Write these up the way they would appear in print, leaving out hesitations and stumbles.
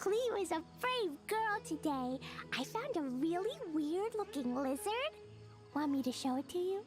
Clee was a brave girl today. I found a really weird-looking lizard. Want me to show it to you?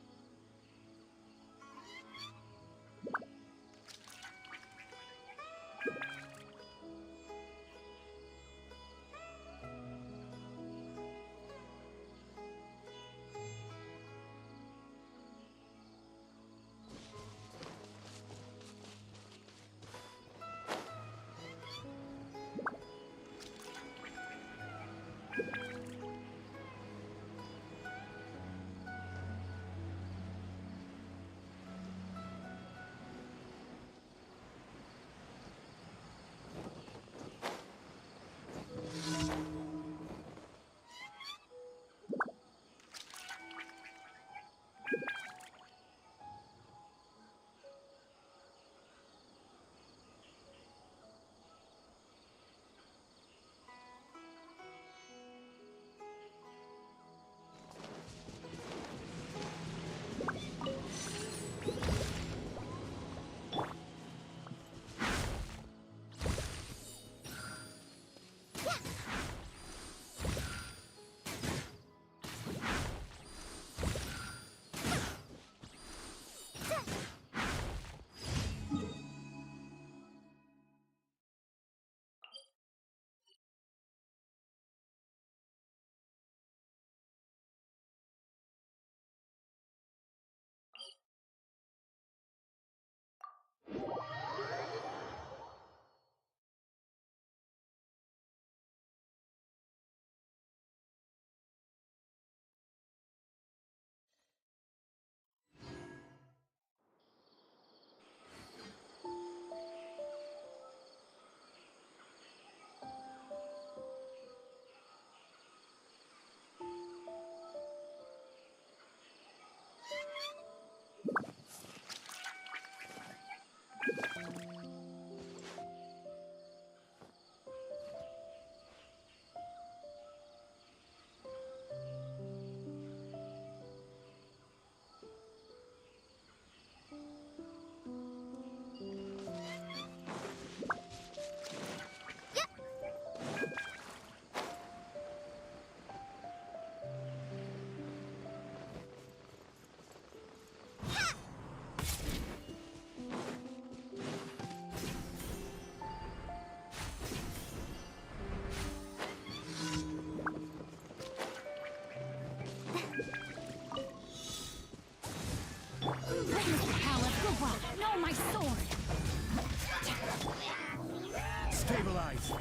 No, my sword! Stabilize!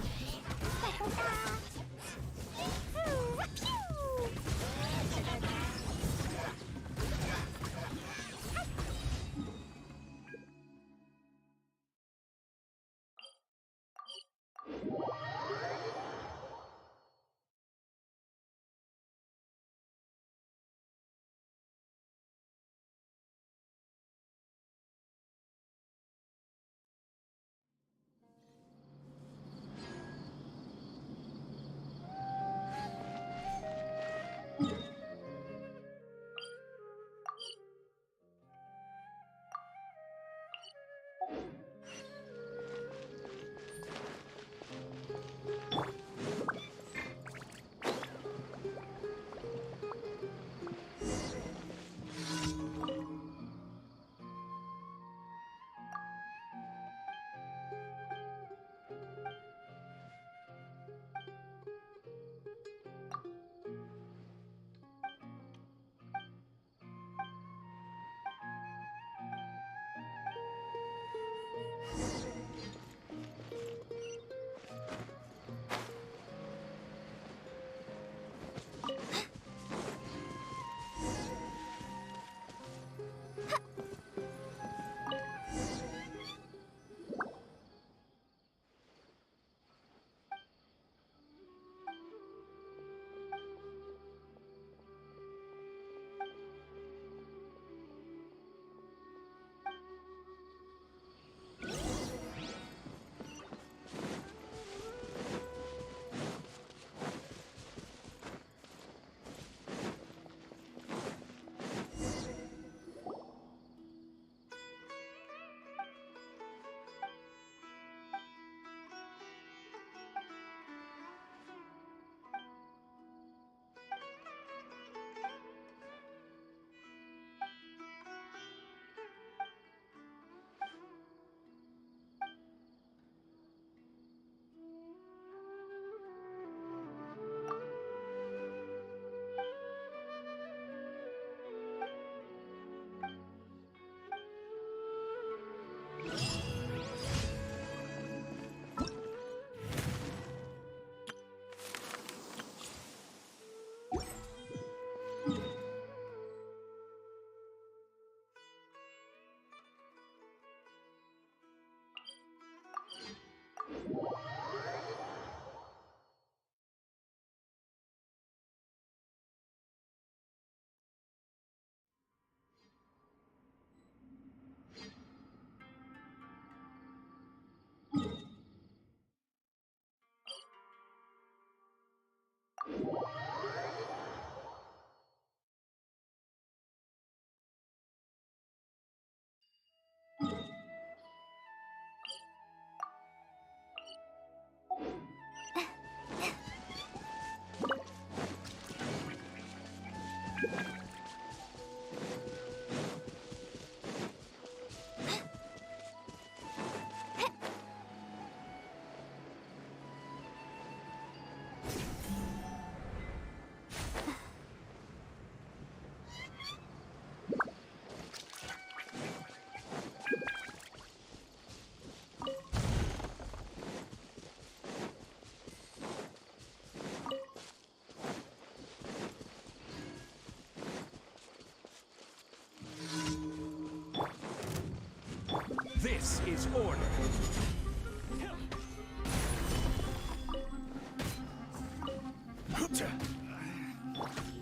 is order.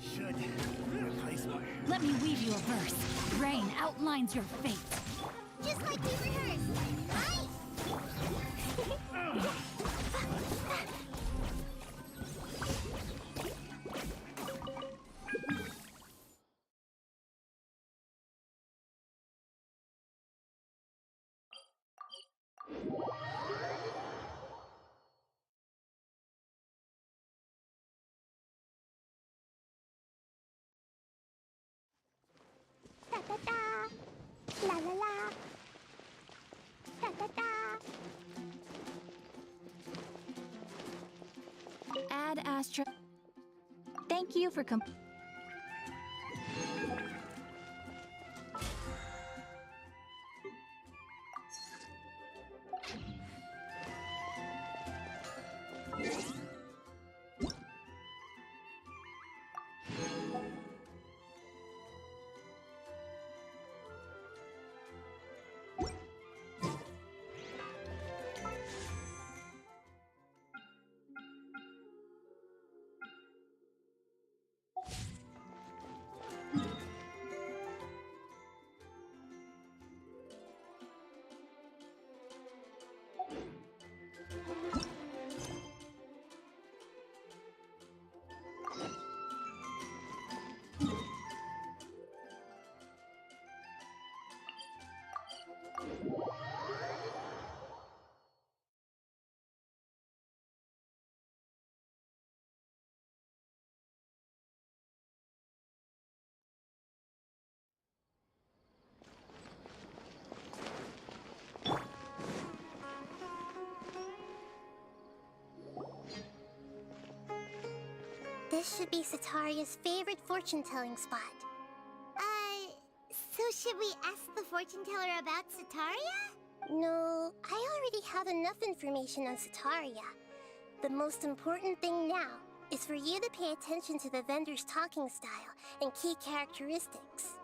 Should replace my... Let me weave you a verse. Rain outlines your fate. Just like we rehearsed, right? Da da da, la la la, da da da. Add Astra. Thank you for This should be Sataria's favorite fortune-telling spot. So should we ask the fortune teller about Sataria? No, I already have enough information on Sataria. The most important thing now is for you to pay attention to the vendor's talking style and key characteristics.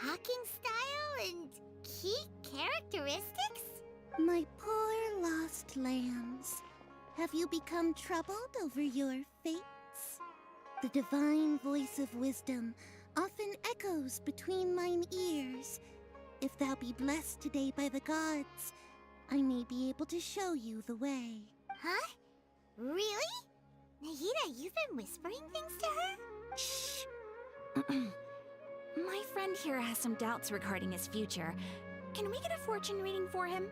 Talking style and key characteristics? My poor lost lambs. Have you become troubled over your fates? The divine voice of wisdom often echoes between mine ears. If thou be blessed today by the gods, I may be able to show you the way. Huh? Really? Nahida, you've been whispering things to her? Shh. My friend here has some doubts regarding his future. Can we get a fortune reading for him?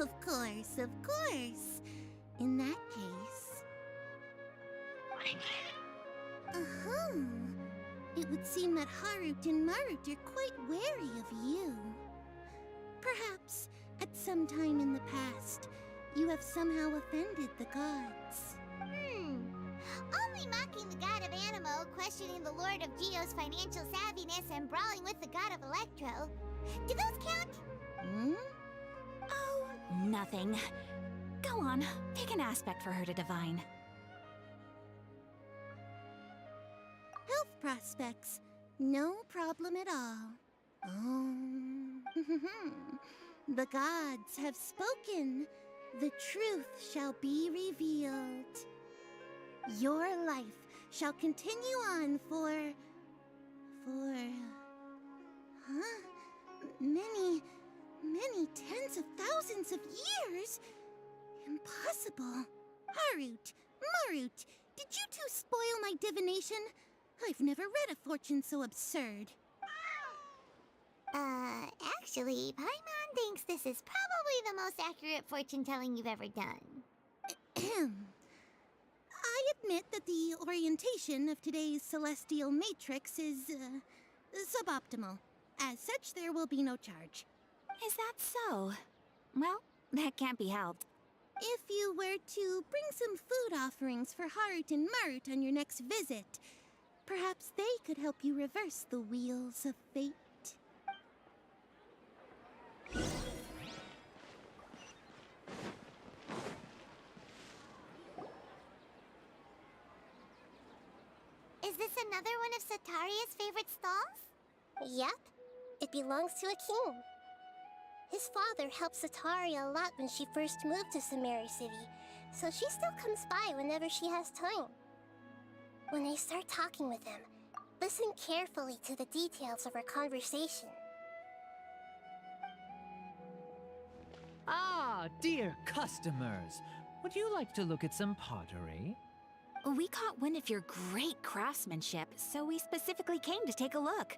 Of course, of course. In that case... It would seem that Harut and Marut are quite wary of you. Perhaps, at some time in the past, you have somehow offended the gods. Only mocking the god of Animo, questioning the lord of Geo's financial savviness, and brawling with the god of Electro. Do those count? Oh, nothing. Go on, pick an aspect for her to divine. Health prospects, no problem at all. The gods have spoken. The truth shall be revealed. Your life shall continue on for... many tens of thousands of years? Impossible. Harut, Marut, did you two spoil my divination? I've never read a fortune so absurd. Actually, Paimon thinks this is probably the most accurate fortune-telling you've ever done. I admit that the orientation of today's celestial matrix is, suboptimal. As such, there will be no charge. Is that so? Well, that can't be helped. If you were to bring some food offerings for Harut and Marut on your next visit, perhaps they could help you reverse the wheels of fate. Is this another one of Sataria's favorite stalls? Yep. It belongs to a king. His father helped Sataria a lot when she first moved to Samari City, so she still comes by whenever she has time. When I start talking with him, listen carefully to the details of our conversation. Ah, dear customers, would you like to look at some pottery? We caught wind of your great craftsmanship, so we specifically came to take a look.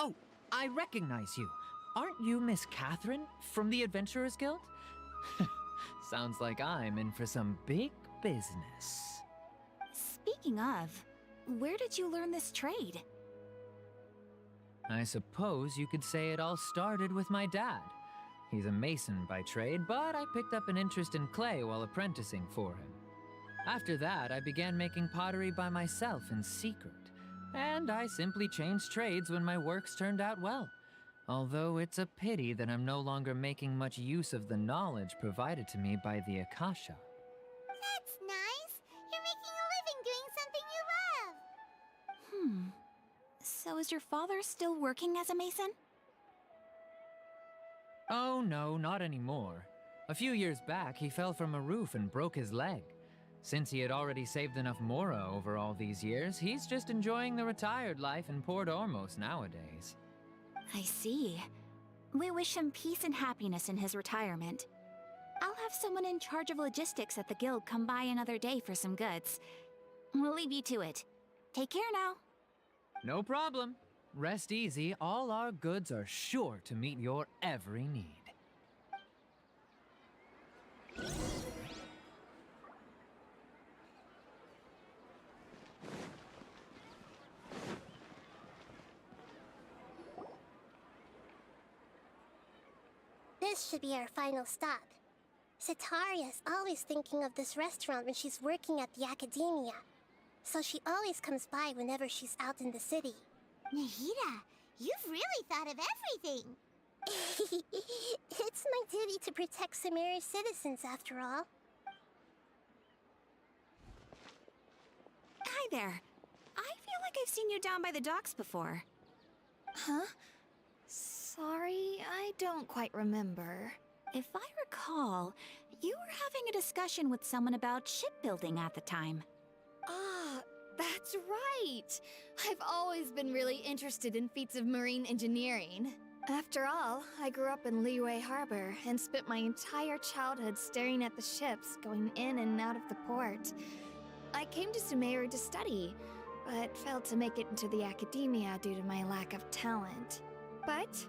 Oh, I recognize you. Aren't you Miss Catherine from the Adventurers Guild? Sounds like I'm in for some big business. Speaking of, where did you learn this trade? I suppose you could say it all started with my dad. He's a mason by trade, but I picked up an interest in clay while apprenticing for him. After that, I began making pottery by myself in secret, and I simply changed trades when my works turned out well. Although it's a pity that I'm no longer making much use of the knowledge provided to me by the Akasha. That's nice! You're making a living doing something you love! So is your father still working as a mason? Oh no, not anymore. A few years back, he fell from a roof and broke his leg. Since he had already saved enough Mora over all these years, he's just enjoying the retired life in Port Ormos nowadays. I see. We wish him peace and happiness in his retirement. I'll have someone in charge of logistics at the guild come by another day for some goods. We'll leave you to it. Take care now. No problem. Rest easy, all our goods are sure to meet your every need. This should be our final stop. Sataria's always thinking of this restaurant when she's working at the academia, so she always comes by whenever she's out in the city. Nahida, you've really thought of everything. It's my duty to protect Samari's citizens, after all. Hi there. I feel like I've seen you down by the docks before. Huh? Sorry, I don't quite remember. If I recall, you were having a discussion with someone about shipbuilding at the time. Ah, that's right! I've always been really interested in feats of marine engineering. After all, I grew up in Liyue Harbor and spent my entire childhood staring at the ships going in and out of the port. I came to Sumeru to study, but failed to make it into the academia due to my lack of talent. But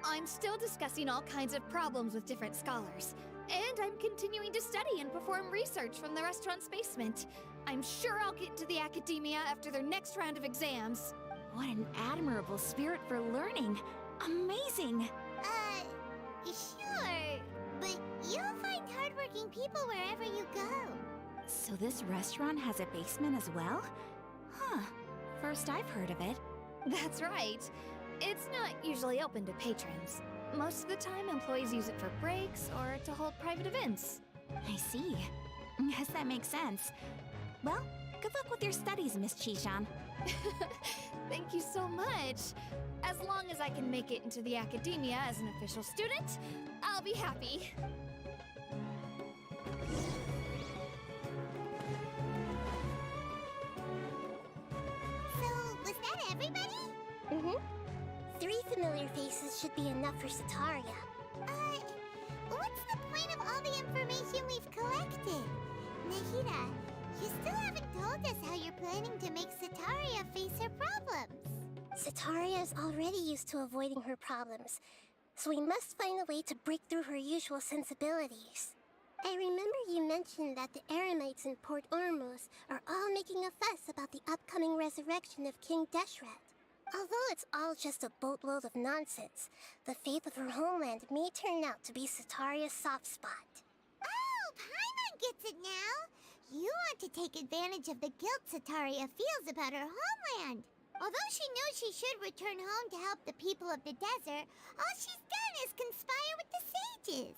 I'm still discussing all kinds of problems with different scholars, and I'm continuing to study and perform research from the restaurant's basement. I'm sure I'll get into the academia after their next round of exams. What an admirable spirit for learning. Amazing! Sure, but you'll find hardworking people wherever you go. So this restaurant has a basement as well? Huh. First I've heard of it. That's right. It's not usually open to patrons. Most of the time, employees use it for breaks or to hold private events. I see. Guess that makes sense. Well, good luck with your studies, Miss Chishan. Thank you so much. As long as I can make it into the academia as an official student, I'll be happy. So, was that everybody? Mm-hmm. 3 familiar faces should be enough for Sataria. What's the point of all the information we've collected? Nahida, you still haven't told us how you're planning to make Sataria face her problems. Sataria is already used to avoiding her problems, so we must find a way to break through her usual sensibilities. I remember you mentioned that the Eremites in Port Ormos are all making a fuss about the upcoming resurrection of King Deshret. Although it's all just a boatload of nonsense, the fate of her homeland may turn out to be Sataria's soft spot. Oh, Paimon gets it now! You want to take advantage of the guilt Sataria feels about her homeland. Although she knows she should return home to help the people of the desert, all she's done is conspire with the sages.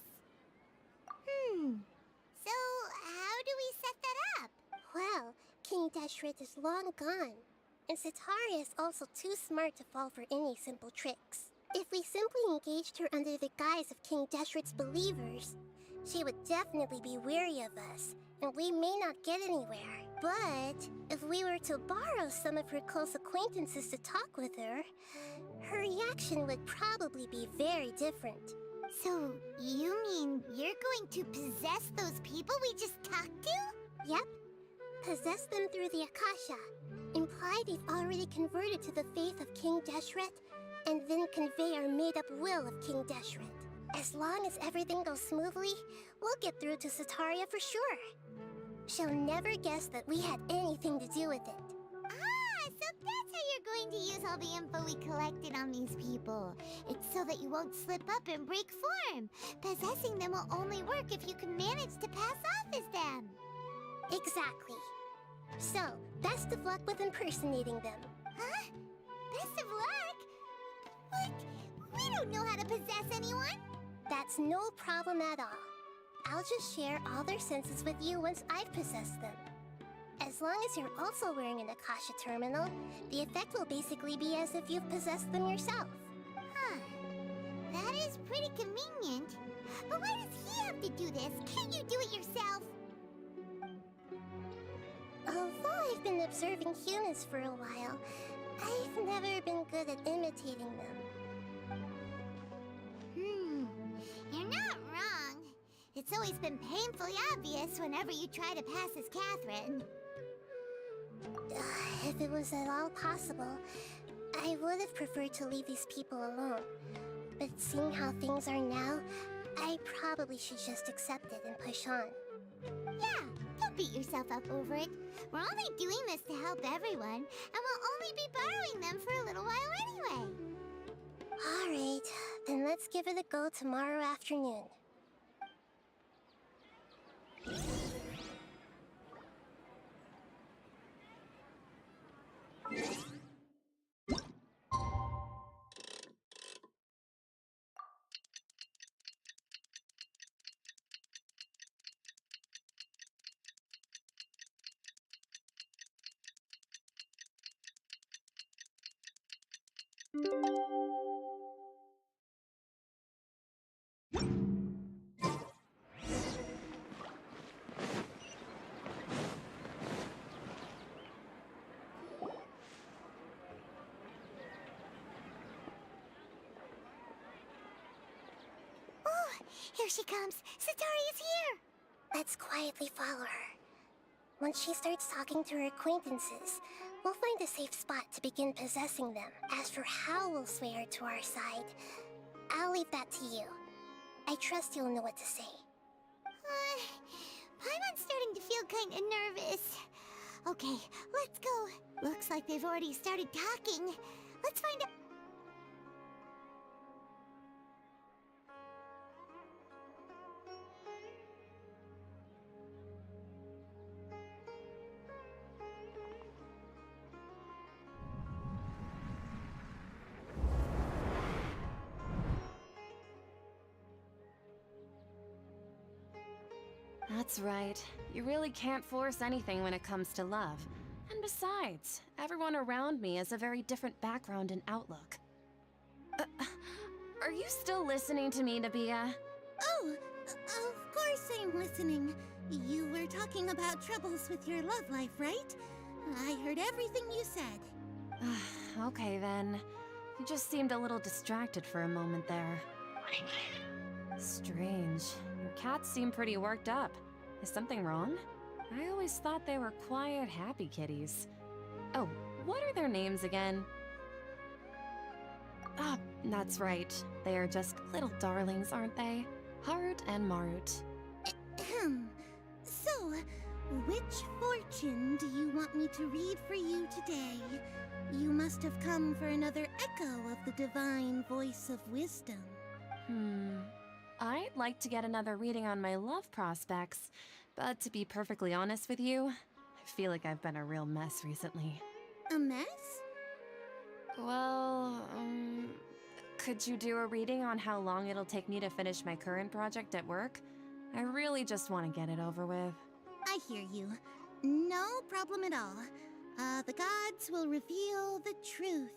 So, how do we set that up? Well, King Deshret is long gone, and Sataria is also too smart to fall for any simple tricks. If we simply engaged her under the guise of King Deshret's believers, she would definitely be wary of us, and we may not get anywhere. But if we were to borrow some of her close acquaintances to talk with her, her reaction would probably be very different. So, you mean you're going to possess those people we just talked to? Yep. Possess them through the Akasha. Imply they've already converted to the faith of King Deshret, and then convey our made-up will of King Deshret. As long as everything goes smoothly, we'll get through to Sataria for sure. She'll never guess that we had anything to do with it. Ah, so that's how you're going to use all the info we collected on these people. It's so that you won't slip up and break form. Possessing them will only work if you can manage to pass off as them. Exactly. So, best of luck with impersonating them. Huh? Best of luck? But we don't know how to possess anyone. That's no problem at all. I'll just share all their senses with you once I've possessed them. As long as you're also wearing an Akasha terminal, the effect will basically be as if you've possessed them yourself. Huh. That is pretty convenient. But why does he have to do this? Can't you do it yourself? Although I've been observing humans for a while, I've never been good at imitating them. You're not wrong. It's always been painfully obvious whenever you try to pass as Catherine. If it was at all possible, I would have preferred to leave these people alone. But seeing how things are now, I probably should just accept it and push on. Yeah, don't beat yourself up over it. We're only doing this to help everyone, and we'll only be borrowing them for a little while anyway. Alright, then let's give it a go tomorrow afternoon. Here she comes. Sataria's here. Let's quietly follow her. Once she starts talking to her acquaintances, we'll find a safe spot to begin possessing them. As for how we'll sway her to our side, I'll leave that to you. I trust you'll know what to say. Paimon's starting to feel kinda nervous. Okay, let's go. Looks like they've already started talking. Let's find out. That's right. You really can't force anything when it comes to love. And besides, everyone around me has a very different background and outlook. Are you still listening to me, Nabia? Oh, of course I'm listening. You were talking about troubles with your love life, right? I heard everything you said. Okay then. You just seemed a little distracted for a moment there. Strange. Your cats seem pretty worked up. Is something wrong? I always thought they were quiet, happy kitties. Oh, what are their names again? Ah, that's right. They are just little darlings, aren't they? Heart and Marut. So, which fortune do you want me to read for you today? You must have come for another echo of the divine voice of wisdom. I'd like to get another reading on my love prospects, but to be perfectly honest with you, I feel like I've been a real mess recently. A mess? Well, could you do a reading on how long it'll take me to finish my current project at work? I really just want to get it over with. I hear you. No problem at all. The gods will reveal the truth.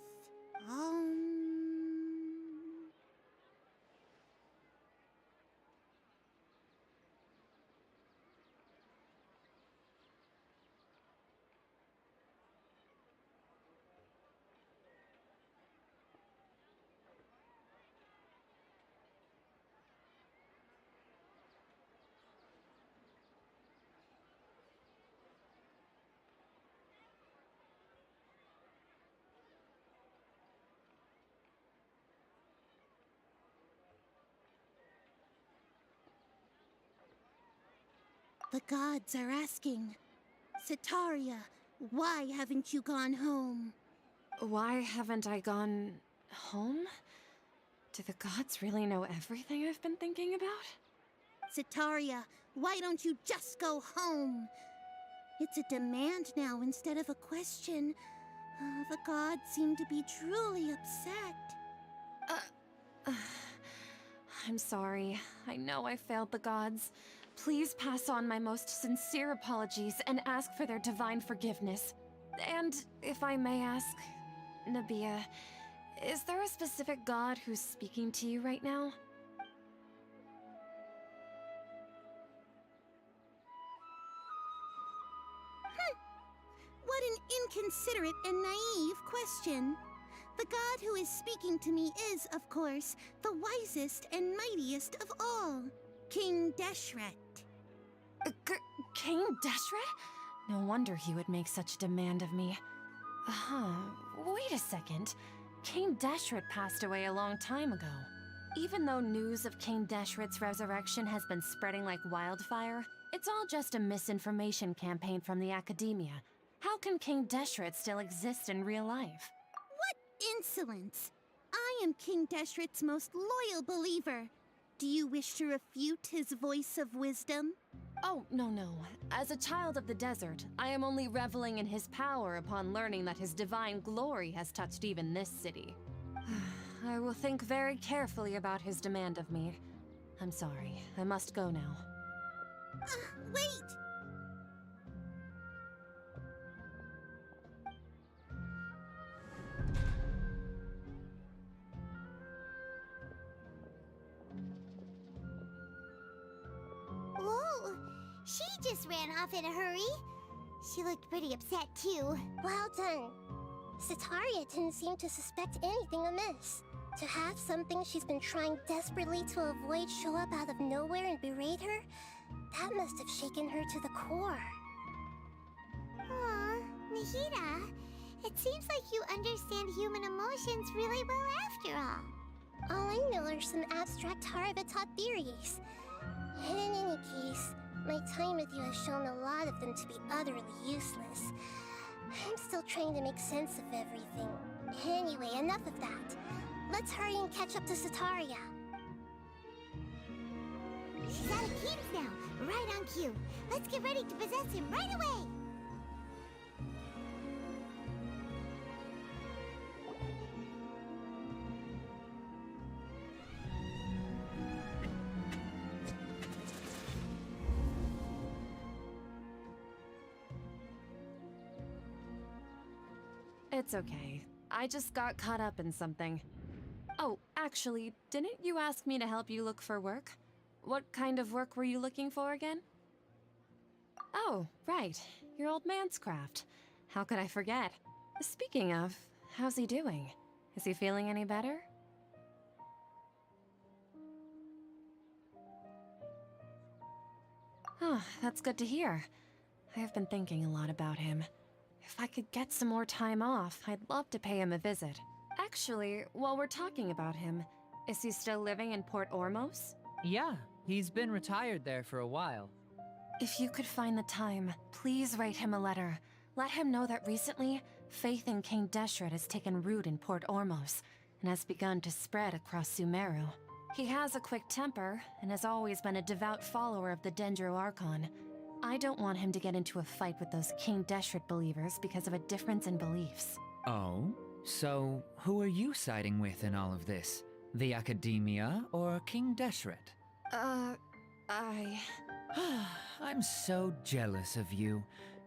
The gods are asking, Setaria, why haven't you gone home? Why haven't I gone home? Do the gods really know everything I've been thinking about? Setaria, why don't you just go home? It's a demand now instead of a question. The gods seem to be truly upset. I'm sorry. I know I failed the gods. Please pass on my most sincere apologies and ask for their divine forgiveness. And if I may ask, Nabia, is there a specific god who's speaking to you right now? What an inconsiderate and naive question. The god who is speaking to me is, of course, the wisest and mightiest of all, King Deshret. King Deshret? No wonder he would make such a demand of me. Wait a second. King Deshret passed away a long time ago. Even though news of King Deshret's resurrection has been spreading like wildfire, it's all just a misinformation campaign from the academia. How can King Deshret still exist in real life? What insolence! I am King Deshret's most loyal believer. Do you wish to refute his voice of wisdom? Oh, no. As a child of the desert, I am only reveling in his power upon learning that his divine glory has touched even this city. I will think very carefully about his demand of me. I'm sorry, I must go now. Wait! Whoa! She just ran off in a hurry. She looked pretty upset, too. Well done. Setaria didn't seem to suspect anything amiss. To have something she's been trying desperately to avoid show up out of nowhere and berate her, that must have shaken her to the core. Aw, Nahida, it seems like you understand human emotions really well after all. All I know are some abstract Harava-taught theories. And in any case, my time with you has shown a lot of them to be utterly useless. I'm still trying to make sense of everything. Anyway, enough of that. Let's hurry and catch up to Setaria. She's out of cubes now, right on cue. Let's get ready to possess him right away! It's okay. I just got caught up in something. Oh, actually, didn't you ask me to help you look for work? What kind of work were you looking for again? Oh, right. Your old man's craft. How could I forget? Speaking of, how's he doing? Is he feeling any better? Oh, that's good to hear. I have been thinking a lot about him. If I could get some more time off, I'd love to pay him a visit. Actually, while we're talking about him, is he still living in Port Ormos? Yeah, he's been retired there for a while. If you could find the time, please write him a letter. Let him know that recently, faith in King Deshret has taken root in Port Ormos and has begun to spread across Sumeru. He has a quick temper and has always been a devout follower of the Dendro Archon. I don't want him to get into a fight with those King Deshret believers because of a difference in beliefs. Oh? So, who are you siding with in all of this? The Academia or King Deshret? I'm so jealous of you.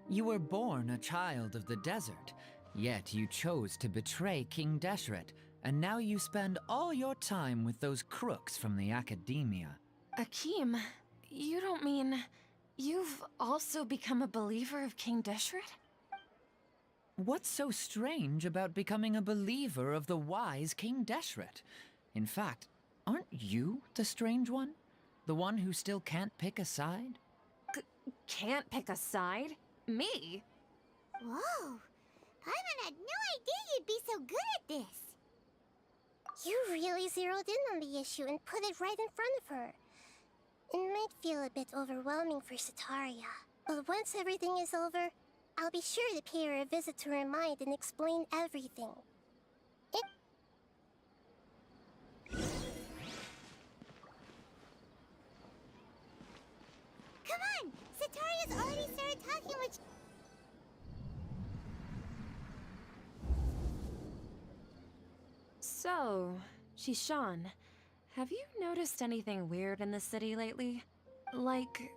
You were born a child of the desert, yet you chose to betray King Deshret, and now you spend all your time with those crooks from the Academia. Akeem, you don't mean... You've also become a believer of King Deshret? What's so strange about becoming a believer of the wise King Deshret? In fact, aren't you the strange one? The one who still can't pick a side? Can't pick a side? Me? Whoa! Paimon had no idea you'd be so good at this! You really zeroed in on the issue and put it right in front of her. In might feel a bit overwhelming for Sataria. But once everything is over, I'll be sure to pay her a visit to her mind and explain everything. Come on! Sataria's already started talking with... So, Shishan, have you noticed anything weird in the city lately? Like,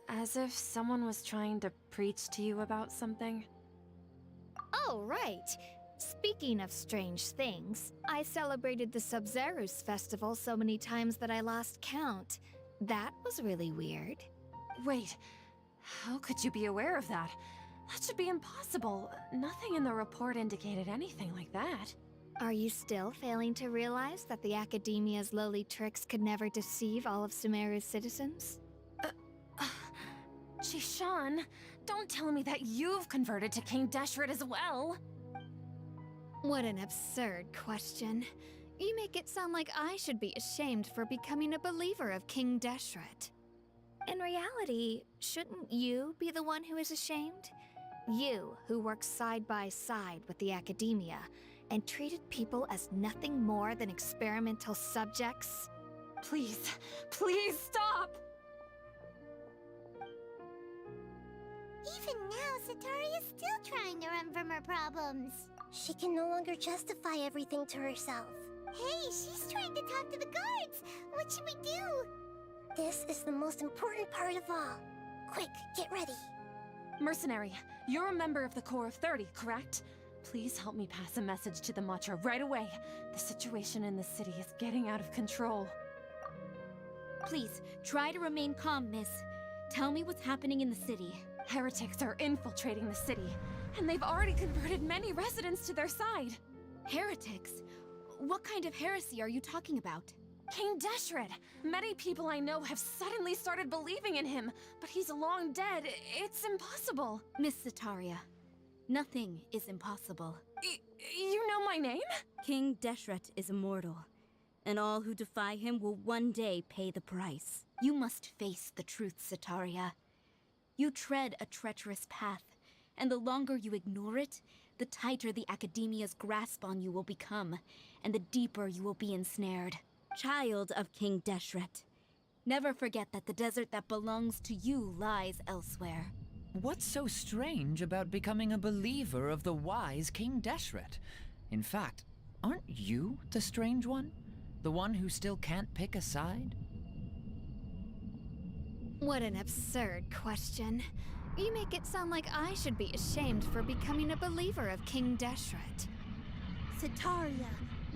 as if someone was trying to preach to you about something? Oh, right. Speaking of strange things, I celebrated the Sub-Zerus festival so many times that I lost count. That was really weird. Wait, how could you be aware of that? That should be impossible. Nothing in the report indicated anything like that. Are you still failing to realize that the Academia's lowly tricks could never deceive all of Sumeru's citizens? Shishan, don't tell me that you've converted to King Deshret as well. What an absurd question. You make it sound like I should be ashamed for becoming a believer of King Deshret. In reality, shouldn't you be the one who is ashamed? You, who works side by side with the Academia, and treated people as nothing more than experimental subjects? Please, please stop! Even now, Sataria's still trying to run from her problems. She can no longer justify everything to herself. Hey, she's trying to talk to the guards! What should we do? This is the most important part of all. Quick, get ready. Mercenary, you're a member of the Corps of 30, correct? Please help me pass a message to the Matcha right away. The situation in the city is getting out of control. Please, try to remain calm, miss. Tell me what's happening in the city. Heretics are infiltrating the city, and they've already converted many residents to their side. Heretics? What kind of heresy are you talking about? King Deshret! Many people I know have suddenly started believing in him, but he's long dead. It's impossible. Miss Sataria, nothing is impossible. You know my name? King Deshret is immortal, and all who defy him will one day pay the price. You must face the truth, Sataria. You tread a treacherous path, and the longer you ignore it, the tighter the Academia's grasp on you will become, and the deeper you will be ensnared. Child of King Deshret, Never forget that the desert that belongs to you lies elsewhere. What's so strange about becoming a believer of the wise King Deshret? In fact, aren't you the strange one? The one who still can't pick a side? What an absurd question. You make it sound like I should be ashamed for becoming a believer of King Deshret. Sataria,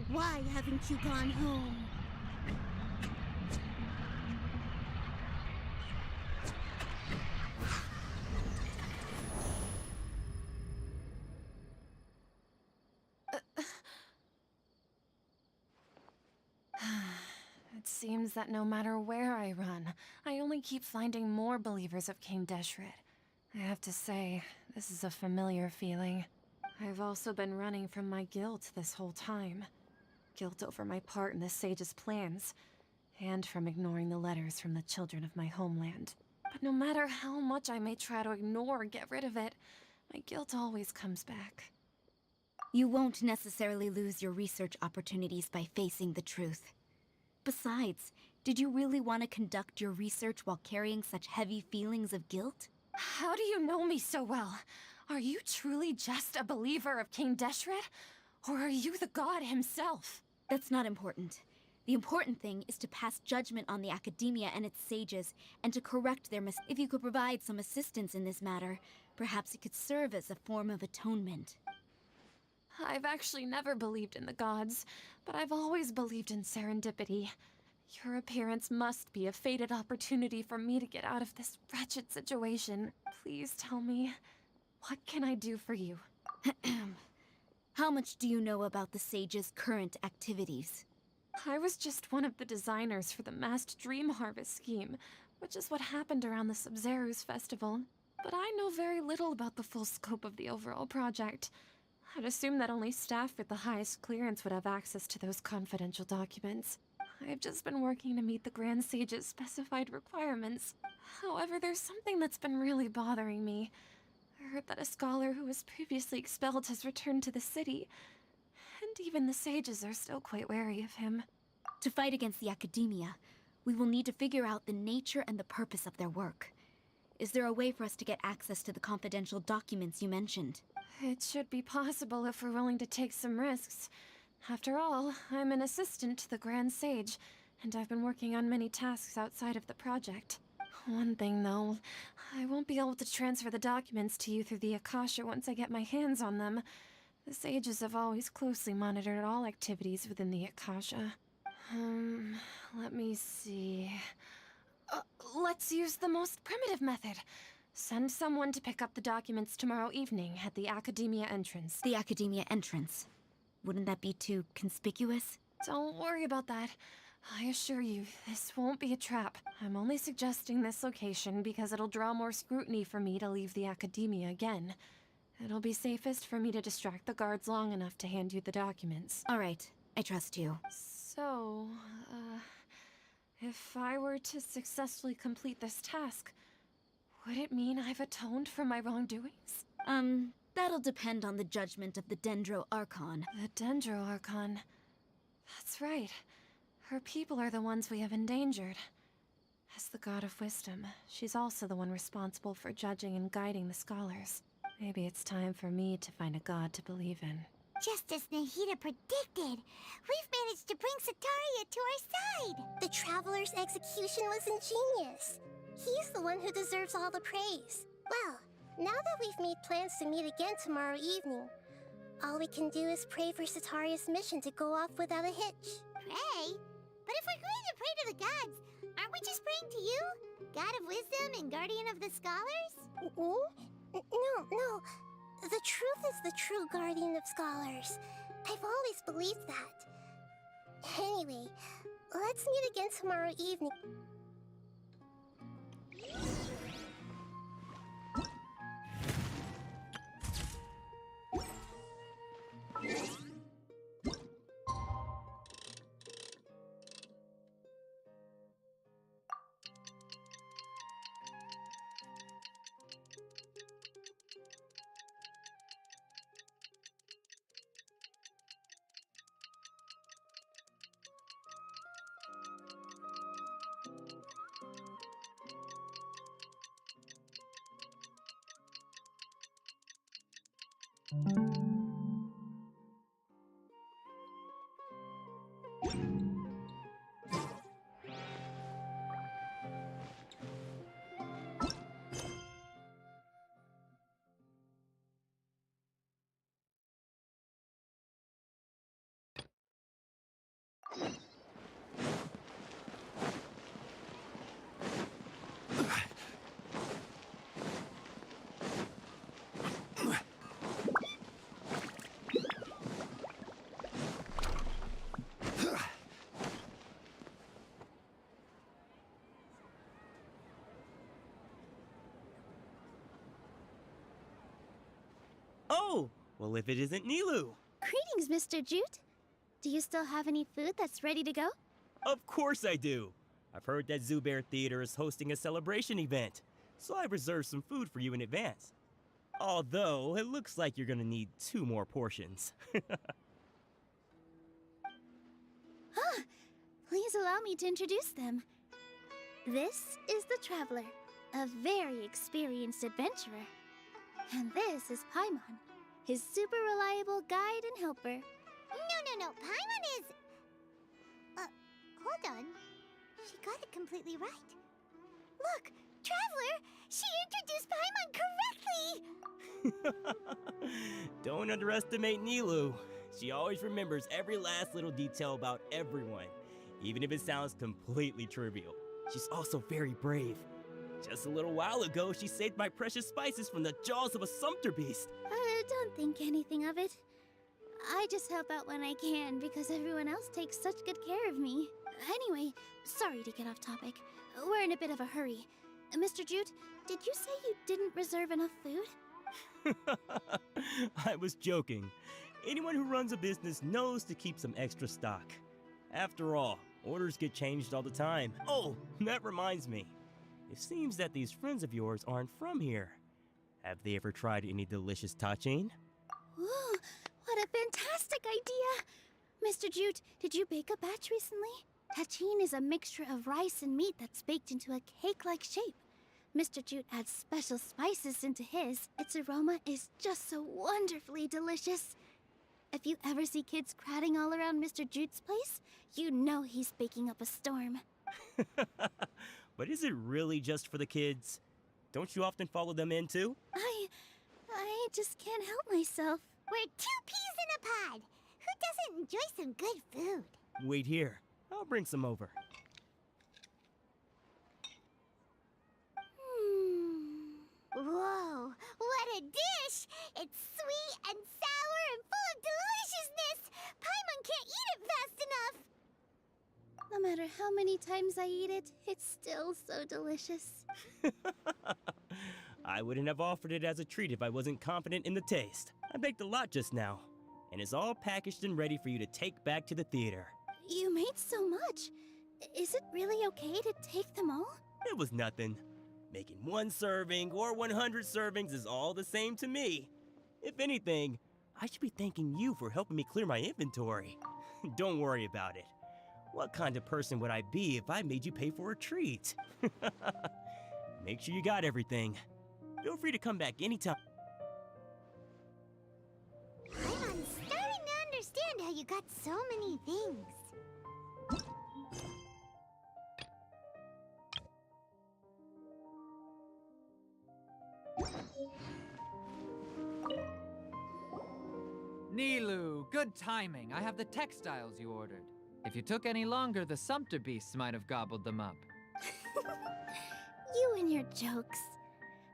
why haven't you gone home? It seems that no matter where I run, I only keep finding more believers of King Deshret. I have to say, this is a familiar feeling. I've also been running from my guilt this whole time. Guilt over my part in the Sage's plans, and from ignoring the letters from the children of my homeland. But no matter how much I may try to ignore or get rid of it, my guilt always comes back. You won't necessarily lose your research opportunities by facing the truth. Besides, did you really want to conduct your research while carrying such heavy feelings of guilt? How do you know me so well? Are you truly just a believer of King Deshret? Or are you the god himself? That's not important. The important thing is to pass judgment on the Academia and its sages, and to correct their mistakes. If you could provide some assistance in this matter, perhaps it could serve as a form of atonement. I've actually never believed in the gods, but I've always believed in serendipity. Your appearance must be a fated opportunity for me to get out of this wretched situation. Please tell me, what can I do for you? How much do you know about the sage's current activities? I was just one of the designers for the masked dream harvest scheme, which is what happened around the Sub-Zerus festival. But I know very little about the full scope of the overall project. I'd assume that only staff with the highest clearance would have access to those confidential documents. I've just been working to meet the Grand Sage's specified requirements. However, there's something that's been really bothering me. I heard that a scholar who was previously expelled has returned to the city, and even the sages are still quite wary of him. To fight against the academia, we will need to figure out the nature and the purpose of their work. Is there a way for us to get access to the confidential documents you mentioned? It should be possible if we're willing to take some risks. After all, I'm an assistant to the Grand Sage, and I've been working on many tasks outside of the project. One thing, though, I won't be able to transfer the documents to you through the Akasha once I get my hands on them. The sages have always closely monitored all activities within the Akasha. Let me see... let's use the most primitive method. Send someone to pick up the documents tomorrow evening at the Academia entrance. The Academia entrance. Wouldn't that be too conspicuous? Don't worry about that. I assure you, this won't be a trap. I'm only suggesting this location because it'll draw more scrutiny for me to leave the Academia again. It'll be safest for me to distract the guards long enough to hand you the documents. All right, I trust you. So, if I were to successfully complete this task, would it mean I've atoned for my wrongdoings? That'll depend on the judgment of the Dendro Archon. The Dendro Archon. That's right. Her people are the ones we have endangered. As the God of Wisdom, she's also the one responsible for judging and guiding the scholars. Maybe it's time for me to find a god to believe in. Just as Nahida predicted, we've managed to bring Sataria to our side! The Traveler's execution was ingenious. He's the one who deserves all the praise. Well, now that we've made plans to meet again tomorrow evening, all we can do is pray for Sataria's mission to go off without a hitch. Pray? But if we're going to pray to the gods, aren't we just praying to you? God of Wisdom and Guardian of the Scholars? No. The truth is the true Guardian of Scholars. I've always believed that. Anyway, let's meet again tomorrow evening. Oh, well if it isn't Nilu. Greetings, Mr. Jute. Do you still have any food that's ready to go? Of course I do. I've heard that Zubair Theater is hosting a celebration event, so I reserved some food for you in advance. Although, it looks like you're gonna need 2 more portions. Please allow me to introduce them. This is the Traveler, a very experienced adventurer. And this is Paimon, his super reliable guide and helper. No. Paimon is... hold on. She got it completely right. Look, Traveler! She introduced Paimon correctly! Don't underestimate Nilu. She always remembers every last little detail about everyone, even if it sounds completely trivial. She's also very brave. Just a little while ago, she saved my precious spices from the jaws of a sumpter beast. Don't think anything of it. I just help out when I can because everyone else takes such good care of me. Anyway, sorry to get off topic. We're in a bit of a hurry. Mr. Jute, did you say you didn't reserve enough food? I was joking. Anyone who runs a business knows to keep some extra stock. After all, Orders get changed all the time. Oh, that reminds me. It seems that these friends of yours aren't from here. Have they ever tried any delicious tachin? Ooh, what a fantastic idea! Mr. Jute, did you bake a batch recently? Tachin is a mixture of rice and meat that's baked into a cake-like shape. Mr. Jute adds special spices into his. Its aroma is just so wonderfully delicious. If you ever see kids crowding all around Mr. Jute's place, you know he's baking up a storm. But is it really just for the kids? Don't you often follow them in too? I just can't help myself. We're 2 peas in a pod. Who doesn't enjoy some good food? Wait here. I'll bring some over. Whoa, what a dish! It's sweet and sour and full of deliciousness! Paimon can't eat it fast enough! No matter how many times I eat it, it's still so delicious. I wouldn't have offered it as a treat if I wasn't confident in the taste. I baked a lot just now, and it's all packaged and ready for you to take back to the theater. You made so much. Is it really okay to take them all? It was nothing. Making 1 serving or 100 servings is all the same to me. If anything, I should be thanking you for helping me clear my inventory. Don't worry about it. What kind of person would I be if I made you pay for a treat? Make sure you got everything. Feel free to come back anytime. I'm starting to understand how you got so many things. Nilu, good timing. I have the textiles you ordered. If you took any longer, the Sumpter beasts might have gobbled them up. You and your jokes.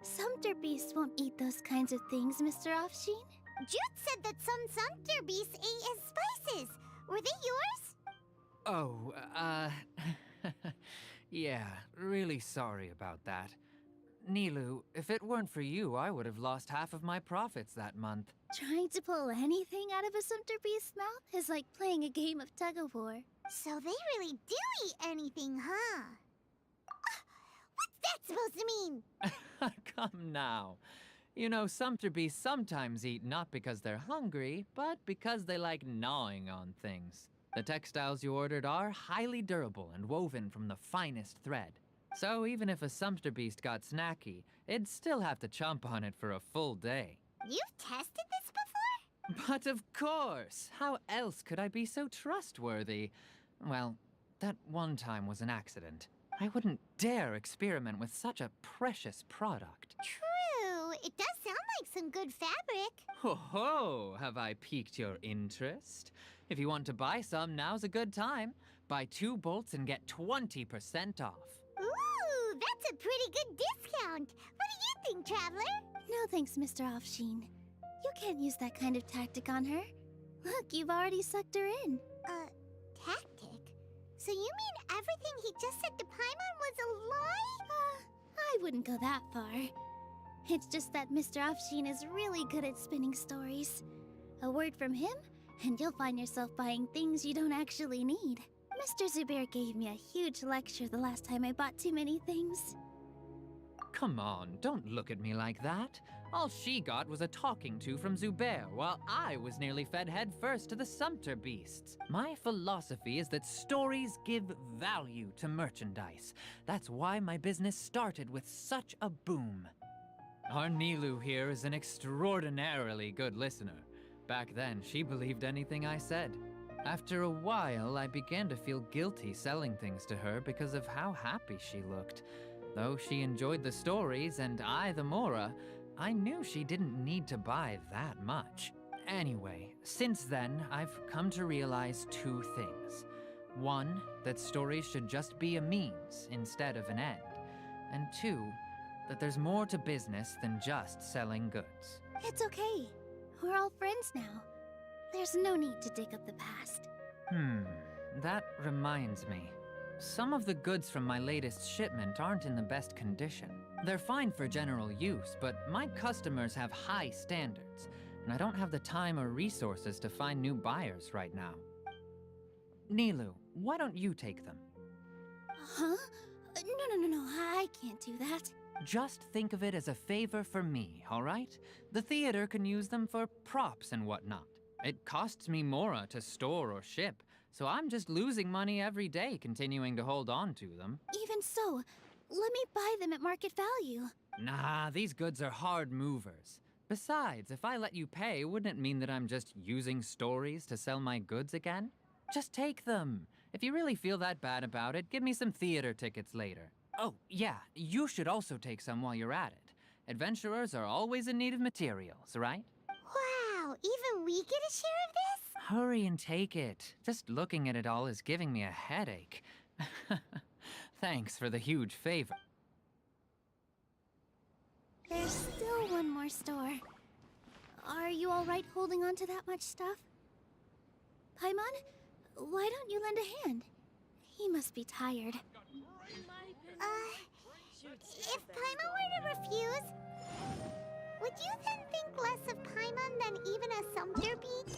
Sumpter beasts won't eat those kinds of things, Mr. Offsheen. Jute said that some Sumpter beasts ate his spices. Were they yours? Oh, yeah, really sorry about that. Nilu, if it weren't for you, I would have lost half of my profits that month. Trying to pull anything out of a Sumpter beast's mouth is like playing a game of tug-of-war. So they really do eat anything, huh? What's that supposed to mean? Come now. You know, Sumpter beasts sometimes eat not because they're hungry, but because they like gnawing on things. The textiles you ordered are highly durable and woven from the finest thread. So even if a Sumpter beast got snacky, it'd still have to chomp on it for a full day. You've tested this before? But of course! How else could I be so trustworthy? Well, that one time was an accident. I wouldn't dare experiment with such a precious product. True, it does sound like some good fabric. Ho ho! Have I piqued your interest? If you want to buy some, now's a good time. Buy 2 bolts and get 20% off. Ooh, that's a pretty good discount. What do you think, Traveler? No thanks, Mr. Offsheen. You can't use that kind of tactic on her. Look, you've already sucked her in. Tactic? So you mean everything he just said to Paimon was a lie? I wouldn't go that far. It's just that Mr. Offsheen is really good at spinning stories. A word from him, and you'll find yourself buying things you don't actually need. Mr. Zubair gave me a huge lecture the last time I bought too many things. Come on, don't look at me like that. All she got was a talking to from Zubair, while I was nearly fed headfirst to the Sumpter beasts. My philosophy is that stories give value to merchandise. That's why my business started with such a boom. Our Nilu here is an extraordinarily good listener. Back then, she believed anything I said. After a while, I began to feel guilty selling things to her because of how happy she looked. Though she enjoyed the stories and I the Mora, I knew she didn't need to buy that much. Anyway, since then, I've come to realize 2 things. 1, that stories should just be a means instead of an end. And 2, that there's more to business than just selling goods. It's okay. We're all friends now. There's no need to dig up the past. That reminds me. Some of the goods from my latest shipment aren't in the best condition. They're fine for general use, but my customers have high standards, and I don't have the time or resources to find new buyers right now. Nilu, why don't you take them? Huh? No, I can't do that. Just think of it as a favor for me, all right? The theater can use them for props and whatnot. It costs me Mora to store or ship, so I'm just losing money every day continuing to hold on to them. Even so, let me buy them at market value. Nah, these goods are hard movers. Besides, if I let you pay, wouldn't it mean that I'm just using stories to sell my goods again? Just take them. If you really feel that bad about it, give me some theater tickets later. Oh, yeah, you should also take some while you're at it. Adventurers are always in need of materials, right? Wow, even we get a share of this? Hurry and take it. Just looking at it all is giving me a headache. Thanks for the huge favor. There's still one more store. Are you alright holding on to that much stuff? Paimon, why don't you lend a hand? He must be tired. If Paimon were to refuse, would you then think less of Paimon than even a Sumter beat?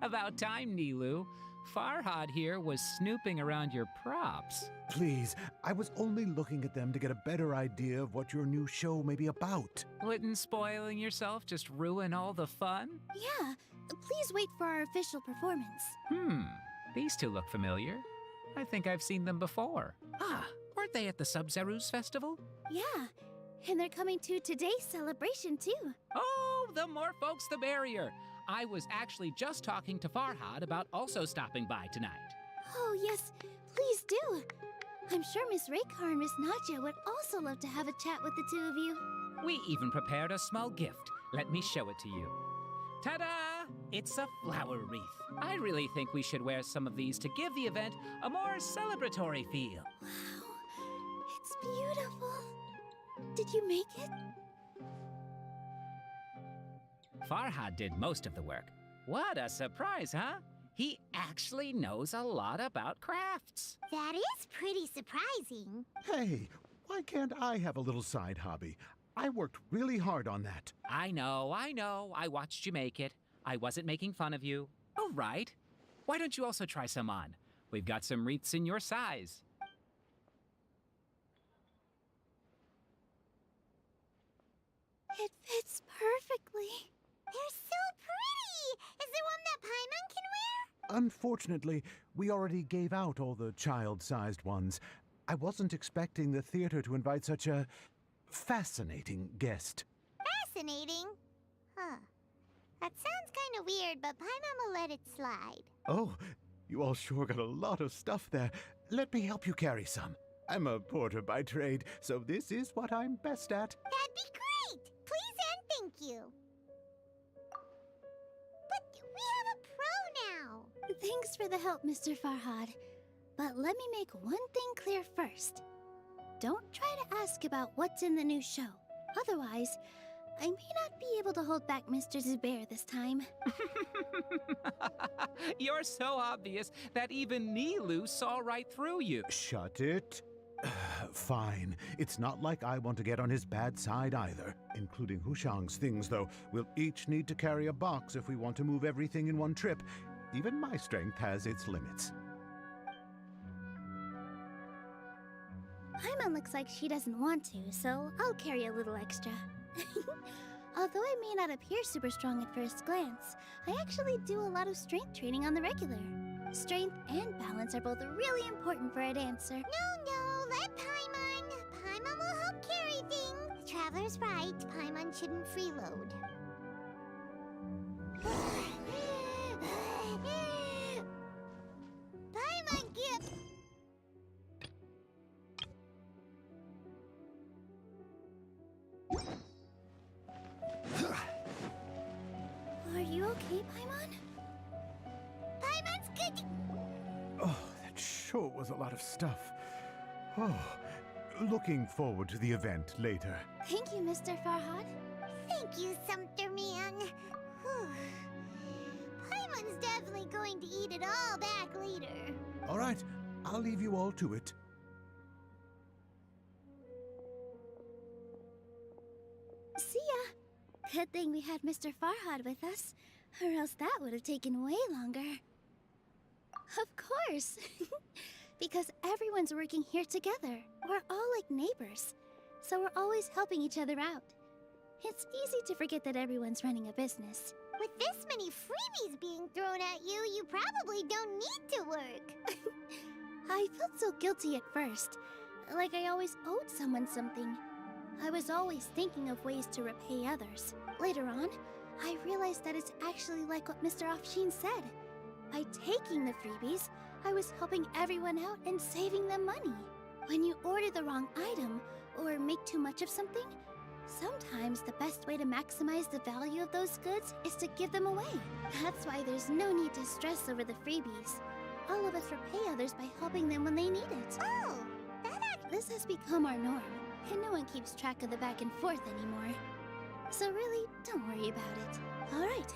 About time, Nilu. Farhad here was snooping around your props. Please, I was only looking at them to get a better idea of what your new show may be about. Wouldn't spoiling yourself just ruin all the fun? Yeah, please wait for our official performance. These two look familiar. I think I've seen them before. Ah, weren't they at the Sub-Zerus festival? Yeah, and they're coming to today's celebration too. Oh, the more folks the merrier. I was actually just talking to Farhad about also stopping by tonight. Oh yes, please do. I'm sure Miss Raykar and Miss Nadja would also love to have a chat with the two of you. We even prepared a small gift. Let me show it to you. Ta-da! It's a flower wreath. I really think we should wear some of these to give the event a more celebratory feel. Wow, it's beautiful. Did you make it? Farhad did most of the work. What a surprise, huh? He actually knows a lot about crafts. That is pretty surprising. Hey, why can't I have a little side hobby? I worked really hard on that. I know. I watched you make it. I wasn't making fun of you. All right. Why don't you also try some on? We've got some wreaths in your size. It fits perfectly. They're so pretty! Is there one that Paimon can wear? Unfortunately, we already gave out all the child-sized ones. I wasn't expecting the theater to invite such a fascinating guest. Fascinating? Huh. That sounds kind of weird, but Paimon will let it slide. Oh, you all sure got a lot of stuff there. Let me help you carry some. I'm a porter by trade, so this is what I'm best at. That'd be great! Please and thank you. But we have a pro now. Thanks for the help, Mr. Farhad. But let me make one thing clear first. Don't try to ask about what's in the new show. Otherwise, I may not be able to hold back Mr. Zubair this time. You're so obvious that even Nilu saw right through you. Shut it. Fine. It's not like I want to get on his bad side either. Including Hushang's things, though. We'll each need to carry a box if we want to move everything in one trip. Even my strength has its limits. Paimon looks like she doesn't want to, so I'll carry a little extra. Although I may not appear super strong at first glance, I actually do a lot of strength training on the regular. Strength and balance are both really important for a dancer. No, let Paimon. Paimon will help carry things. The Traveler's right. Paimon shouldn't freeload. Paimon, get... Are you okay, Paimon? Paimon's good. Oh, that sure was a lot of stuff. Oh, looking forward to the event later. Thank you, Mr. Farhad. Thank you, Sumter Man. Whew. Paimon's definitely going to eat it all back later. All right, I'll leave you all to it. See ya. Good thing we had Mr. Farhad with us, or else that would have taken way longer. Of course. Because everyone's working here together. We're all like neighbors, so we're always helping each other out. It's easy to forget that everyone's running a business. With this many freebies being thrown at you, you probably don't need to work. I felt so guilty at first, like I always owed someone something. I was always thinking of ways to repay others. Later on, I realized that it's actually like what Mr. Afshin said. By taking the freebies, I was helping everyone out and saving them money. When you order the wrong item, or make too much of something, sometimes the best way to maximize the value of those goods is to give them away. That's why there's no need to stress over the freebies. All of us repay others by helping them when they need it. Oh, This has become our norm, and no one keeps track of the back and forth anymore. So really, don't worry about it. Alright,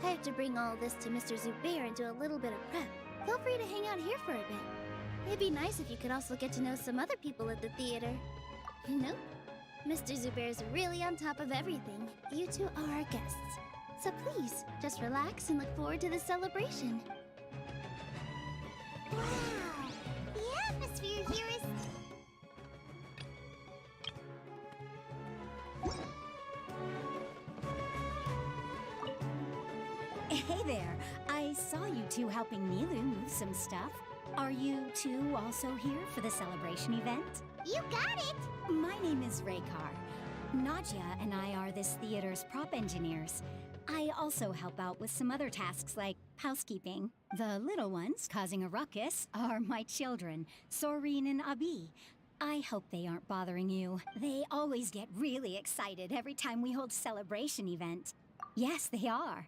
I have to bring all this to Mr. Zubair and do a little bit of prep. Feel free to hang out here for a bit. It'd be nice if you could also get to know some other people at the theater. Nope. Mr. Zubair's really on top of everything. You two are our guests. So please, just relax and look forward to the celebration. wow. The atmosphere here is... Hey there. I saw you two helping Nilu move some stuff. Are you two also here for the celebration event? You got it! My name is Raykar. Nadia and I are this theater's prop engineers. I also help out with some other tasks like housekeeping. The little ones causing a ruckus are my children, Soreen and Abi. I hope they aren't bothering you. They always get really excited every time we hold a celebration event. Yes, they are.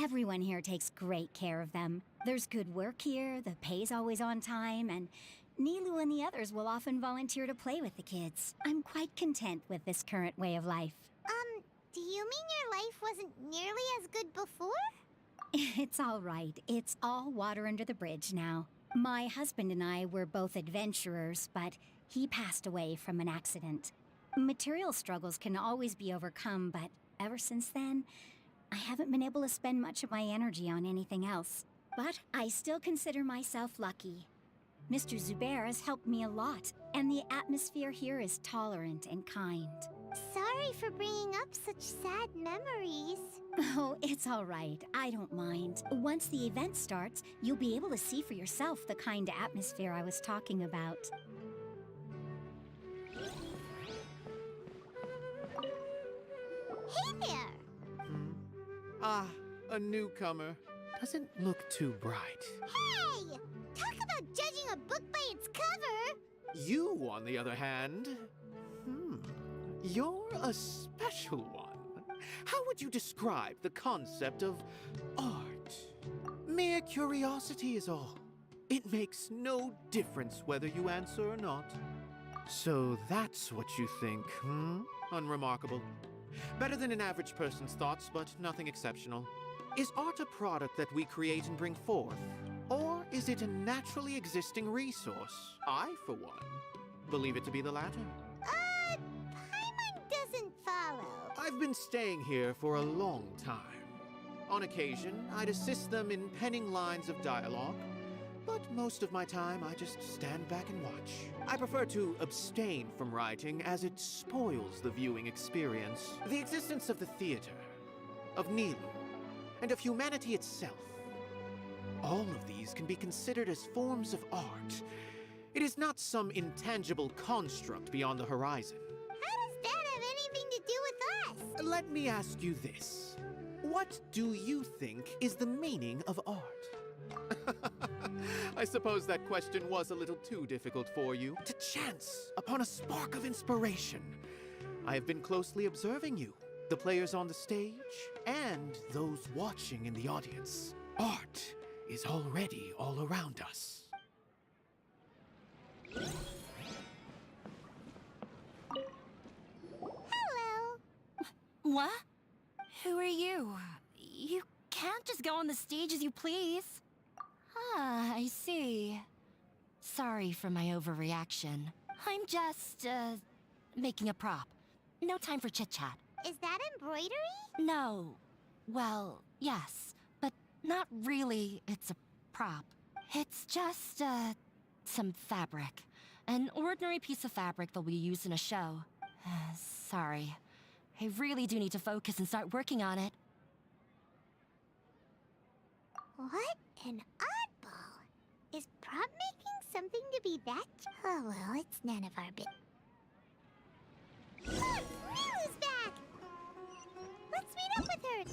Everyone here takes great care of them. There's good work here, the pay's always on time, and Nilu and the others will often volunteer to play with the kids. I'm quite content with this current way of life. Do you mean your life wasn't nearly as good before? It's all right. It's all water under the bridge now. My husband and I were both adventurers, but he passed away from an accident. Material struggles can always be overcome, but ever since then, I haven't been able to spend much of my energy on anything else. But I still consider myself lucky. Mr. Zubair has helped me a lot, and the atmosphere here is tolerant and kind. Sorry for bringing up such sad memories. Oh, it's all right. I don't mind. Once the event starts, you'll be able to see for yourself the kind of atmosphere I was talking about. Hey there! Ah, a newcomer. Doesn't look too bright. Hey! Talk about judging a book by its cover! You, on the other hand, you're a special one. How would you describe the concept of art? Mere curiosity is all. It makes no difference whether you answer or not. So that's what you think, Unremarkable. Better than an average person's thoughts, but nothing exceptional. Is art a product that we create and bring forth? Or is it a naturally existing resource? I, for one, believe it to be the latter. Paimon doesn't follow. I've been staying here for a long time. On occasion, I'd assist them in penning lines of dialogue, but most of my time I just stand back and watch. I prefer to abstain from writing as it spoils the viewing experience. The existence of the theater, of Nilu, and of humanity itself. All of these can be considered as forms of art. It is not some intangible construct beyond the horizon. How does that have anything to do with us? Let me ask you this. What do you think is the meaning of art? I suppose that question was a little too difficult for you. To chance upon a spark of inspiration. I have been closely observing you, the players on the stage, and those watching in the audience. Art is already all around us. Hello. What? Who are you? You can't just go on the stage as you please. Ah, I see. Sorry for my overreaction. I'm just, making a prop. No time for chit-chat. Is that embroidery? No. Well, yes, but not really. It's a prop. It's just, some fabric. An ordinary piece of fabric that'll be used in a show. Sorry. I really do need to focus and start working on it. What an oddball. Is prop making something to be that? Oh well, it's none of our bit. Look! Milu's back! Let's meet up with her!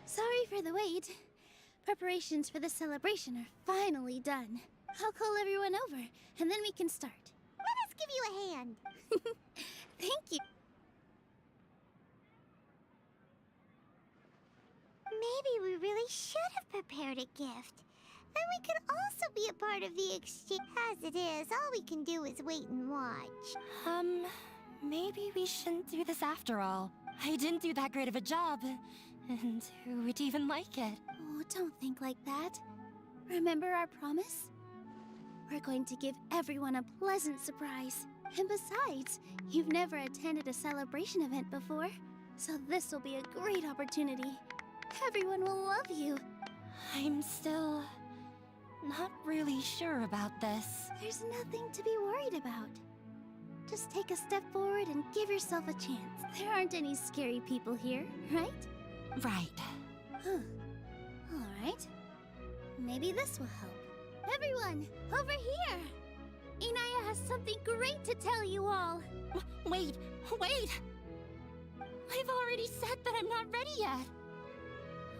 Sorry for the wait. Preparations for the celebration are finally done. I'll call everyone over, and then we can start. Let us give you a hand. Thank you. Maybe we really should have prepared a gift. Then we could also be a part of the exchange. As it is, all we can do is wait and watch. Maybe we shouldn't do this after all. I didn't do that great of a job. And who would even like it? Oh, don't think like that. Remember our promise? We're going to give everyone a pleasant surprise. And besides, you've never attended a celebration event before, so this will be a great opportunity. Everyone will love you. I'm still not really sure about this. There's nothing to be worried about. Just take a step forward and give yourself a chance. There aren't any scary people here, right? Right. Huh. All right. Maybe this will help. Everyone, over here! Inaya has something great to tell you all. Wait! I've already said that I'm not ready yet.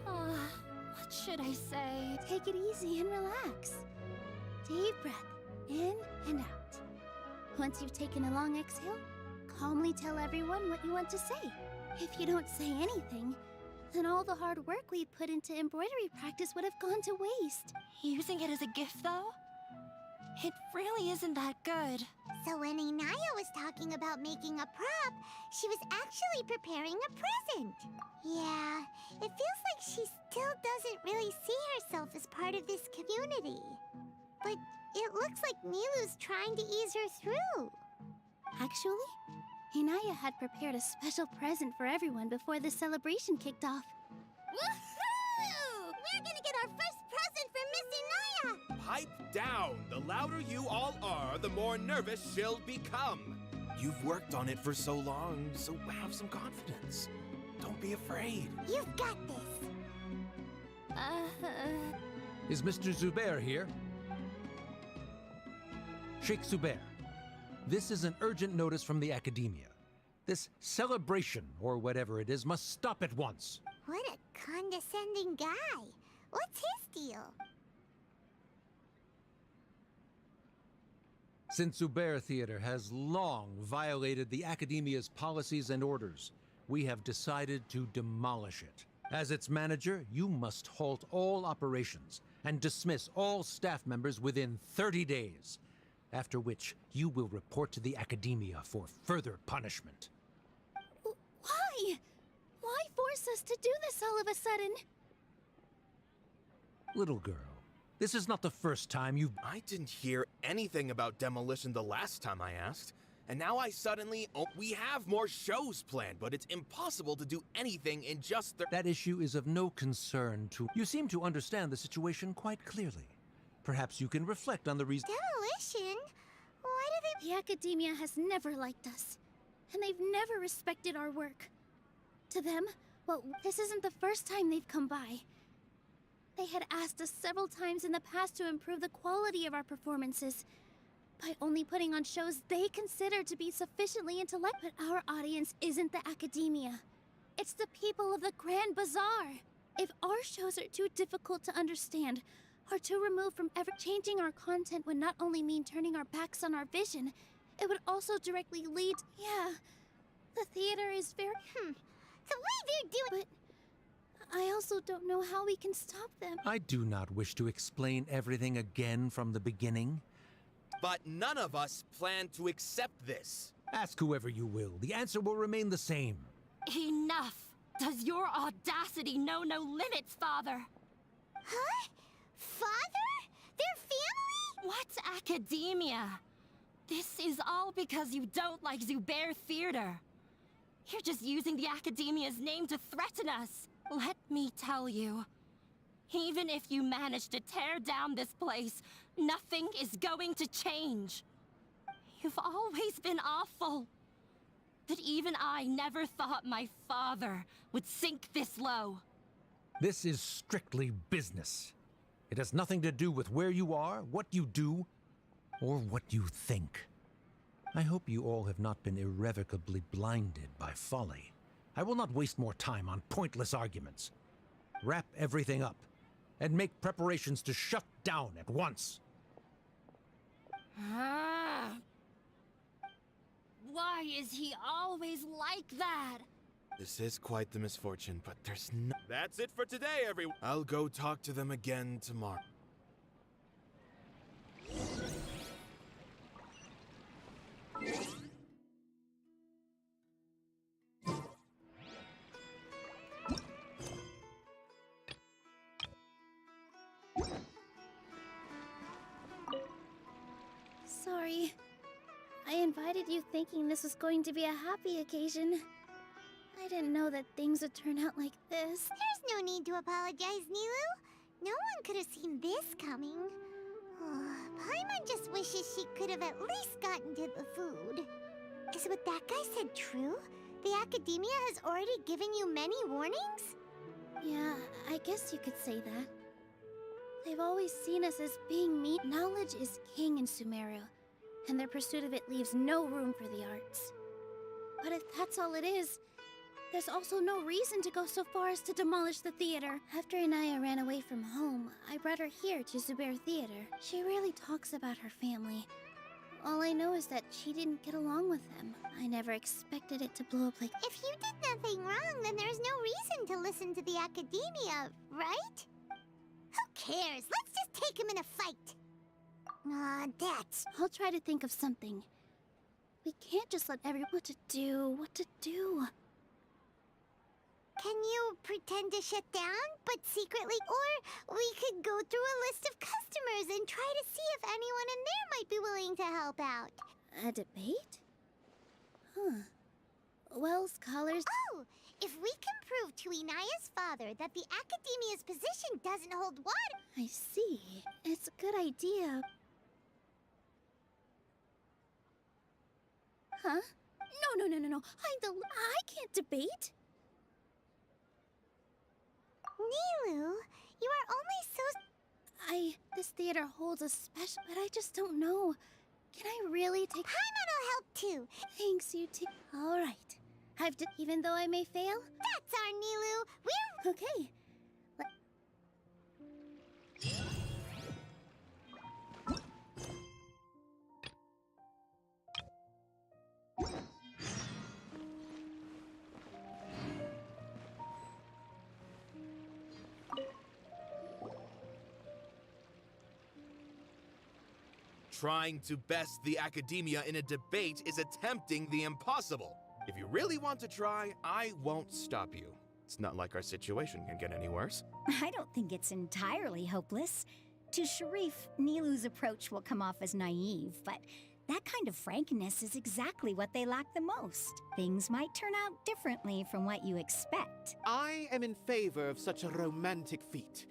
What should I say? Take it easy and relax. Deep breath in and out. Once you've taken a long exhale, calmly tell everyone what you want to say. If you don't say anything, then all the hard work we put into embroidery practice would have gone to waste. Using it as a gift, though? It really isn't that good. So when Inaya was talking about making a prop, she was actually preparing a present. Yeah, it feels like she still doesn't really see herself as part of this community. But it looks like Nilu's trying to ease her through. Actually, Inaya had prepared a special present for everyone before the celebration kicked off. Woohoo! We're gonna get our first present from Miss Inaya! Pipe down! The louder you all are, the more nervous she'll become. You've worked on it for so long, so have some confidence. Don't be afraid. You've got this. Is Mr. Zubair here? Sheikh Zubair, this is an urgent notice from the Academia. This celebration, or whatever it is, must stop at once. What a condescending guy. What's his deal? Since Zubair Theater has long violated the Academia's policies and orders, we have decided to demolish it. As its manager, you must halt all operations and dismiss all staff members within 30 days, after which you will report to the Academia for further punishment. Why? Why force us to do this all of a sudden? Little girl, this is not the first time you've... I didn't hear anything about demolition the last time I asked. And now I suddenly... Oh, we have more shows planned, but it's impossible to do anything in just the... That issue is of no concern to... You seem to understand the situation quite clearly. Perhaps you can reflect on the reason... Demolition? Why do they... The Academia has never liked us, and they've never respected our work. To them, well, this isn't the first time they've come by. They had asked us several times in the past to improve the quality of our performances by only putting on shows they consider to be sufficiently intellectual. But our audience isn't the Academia. It's the people of the Grand Bazaar. If our shows are too difficult to understand, or too removed from ever changing our content would not only mean turning our backs on our vision, it would also directly lead... Yeah, the theater is very... The way they're doing... But I also don't know how we can stop them. I do not wish to explain everything again from the beginning. But none of us plan to accept this. Ask whoever you will. The answer will remain the same. Enough! Does your audacity know no limits, Father? Huh? Father? Their family? What academia? This is all because you don't like Zubair Theater. You're just using the Academia's name to threaten us. Let me tell you, even if you manage to tear down this place, nothing is going to change. You've always been awful. But even I never thought my father would sink this low. This is strictly business. It has nothing to do with where you are, what you do, or what you think. I hope you all have not been irrevocably blinded by folly. I will not waste more time on pointless arguments. Wrap everything up, and make preparations to shut down at once. Why is he always like that? This is quite the misfortune, but there's no... That's it for today, everyone. I'll go talk to them again tomorrow. Sorry. I invited you thinking this was going to be a happy occasion. I didn't know that things would turn out like this. There's no need to apologize, Nilu. No one could have seen this coming. Paimon just wishes she could have at least gotten to the food. Is what that guy said true? The Academia has already given you many warnings? Yeah, I guess you could say that. They've always seen us as being mean. Knowledge is king in Sumeru, and their pursuit of it leaves no room for the arts. But if that's all it is, there's also no reason to go so far as to demolish the theater. After Inaya ran away from home, I brought her here to Zubair Theater. She rarely talks about her family. All I know is that she didn't get along with them. I never expected it to blow up like... If you did nothing wrong, then there's no reason to listen to the Academia, right? Who cares? Let's just take him in a fight. That's... I'll try to think of something. We can't just let everyone... What to do? Can you pretend to shut down, but secretly? Or we could go through a list of customers and try to see if anyone in there might be willing to help out. A debate? Huh. Well, scholars... Oh! If we can prove to Inaya's father that the Academia's position doesn't hold water... I see. It's a good idea. Huh? No. I can't debate. Nilu, you are only so... This theater holds a special... But I just don't know. Can I really take... Paimon will help too. Thanks, you two. All right. Even though I may fail? That's our Nilu. We're... Okay. Trying to best the Academia in a debate is attempting the impossible. If you really want to try, I won't stop you. It's not like our situation can get any worse. I don't think it's entirely hopeless. To Sharif, Nilu's approach will come off as naive, but that kind of frankness is exactly what they lack the most. Things might turn out differently from what you expect. I am in favor of such a romantic feat.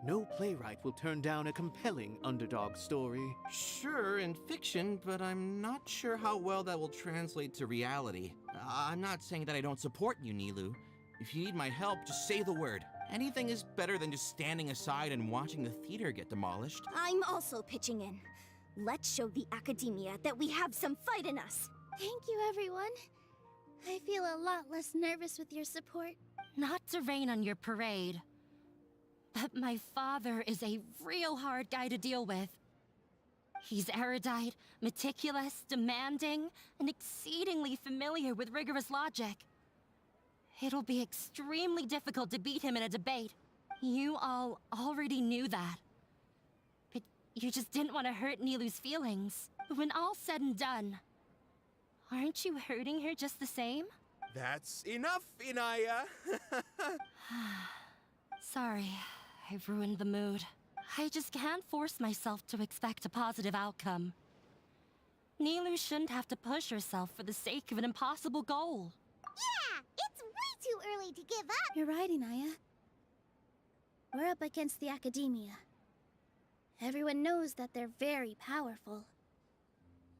No playwright will turn down a compelling underdog story. Sure, in fiction, but I'm not sure how well that will translate to reality. I'm not saying that I don't support you, Nilu. If you need my help, just say the word. Anything is better than just standing aside and watching the theater get demolished. I'm also pitching in. Let's show the Academia that we have some fight in us. Thank you, everyone. I feel a lot less nervous with your support. Not to rain on your parade, but my father is a real hard guy to deal with. He's erudite, meticulous, demanding, and exceedingly familiar with rigorous logic. It'll be extremely difficult to beat him in a debate. You all already knew that. But you just didn't want to hurt Nilu's feelings. When all's said and done, Aren't you hurting her just the same? That's enough, Inaya. Sorry, I've ruined the mood. I just can't force myself to expect a positive outcome. Nilu shouldn't have to push herself for the sake of an impossible goal. Yeah, it's way too early to give up. You're right, Inaya. We're up against the Academia. Everyone knows that they're very powerful.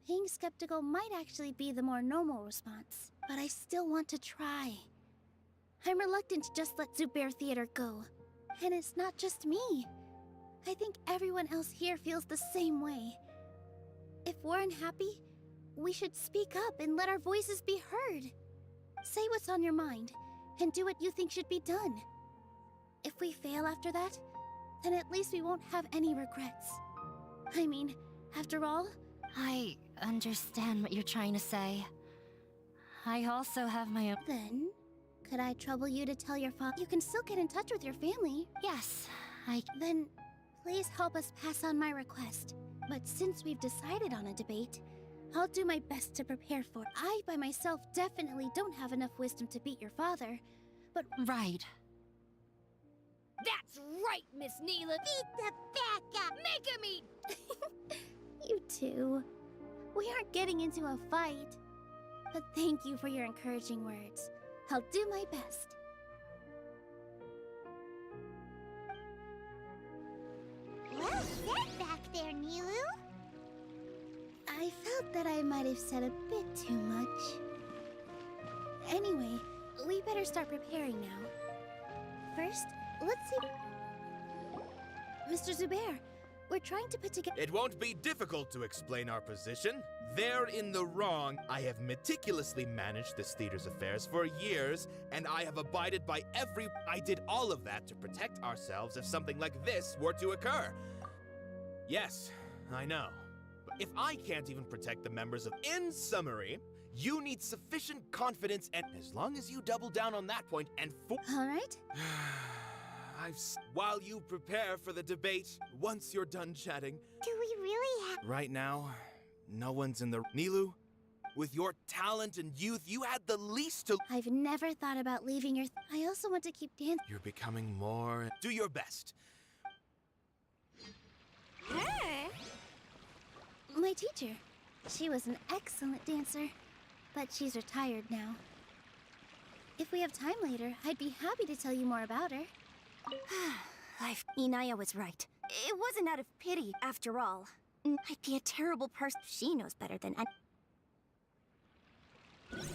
Being skeptical might actually be the more normal response, but I still want to try. I'm reluctant to just let Zubair Theater go. And it's not just me. I think everyone else here feels the same way. If we're unhappy, we should speak up and let our voices be heard. Say what's on your mind, and do what you think should be done. If we fail after that, then at least we won't have any regrets. I mean, after all... I understand what you're trying to say. I also have my own... Then, could I trouble you to tell your father? You can still get in touch with your family. Yes, Then, please help us pass on my request. But since we've decided on a debate, I'll do my best to prepare for it. I, by myself, definitely don't have enough wisdom to beat your father, but... Right. That's right, Miss Neela. Beat the back up! Make him eat! You too. We aren't getting into a fight. But thank you for your encouraging words. I'll do my best. Well said back there, Nilu. I felt that I might have said a bit too much. Anyway, we better start preparing now. First, let's see... Mr. Zubair, we're trying to put together... It won't be difficult to explain our position. They're in the wrong. I have meticulously managed this theater's affairs for years, and I have abided by every... I did all of that to protect ourselves if something like this were to occur. Yes, I know. But if I can't even protect the members of... In summary, you need sufficient confidence, and as long as you double down on that point and... All right. While you prepare for the debate, once you're done chatting... Do we really have... Right now, no one's in the... Nilu, with your talent and youth, you had the least to... I've never thought about leaving your... I also want to keep dancing. You're becoming more... Do your best. Her? My teacher. She was an excellent dancer, but she's retired now. If we have time later, I'd be happy to tell you more about her. Inaya was right. It wasn't out of pity, after all. I'd be a terrible person. She knows better than I... Hylan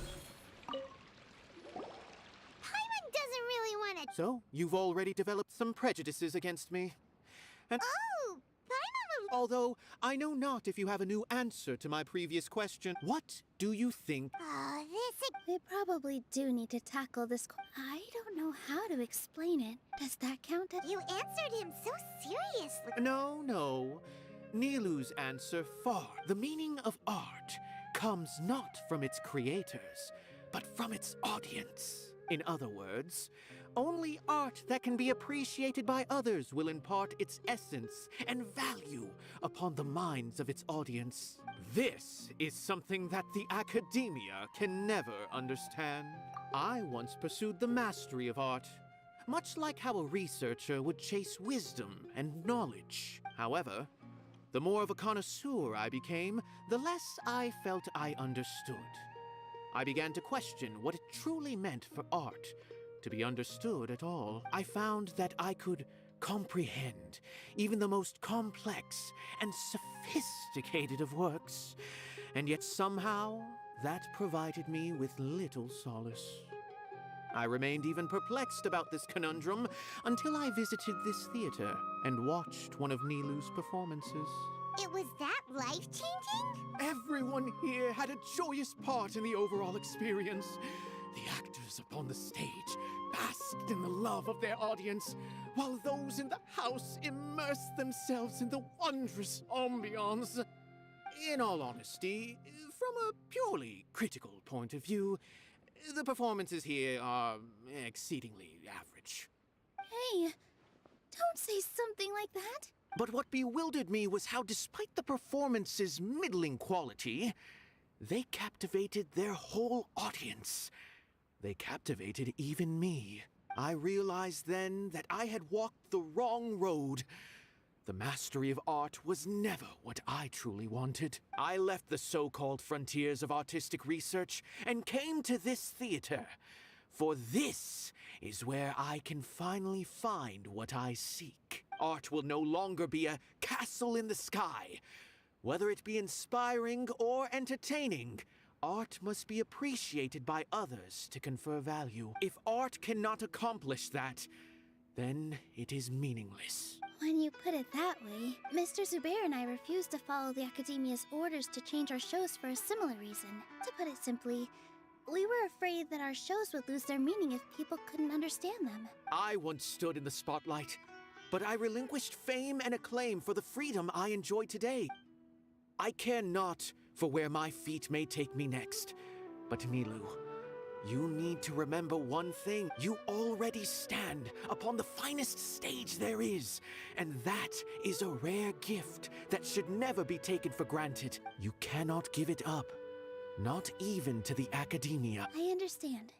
doesn't really want to... So, you've already developed some prejudices against me. And Oh, Paimon... although I know not if you have a new answer to my previous question, what do you think? Oh, this... We probably do need to tackle this... I don't know how to explain it. Does that count as... You answered him so seriously. No. Nilu's answer far. The meaning of art comes not from its creators, but from its audience. In other words, only art that can be appreciated by others will impart its essence and value upon the minds of its audience. This is something that the Academia can never understand. I once pursued the mastery of art, much like how a researcher would chase wisdom and knowledge. However, the more of a connoisseur I became, the less I felt I understood. I began to question what it truly meant for art to be understood at all. I found that I could comprehend even the most complex and sophisticated of works, and yet somehow that provided me with little solace. I remained even perplexed about this conundrum until I visited this theater and watched one of Nilu's performances. It was that life-changing? Everyone here had a joyous part in the overall experience. The actors upon the stage basked in the love of their audience, while those in the house immersed themselves in the wondrous ambiance. In all honesty, from a purely critical point of view, the performances here are exceedingly average. Hey, don't say something like that. But what bewildered me was how, despite the performance's middling quality, They captivated their whole audience. They captivated even me. I realized then that I had walked the wrong road. The mastery of art was never what I truly wanted. I left the so-called frontiers of artistic research and came to this theater. For this is where I can finally find what I seek. Art will no longer be a castle in the sky. Whether it be inspiring or entertaining, art must be appreciated by others to confer value. If art cannot accomplish that, then it is meaningless. When you put it that way, Mr. Zubair and I refused to follow the Academia's orders to change our shows for a similar reason. To put it simply, we were afraid that our shows would lose their meaning if people couldn't understand them. I once stood in the spotlight, but I relinquished fame and acclaim for the freedom I enjoy today. I care not for where my feet may take me next. But Nilou, you need to remember one thing. You already stand upon the finest stage there is, and that is a rare gift that should never be taken for granted. You cannot give it up, not even to the Academia. I understand.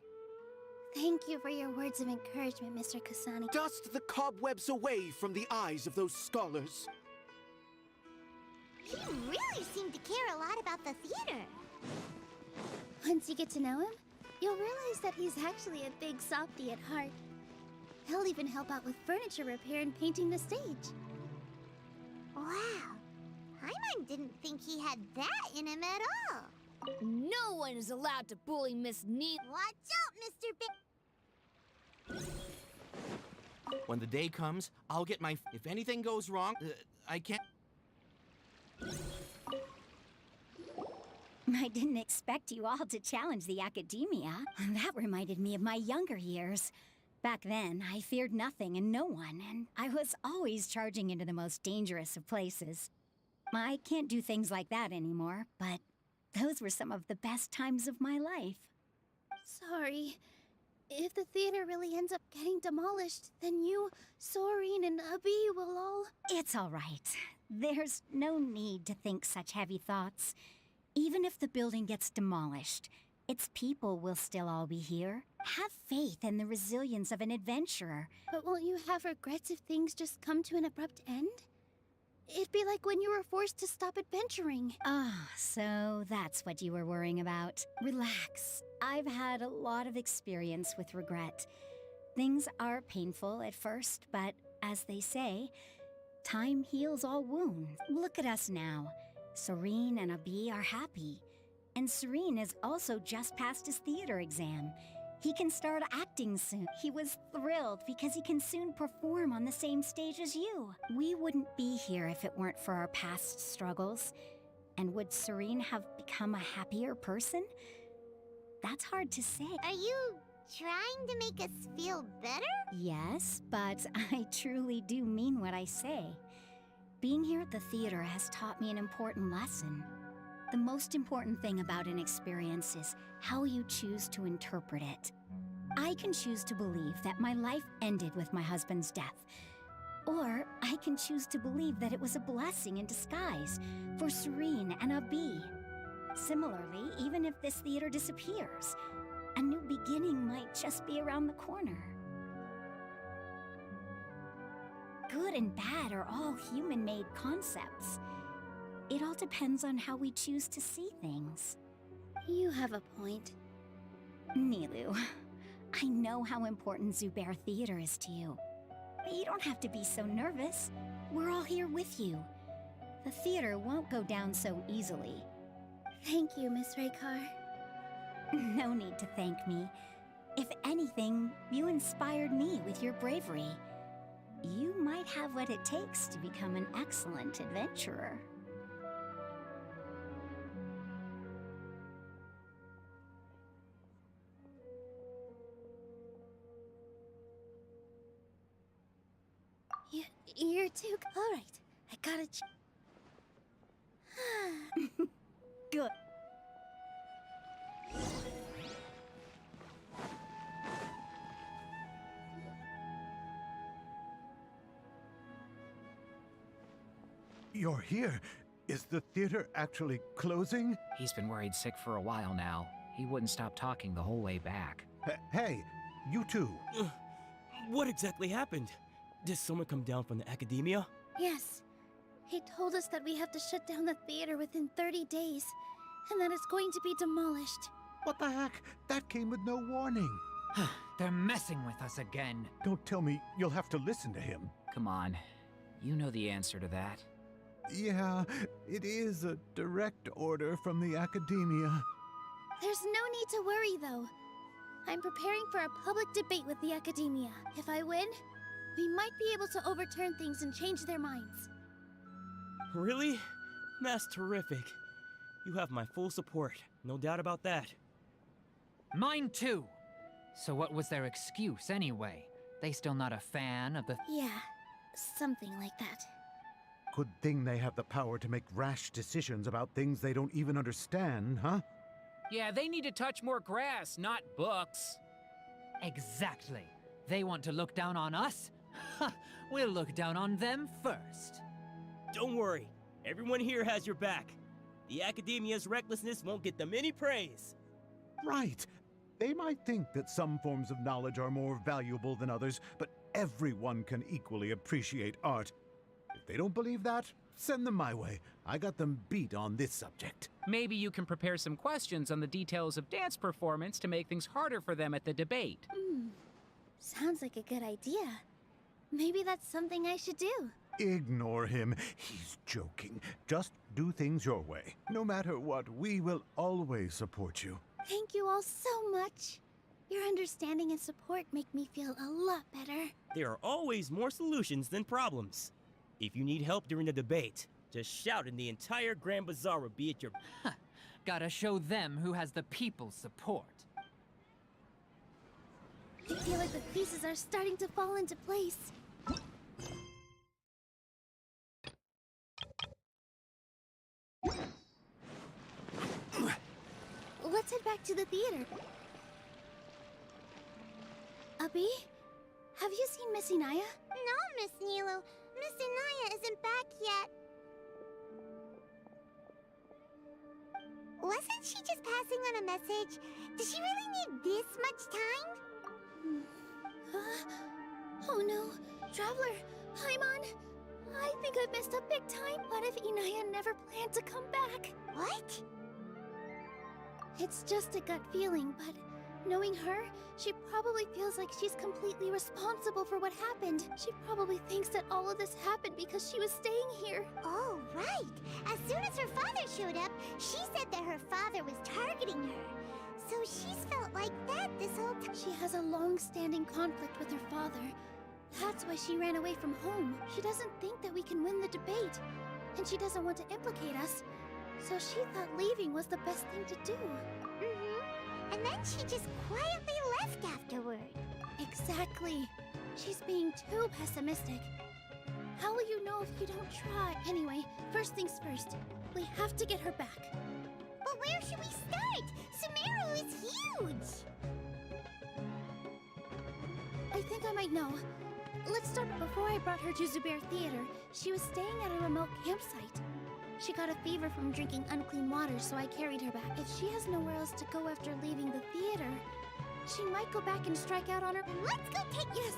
Thank you for your words of encouragement, Mr. Kasani. Dust the cobwebs away from the eyes of those scholars. He really seemed to care a lot about the theater. Once you get to know him, you'll realize that he's actually a big softie at heart. He'll even help out with furniture repair and painting the stage. Wow. Hylan didn't think he had that in him at all. No one is allowed to bully Miss Neat. Watch out, Mr. When the day comes, I'll get my... If anything goes wrong, I can't... I didn't expect you all to challenge the Academia. That reminded me of my younger years. Back then, I feared nothing and no one, and I was always charging into the most dangerous of places. I can't do things like that anymore, but those were some of the best times of my life. Sorry. If the theater really ends up getting demolished, then you, Soren, and Abi will all... It's all right. There's no need to think such heavy thoughts. Even if the building gets demolished, its people will still all be here. Have faith in the resilience of an adventurer. But won't you have regrets if things just come to an abrupt end? It'd be like when you were forced to stop adventuring. Ah, so that's what you were worrying about. Relax. I've had a lot of experience with regret. Things are painful at first, but as they say, time heals all wounds. Look at us now. Serene and Abi are happy. And Serene has also just passed his theater exam. He can start acting soon. He was thrilled because he can soon perform on the same stage as you. We wouldn't be here if it weren't for our past struggles. And would Serene have become a happier person? That's hard to say. Are you trying to make us feel better? Yes, but I truly do mean what I say. Being here at the theater has taught me an important lesson. The most important thing about an experience is how you choose to interpret it. I can choose to believe that my life ended with my husband's death. Or I can choose to believe that it was a blessing in disguise for Serene and Abi. Similarly, even if this theater disappears, a new beginning might just be around the corner. Good and bad are all human-made concepts. It all depends on how we choose to see things. You have a point. Nilou, I know how important Zubair Theater is to you. But you don't have to be so nervous. We're all here with you. The theater won't go down so easily. Thank you, Miss Raykar. No need to thank me. If anything, you inspired me with your bravery. You might have what it takes to become an excellent adventurer. You're too... All right, I gotta... Good. You're here. Is the theater actually closing? He's been worried sick for a while now. He wouldn't stop talking the whole way back. Hey, you two. What exactly happened? Did someone come down from the academia? Yes. He told us that we have to shut down the theater within 30 days, and that it's going to be demolished. What the heck? That came with no warning. They're messing with us again. Don't tell me you'll have to listen to him. Come on. You know the answer to that. Yeah, it is a direct order from the academia. There's no need to worry, though. I'm preparing for a public debate with the academia. If I win, we might be able to overturn things and change their minds. Really? That's terrific. You have my full support, no doubt about that. Mine too. So what was their excuse anyway? They still not a fan of the... Yeah, something like that. Good thing they have the power to make rash decisions about things they don't even understand, huh? Yeah, they need to touch more grass, not books. Exactly. They want to look down on us? Ha! We'll look down on them first. Don't worry. Everyone here has your back. The academia's recklessness won't get them any praise. Right. They might think that some forms of knowledge are more valuable than others, but everyone can equally appreciate art. If they don't believe that, send them my way. I got them beat on this subject. Maybe you can prepare some questions on the details of dance performance to make things harder for them at the debate. Sounds like a good idea. Maybe that's something I should do. Ignore him. He's joking. Just do things your way. No matter what, we will always support you. Thank you all so much. Your understanding and support make me feel a lot better. There are always more solutions than problems. If you need help during the debate, just shout and the entire Grand Bazaar will be at your... Gotta show them who has the people's support. I feel like the pieces are starting to fall into place. Let's head back to the theater. Abby? Have you seen Miss Inaya? No, Miss Nilo. Miss Inaya isn't back yet. Wasn't she just passing on a message? Does she really need this much time? Oh no. Traveler, Paimon. I think I've messed up big time. What if Inaya never planned to come back? What? It's just a gut feeling, but knowing her, she probably feels like she's completely responsible for what happened. She probably thinks that all of this happened because she was staying here. Oh, right. As soon as her father showed up, she said that her father was targeting her. So she's felt like that this whole time. She has a long-standing conflict with her father. That's why she ran away from home. She doesn't think that we can win the debate, and she doesn't want to implicate us. So she thought leaving was the best thing to do. And then she just quietly left afterward. Exactly. She's being too pessimistic. How will you know if you don't try? Anyway, first things first. We have to get her back. But where should we start? Sumeru is huge! I think I might know. Let's start before I brought her to Zubair Theater. She was staying at a remote campsite. She got a fever from drinking unclean water, so I carried her back. If she has nowhere else to go after leaving the theater, she might go back and strike out on her. Let's go take... Yes!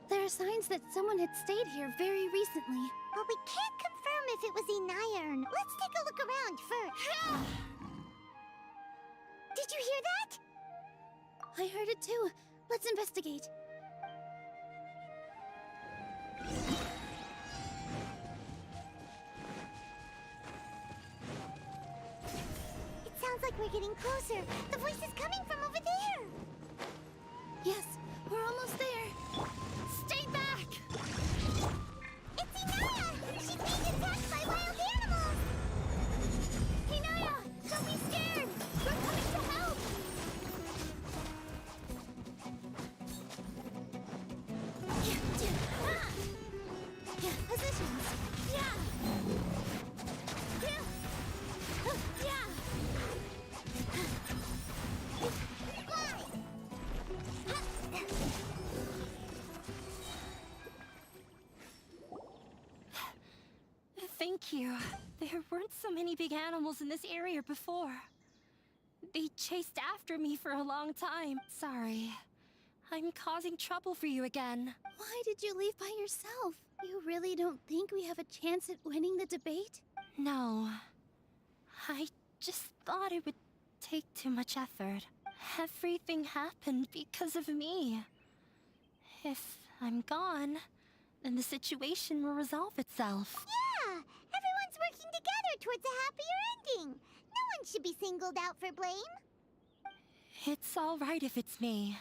There are signs that someone had stayed here very recently. But we can't confirm if it was Inaya or not. Let's take a look around first. Did you hear that? I heard it too. Let's investigate. It sounds like we're getting closer. The voice is coming from over there. Yes, we're almost there. so many big animals in this area before. They chased after me for a long time. Sorry. I'm causing trouble for you again. Why did you leave by yourself? You really don't think we have a chance at winning the debate? No. I just thought it would take too much effort. Everything happened because of me. If I'm gone, then the situation will resolve itself. Yeah! Everyone's working together towards a happier ending. No one should be singled out for blame. It's all right if it's me.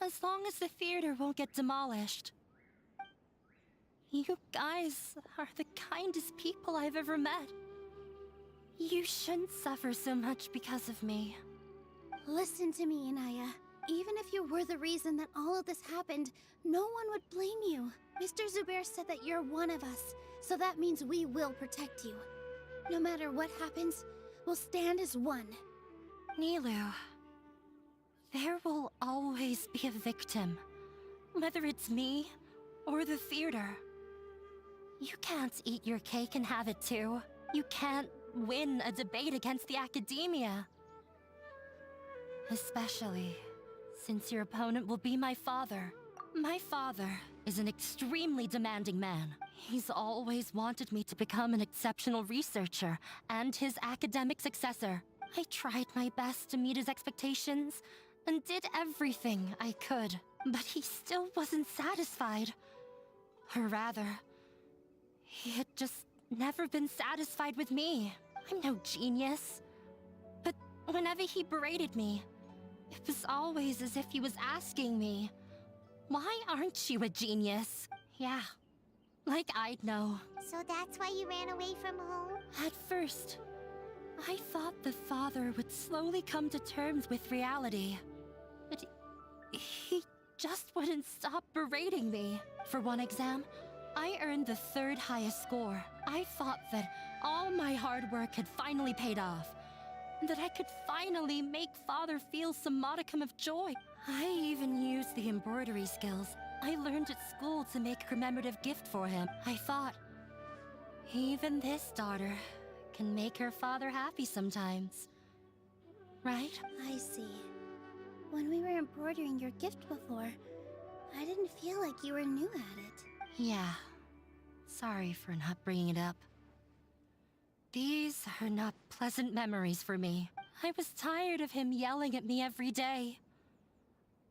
As long as the theater won't get demolished. You guys are the kindest people I've ever met. You shouldn't suffer so much because of me. Listen to me, Inaya. Even if you were the reason that all of this happened, no one would blame you. Mr. Zubair said that you're one of us, so that means we will protect you. No matter what happens, we'll stand as one. Nilou, there will always be a victim, whether it's me or the theater. You can't eat your cake and have it too. You can't win a debate against the academia. Especially since your opponent will be my father. My father is an extremely demanding man. He's always wanted me to become an exceptional researcher and his academic successor. I tried my best to meet his expectations and did everything I could, but he still wasn't satisfied. Or rather, he had just never been satisfied with me. I'm no genius. But whenever he berated me, it was always as if he was asking me, "Why aren't you a genius?" Yeah, like I'd know. So that's why you ran away from home? At first, I thought the father would slowly come to terms with reality. But he just wouldn't stop berating me. For one exam, I earned the 3rd highest score. I thought that all my hard work had finally paid off, and that I could finally make father feel some modicum of joy. I even used the embroidery skills I learned at school to make a commemorative gift for him. I thought, even this daughter can make her father happy sometimes. Right? I see. When we were embroidering your gift before, I didn't feel like you were new at it. Yeah. Sorry for not bringing it up. These are not pleasant memories for me. I was tired of him yelling at me every day.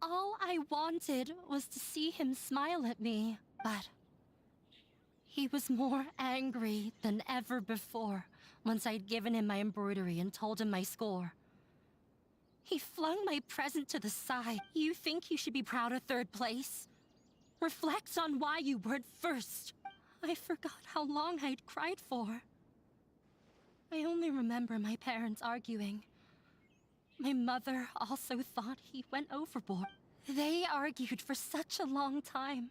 All I wanted was to see him smile at me, but he was more angry than ever before once I'd given him my embroidery and told him my score. He flung my present to the side. You think you should be proud of 3rd place? Reflect on why you weren't first. I forgot how long I'd cried for. I only remember my parents arguing. My mother also thought he went overboard. They argued for such a long time.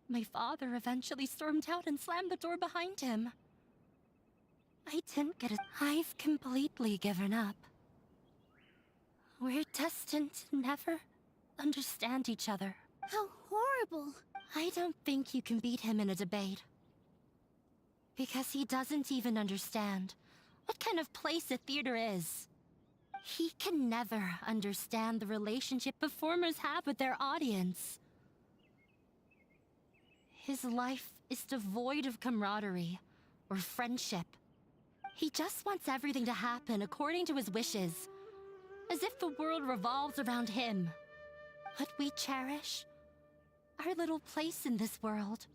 My father eventually stormed out and slammed the door behind him. I didn't get it. I've completely given up. We're destined to never understand each other. How horrible! I don't think you can beat him in a debate. Because he doesn't even understand what kind of place a theater is. He can never understand the relationship performers have with their audience. His life is devoid of camaraderie or friendship. He just wants everything to happen according to his wishes, as if the world revolves around him. What we cherish, our little place in this world,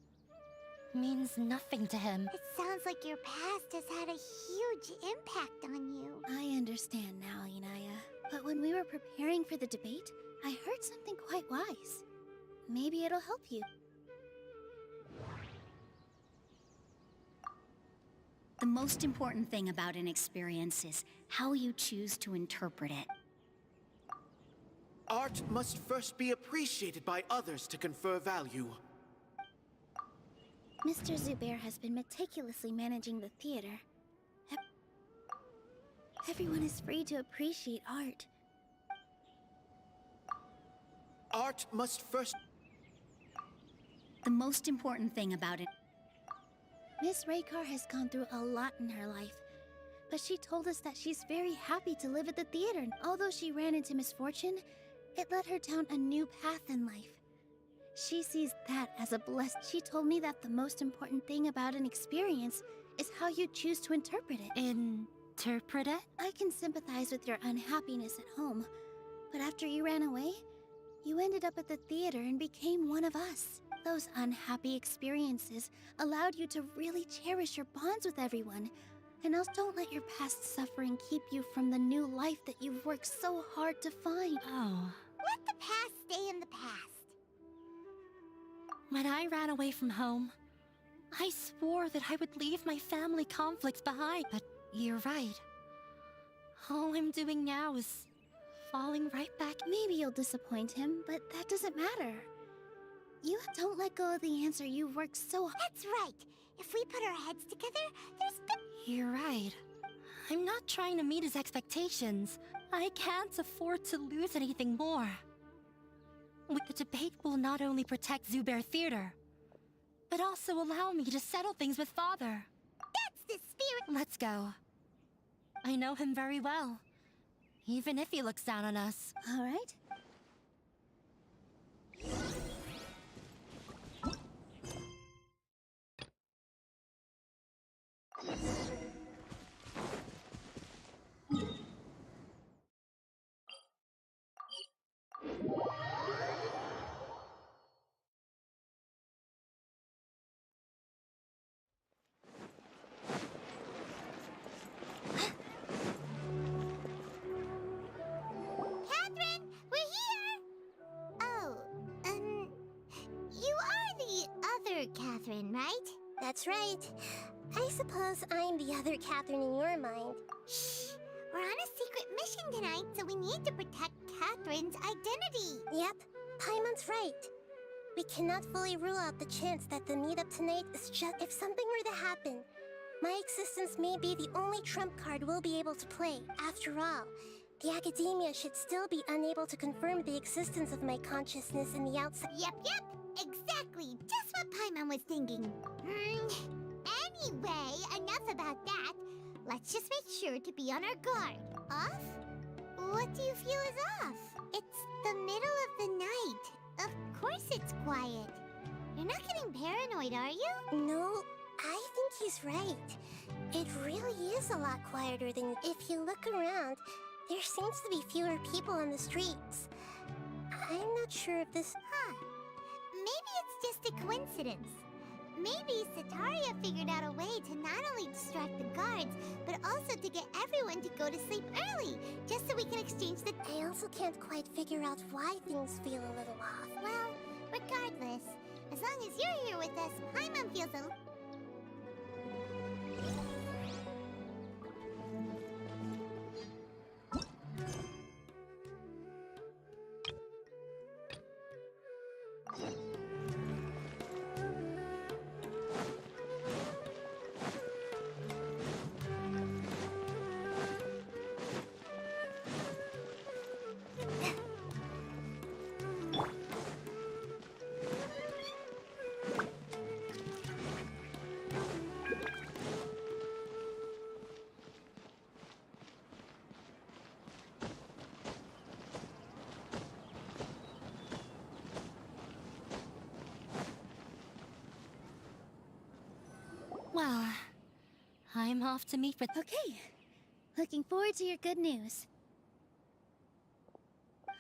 means nothing to him. It sounds like your past has had a huge impact on you. I understand now, Inaya. But when we were preparing for the debate, I heard something quite wise. Maybe it'll help you. The most important thing about an experience is how you choose to interpret it. Art must first be appreciated by others to confer value. Mr. Zubair has been meticulously managing the theater. Everyone is free to appreciate art. Art must first... The most important thing about it... Miss Raykar has gone through a lot in her life, but she told us that she's very happy to live at the theater. Although she ran into misfortune, it led her down a new path in life. She sees that as a blessing. She told me that the most important thing about an experience is how you choose to interpret it. Interpret it? I can sympathize with your unhappiness at home, but after you ran away, you ended up at the theater and became one of us. Those unhappy experiences allowed you to really cherish your bonds with everyone. And also don't let your past suffering keep you from the new life that you've worked so hard to find. Oh. Let the past stay in the past. When I ran away from home, I swore that I would leave my family conflicts behind. But you're right. All I'm doing now is falling right back. Maybe you'll disappoint him, but that doesn't matter. You don't let go of the answer you've worked so hard. That's right. If we put our heads together, You're right. I'm not trying to meet his expectations. I can't afford to lose anything more. The debate will not only protect Zubair Theater, but also allow me to settle things with Father. That's the spirit! Let's go. I know him very well, even if he looks down on us. All right. Catherine, we're here! Oh, you are the other Catherine, right? That's right. I suppose I'm the other Catherine in your mind. Shh! We're on a secret mission tonight, so we need to protect Catherine's identity. Yep, Paimon's right. We cannot fully rule out the chance that the meetup tonight is just if something were to happen. My existence may be the only trump card we'll be able to play. After all, the Academia should still be unable to confirm the existence of my consciousness in the outside. Yep. Exactly. Just what Paimon was thinking. Anyway, enough about that. Let's just make sure to be on our guard. Off? What do you feel is off? It's the middle of the night. Of course it's quiet. You're not getting paranoid, are you? No, I think he's right. It really is a lot quieter than... If you look around, there seems to be fewer people on the streets. I'm not sure if this... Maybe it's just a coincidence. Maybe Sataria figured out a way to not only distract the guards, but also to get everyone to go to sleep early, just so we can exchange the... I also can't quite figure out why things feel a little off. Well, regardless, as long as you're here with us, Paimon feels a... Well, I'm off to meet with... Okay. Looking forward to your good news.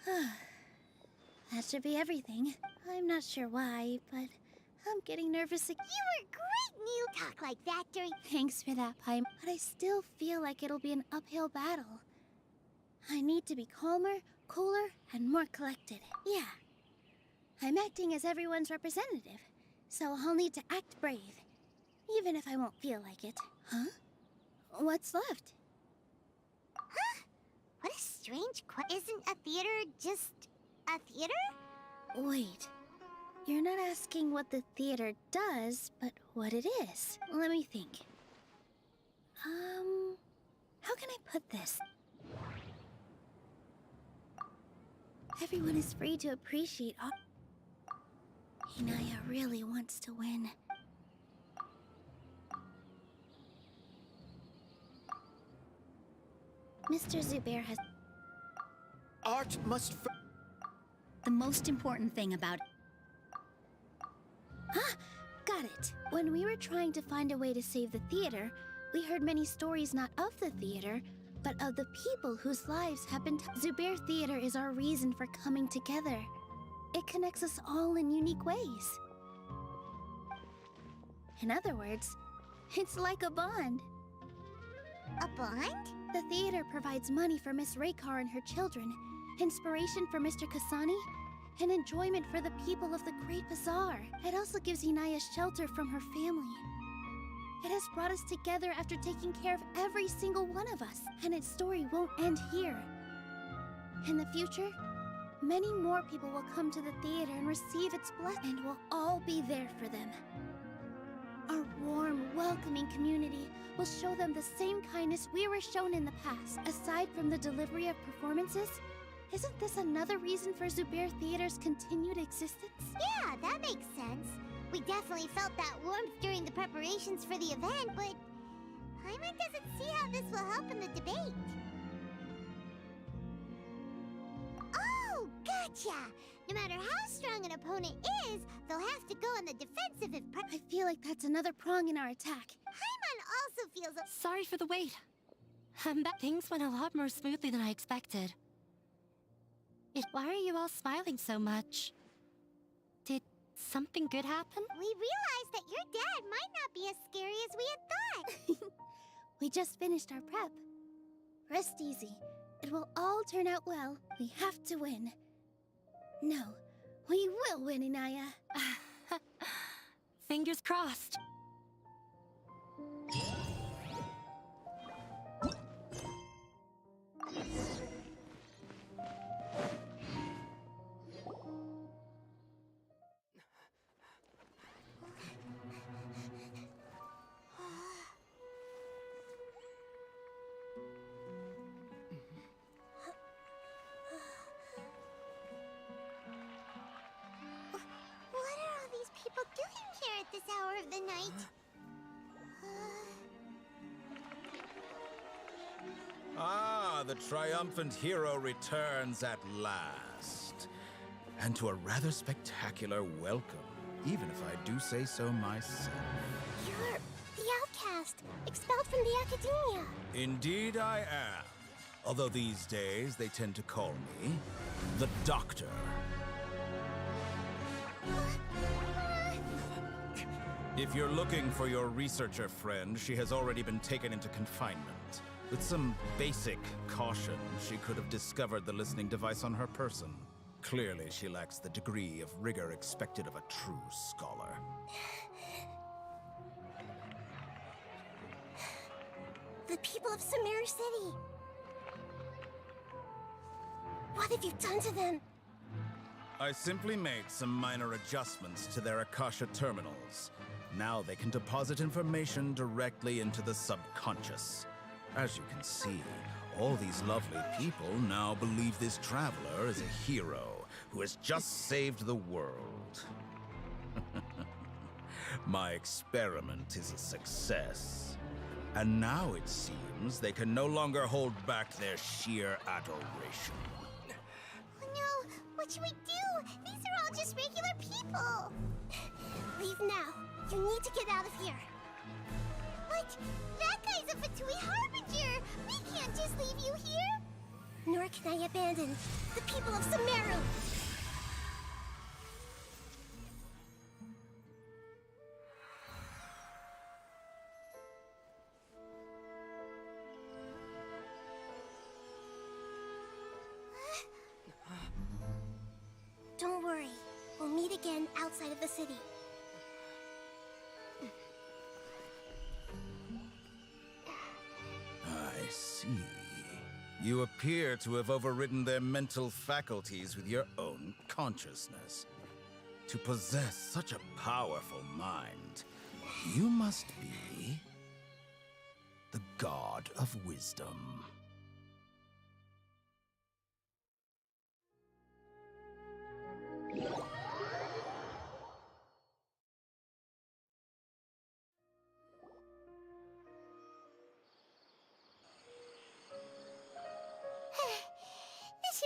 That should be everything. I'm not sure why, but I'm getting nervous again. You were great, Neil. Talk like that during... Thanks for that, Paimon. But I still feel like it'll be an uphill battle. I need to be calmer, cooler, and more collected. Yeah. I'm acting as everyone's representative, so I'll need to act brave. Even if I won't feel like it. Huh? What's left? Huh? What a strange Isn't a theater just a theater? Wait. You're not asking what the theater does, but what it is. Let me think. How can I put this? Everyone is free to appreciate all... Inaya really wants to win. Mr. Zubair has... Art must... The most important thing about... Huh? Got it. When we were trying to find a way to save the theater, we heard many stories not of the theater, but of the people whose lives have been... Zubair Theater is our reason for coming together. It connects us all in unique ways. In other words, it's like a bond. A bond? The theater provides money for Miss Raykar and her children, inspiration for Mr. Kasani, and enjoyment for the people of the Great Bazaar. It also gives Inaya shelter from her family. It has brought us together after taking care of every single one of us, and its story won't end here. In the future, many more people will come to the theater and receive its blessing, and we'll all be there for them. Our warm, welcoming community will show them the same kindness we were shown in the past. Aside from the delivery of performances, isn't this another reason for Zubair Theater's continued existence? Yeah, that makes sense. We definitely felt that warmth during the preparations for the event, but Hyman doesn't see how this will help in the debate. Oh, gotcha! No matter how strong an opponent is, they'll have to go on the defensive if... I feel like that's another prong in our attack. Hyman also feels... Sorry for the wait. Things went a lot more smoothly than I expected. Why are you all smiling so much? Did something good happen? We realized that your dad might not be as scary as we had thought. We just finished our prep. Rest easy. It will all turn out well. We have to win. No, we will win, Inaya. Fingers crossed. This hour of the night. Ah, the triumphant hero returns at last. And to a rather spectacular welcome, even if I do say so myself. You're the outcast, expelled from the academia. Indeed I am. Although these days they tend to call me the Doctor. If you're looking for your researcher friend, she has already been taken into confinement. With some basic caution, she could have discovered the listening device on her person. Clearly, she lacks the degree of rigor expected of a true scholar. The people of Sumeru City. What have you done to them? I simply made some minor adjustments to their Akasha terminals. Now they can deposit information directly into the subconscious. As you can see, all these lovely people now believe this traveler is a hero who has just saved the world. My experiment is a success. And now it seems they can no longer hold back their sheer adoration. Oh no, what should we do? These are all just regular people. Leave now. You need to get out of here. But that guy's a Fatui Harbinger. We can't just leave you here. Nor can I abandon the people of Sumeru. Don't worry. We'll meet again outside of the city. I see. You appear to have overridden their mental faculties with your own consciousness. To possess such a powerful mind, you must be the God of Wisdom.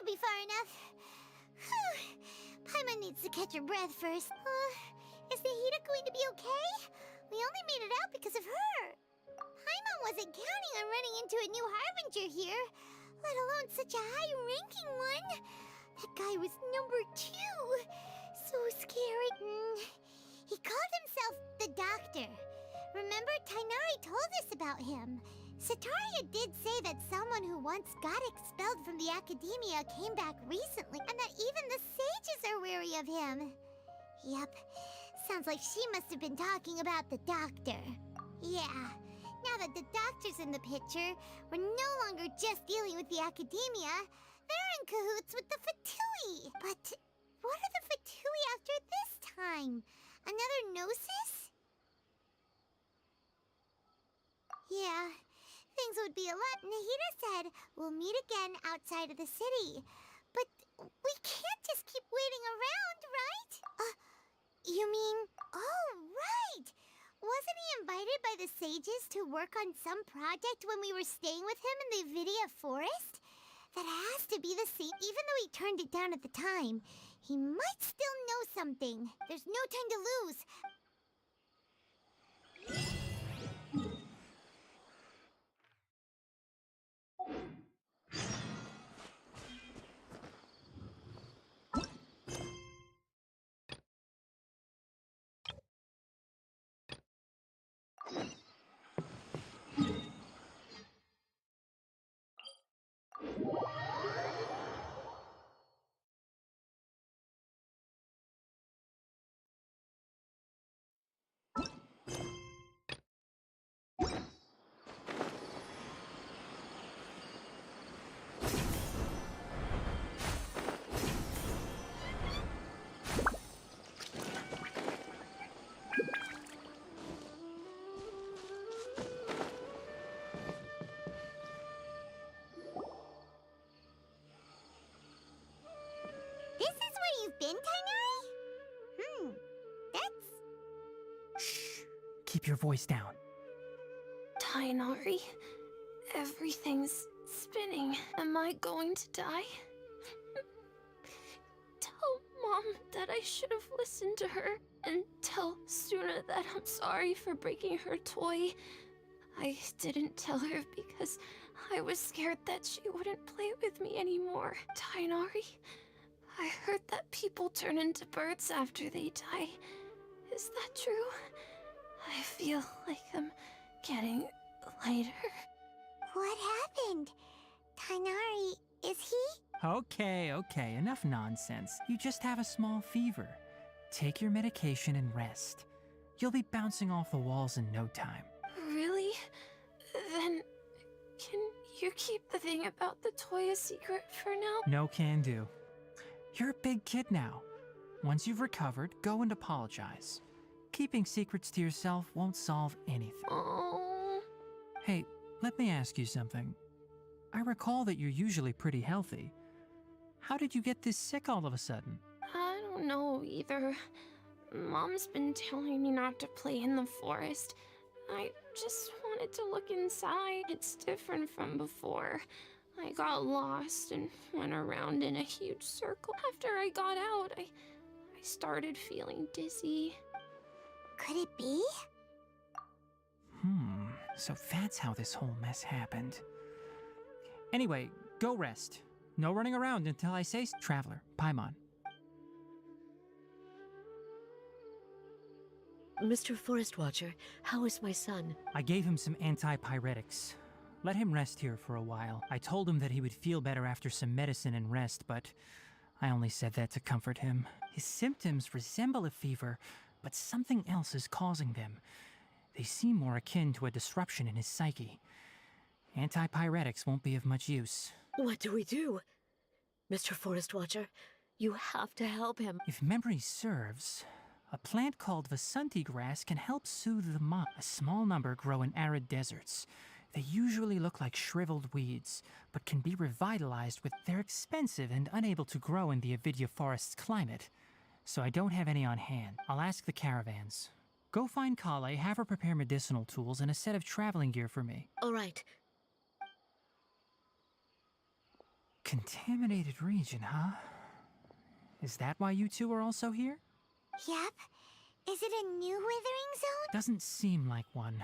be far enough. Paimon needs to catch her breath first. Is Nahida going to be okay? We only made it out because of her. Paimon wasn't counting on running into a new Harbinger here, let alone such a high-ranking one. That guy was number 2. So scary. He called himself the Doctor. Remember, Tighnari told us about him. Sataria did say that someone who once got expelled from the Academia came back recently, and that even the sages are wary of him. Yep, sounds like she must have been talking about the Doctor. Yeah, now that the Doctor's in the picture, we're no longer just dealing with the Academia. They're in cahoots with the Fatui. But what are the Fatui after this time? Another Gnosis? Yeah, things would be a lot. Nahida said we'll meet again outside of the city. But we can't just keep waiting around, right? You mean... Oh, right! Wasn't he invited by the sages to work on some project when we were staying with him in the Avidia Forest? That has to be the same. Even though he turned it down at the time, he might still know something. There's no time to lose. Been, Tighnari? That's... Shh. Keep your voice down. Tighnari, everything's spinning. Am I going to die? Tell Mom that I should have listened to her, and tell Suna that I'm sorry for breaking her toy. I didn't tell her because I was scared that she wouldn't play with me anymore. Tighnari, I heard that people turn into birds after they die. Is that true? I feel like I'm getting lighter. What happened? Tighnari, is he? Okay, enough nonsense. You just have a small fever. Take your medication and rest. You'll be bouncing off the walls in no time. Really? Then, can you keep the thing about the toy a secret for now? No can do. You're a big kid now. Once you've recovered, go and apologize. Keeping secrets to yourself won't solve anything. Oh. Hey, let me ask you something. I recall that you're usually pretty healthy. How did you get this sick all of a sudden? I don't know either. Mom's been telling me not to play in the forest. I just wanted to look inside. It's different from before. I got lost and went around in a huge circle. After I got out, I started feeling dizzy. Could it be? So that's how this whole mess happened. Anyway, go rest. No running around until I say Traveler, Paimon. Mr. Forest Watcher, how is my son? I gave him some antipyretics. Let him rest here for a while. I told him that he would feel better after some medicine and rest, but I only said that to comfort him. His symptoms resemble a fever, but something else is causing them. They seem more akin to a disruption in his psyche. Antipyretics won't be of much use. What do we do? Mr. Forest Watcher, you have to help him. If memory serves, a plant called Vasanti grass can help soothe the mind. A small number grow in arid deserts. They usually look like shriveled weeds, but can be revitalized with... They're expensive and unable to grow in the Avidia Forest's climate, so I don't have any on hand. I'll ask the caravans. Go find Kale, have her prepare medicinal tools and a set of traveling gear for me. All right. Contaminated region, huh? Is that why you two are also here? Yep. Is it a new withering zone? Doesn't seem like one.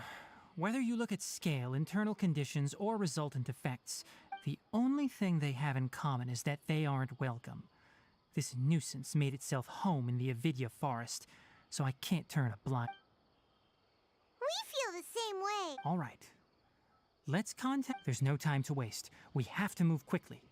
Whether you look at scale, internal conditions, or resultant effects, the only thing they have in common is that they aren't welcome. This nuisance made itself home in the Avidya forest, so I can't turn a blind... We feel the same way. All right. Let's contact... There's no time to waste. We have to move quickly.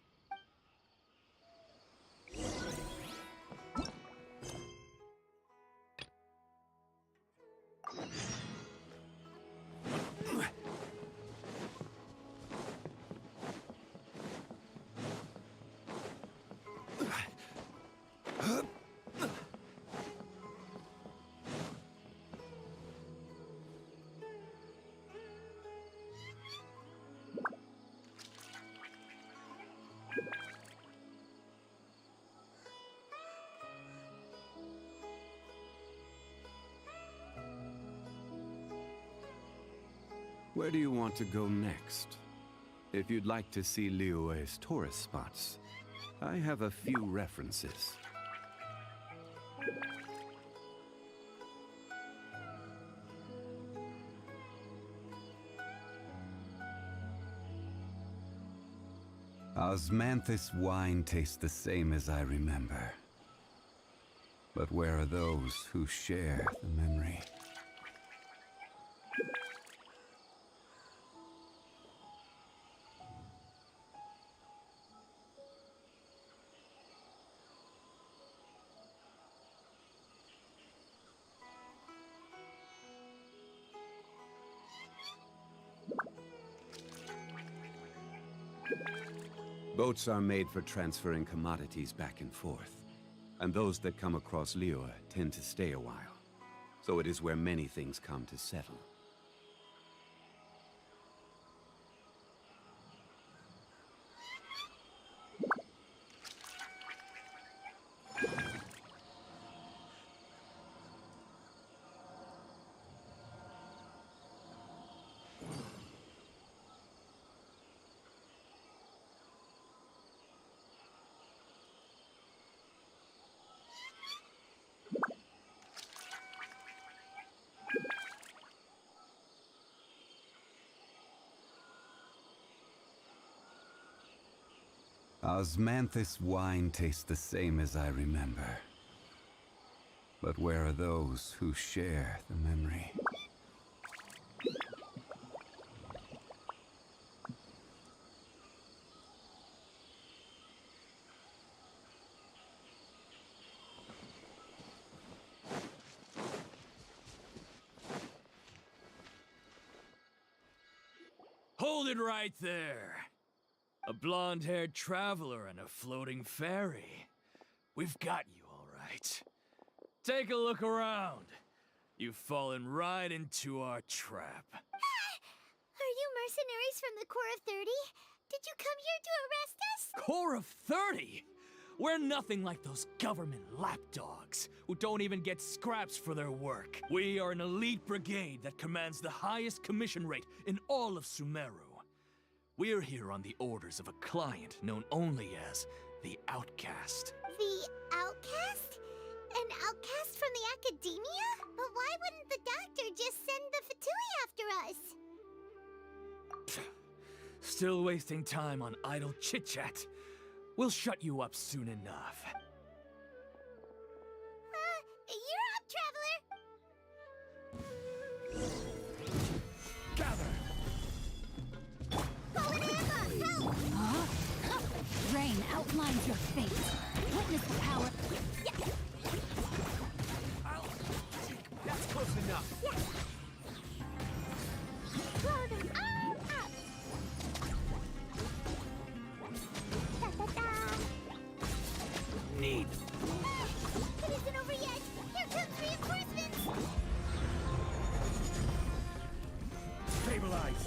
Where do you want to go next? If you'd like to see Liyue's tourist spots, I have a few references. Osmanthus wine tastes the same as I remember. But where are those who share the memory? Boats are made for transferring commodities back and forth, and those that come across Liyue tend to stay a while. So it is where many things come to settle. Osmanthus wine tastes the same as I remember. But where are those who share the memory? Hold it right there! A blonde-haired traveler and a floating fairy. We've got you, all right. Take a look around. You've fallen right into our trap. Are you mercenaries from the Corps of 30? Did you come here to arrest us? Corps of 30? We're nothing like those government lapdogs who don't even get scraps for their work. We are an elite brigade that commands the highest commission rate in all of Sumeru. We're here on the orders of a client known only as the Outcast. The Outcast? An outcast from the academia? But why wouldn't the doctor just send the Fatui after us? Still wasting time on idle chit-chat. We'll shut you up soon enough. You're up, traveler! Gather! Rain outlines your fate. Witness the power. That's close enough. Throw them arm up! Need. It isn't over yet! Here comes reinforcements! Stabilize!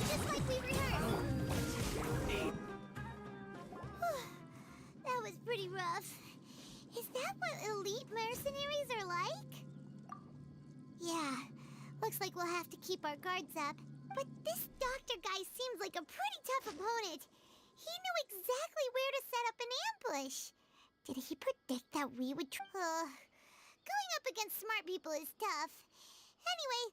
Just like we rehearsed! That was pretty rough. Is that what elite mercenaries are like? Yeah, looks like we'll have to keep our guards up. But this doctor guy seems like a pretty tough opponent. He knew exactly where to set up an ambush. Did he predict that we would going up against smart people is tough. Anyway,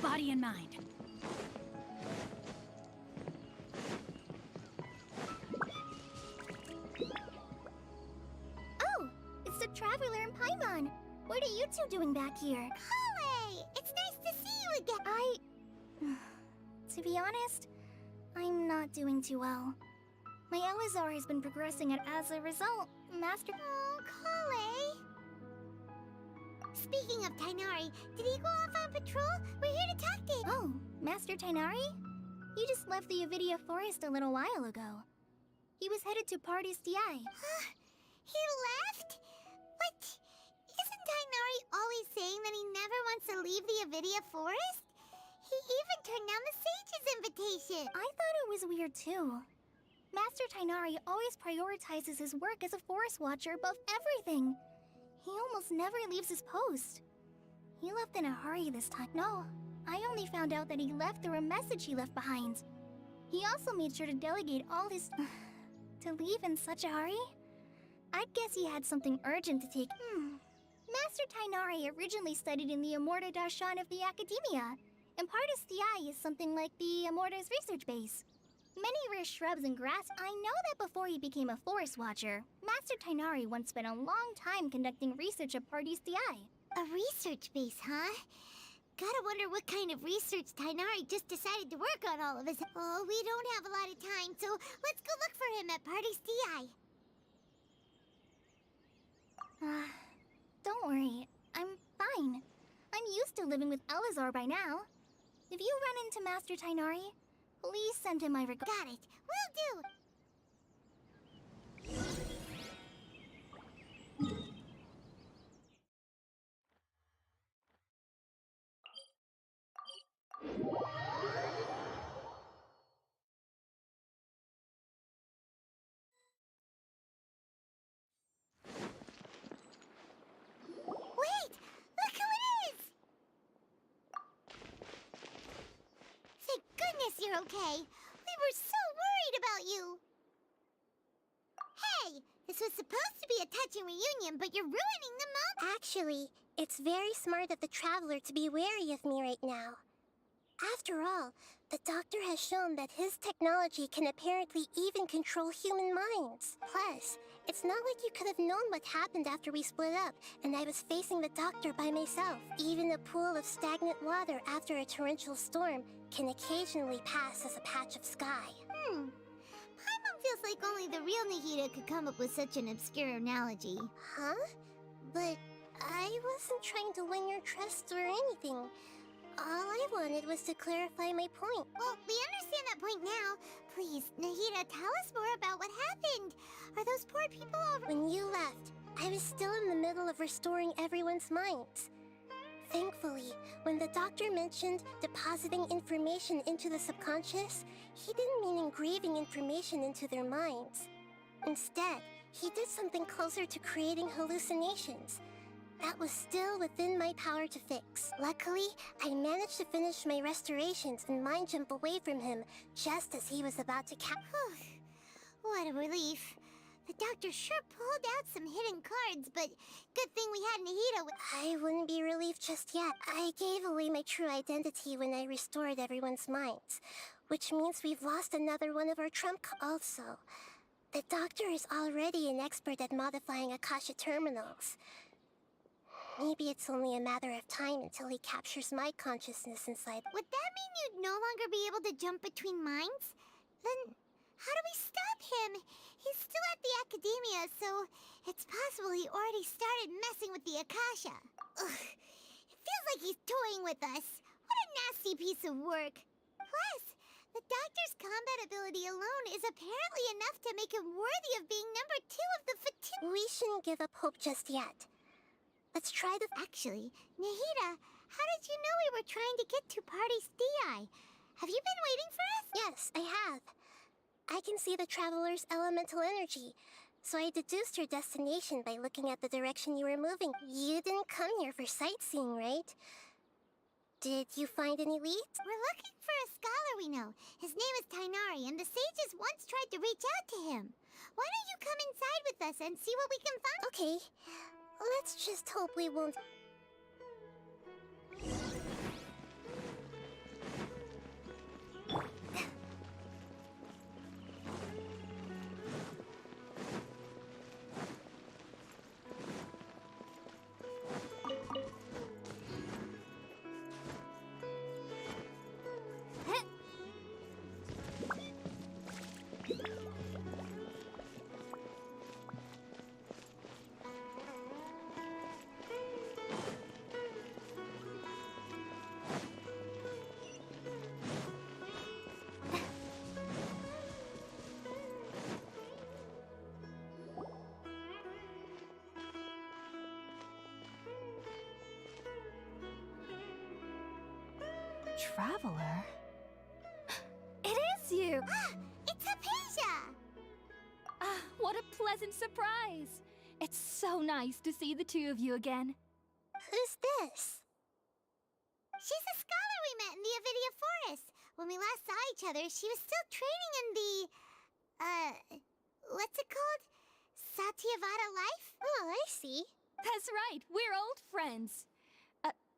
Body and mind. Oh, it's the Traveler and Paimon. What are you two doing back here? Chloe, it's nice to see you again. To be honest, I'm not doing too well. My Elazar has been progressing, and as a result, Master... Oh, Chloe. Speaking of Tainari, did he go off on patrol? We're here to talk to him. Oh, Master Tainari? You just left the Avidia Forest a little while ago. He was headed to Party's DI. He left? But isn't Tainari always saying that he never wants to leave the Avidia Forest? He even turned down the Sage's invitation. I thought it was weird too. Master Tainari always prioritizes his work as a Forest Watcher above everything. He almost never leaves his post. He left in a hurry this time. No, I only found out that he left through a message he left behind. He also made sure to delegate all his... to leave in such a hurry? I'd guess he had something urgent to take... Master Tainari originally studied in the Amorta Darshan of the Academia, and Partis DI is something like the Amorta's research base. Many rare shrubs and grass. I know that before he became a Forest Watcher, Master Tainari once spent a long time conducting research at Partis DI. A research base, huh? Gotta wonder what kind of research Tainari just decided to work on all of us. Oh, we don't have a lot of time, so let's go look for him at Partis DI. Don't worry. I'm fine. I'm used to living with Elazar by now. If you run into Master Tainari, please send him my regards. Got it. Will do. Wait! Look who it is! Thank goodness you're okay. We were so worried about you. Hey, this was supposed to be a touching reunion, but you're ruining the moment. Actually, it's very smart of the Traveler to be wary of me right now. After all, the Doctor has shown that his technology can apparently even control human minds. Plus, it's not like you could have known what happened after we split up, and I was facing the Doctor by myself. Even a pool of stagnant water after a torrential storm can occasionally pass as a patch of sky. Paimon feels like only the real Nahida could come up with such an obscure analogy. Huh? But I wasn't trying to win your trust or anything. All I wanted was to clarify my point. Well, we understand that point now. Please, Nahida, tell us more about what happened. Are those poor people all... When you left, I was still in the middle of restoring everyone's minds. Thankfully, when the Doctor mentioned depositing information into the subconscious, he didn't mean engraving information into their minds. Instead, he did something closer to creating hallucinations. That was still within my power to fix. Luckily, I managed to finish my restorations and mind jump away from him just as he was about to What a relief. The Doctor sure pulled out some hidden cards, but good thing we had Nahida with... I wouldn't be relieved just yet. I gave away my true identity when I restored everyone's minds, which means we've lost another one of our trump cards. Also, the Doctor is already an expert at modifying Akasha terminals. Maybe it's only a matter of time until he captures my consciousness inside. Would that mean you'd no longer be able to jump between minds? Then How do we stop him? He's still at the academia, so it's possible he already started messing with the Akasha. Ugh. It feels like he's toying with us. What a nasty piece of work. Plus, the doctor's combat ability alone is apparently enough to make him worthy of being number 2 of the We shouldn't give up hope just yet. Let's try the... Actually, Nahida, how did you know we were trying to get to Party's DI? Have you been waiting for us? Yes, I have. I can see the Traveler's elemental energy, so I deduced your destination by looking at the direction you were moving. You didn't come here for sightseeing, right? Did you find any leads? We're looking for a scholar we know. His name is Tainari, and the sages once tried to reach out to him. Why don't you come inside with us and see what we can find? Okay. Let's just hope we won't... Traveler? It is you! It's Hypatia! Ah, what a pleasant surprise! It's so nice to see the two of you again. Who's this? She's a scholar we met in the Avidia Forest. When we last saw each other, she was still training in the... what's it called? Satyavada life? Oh, I see. That's right, we're old friends.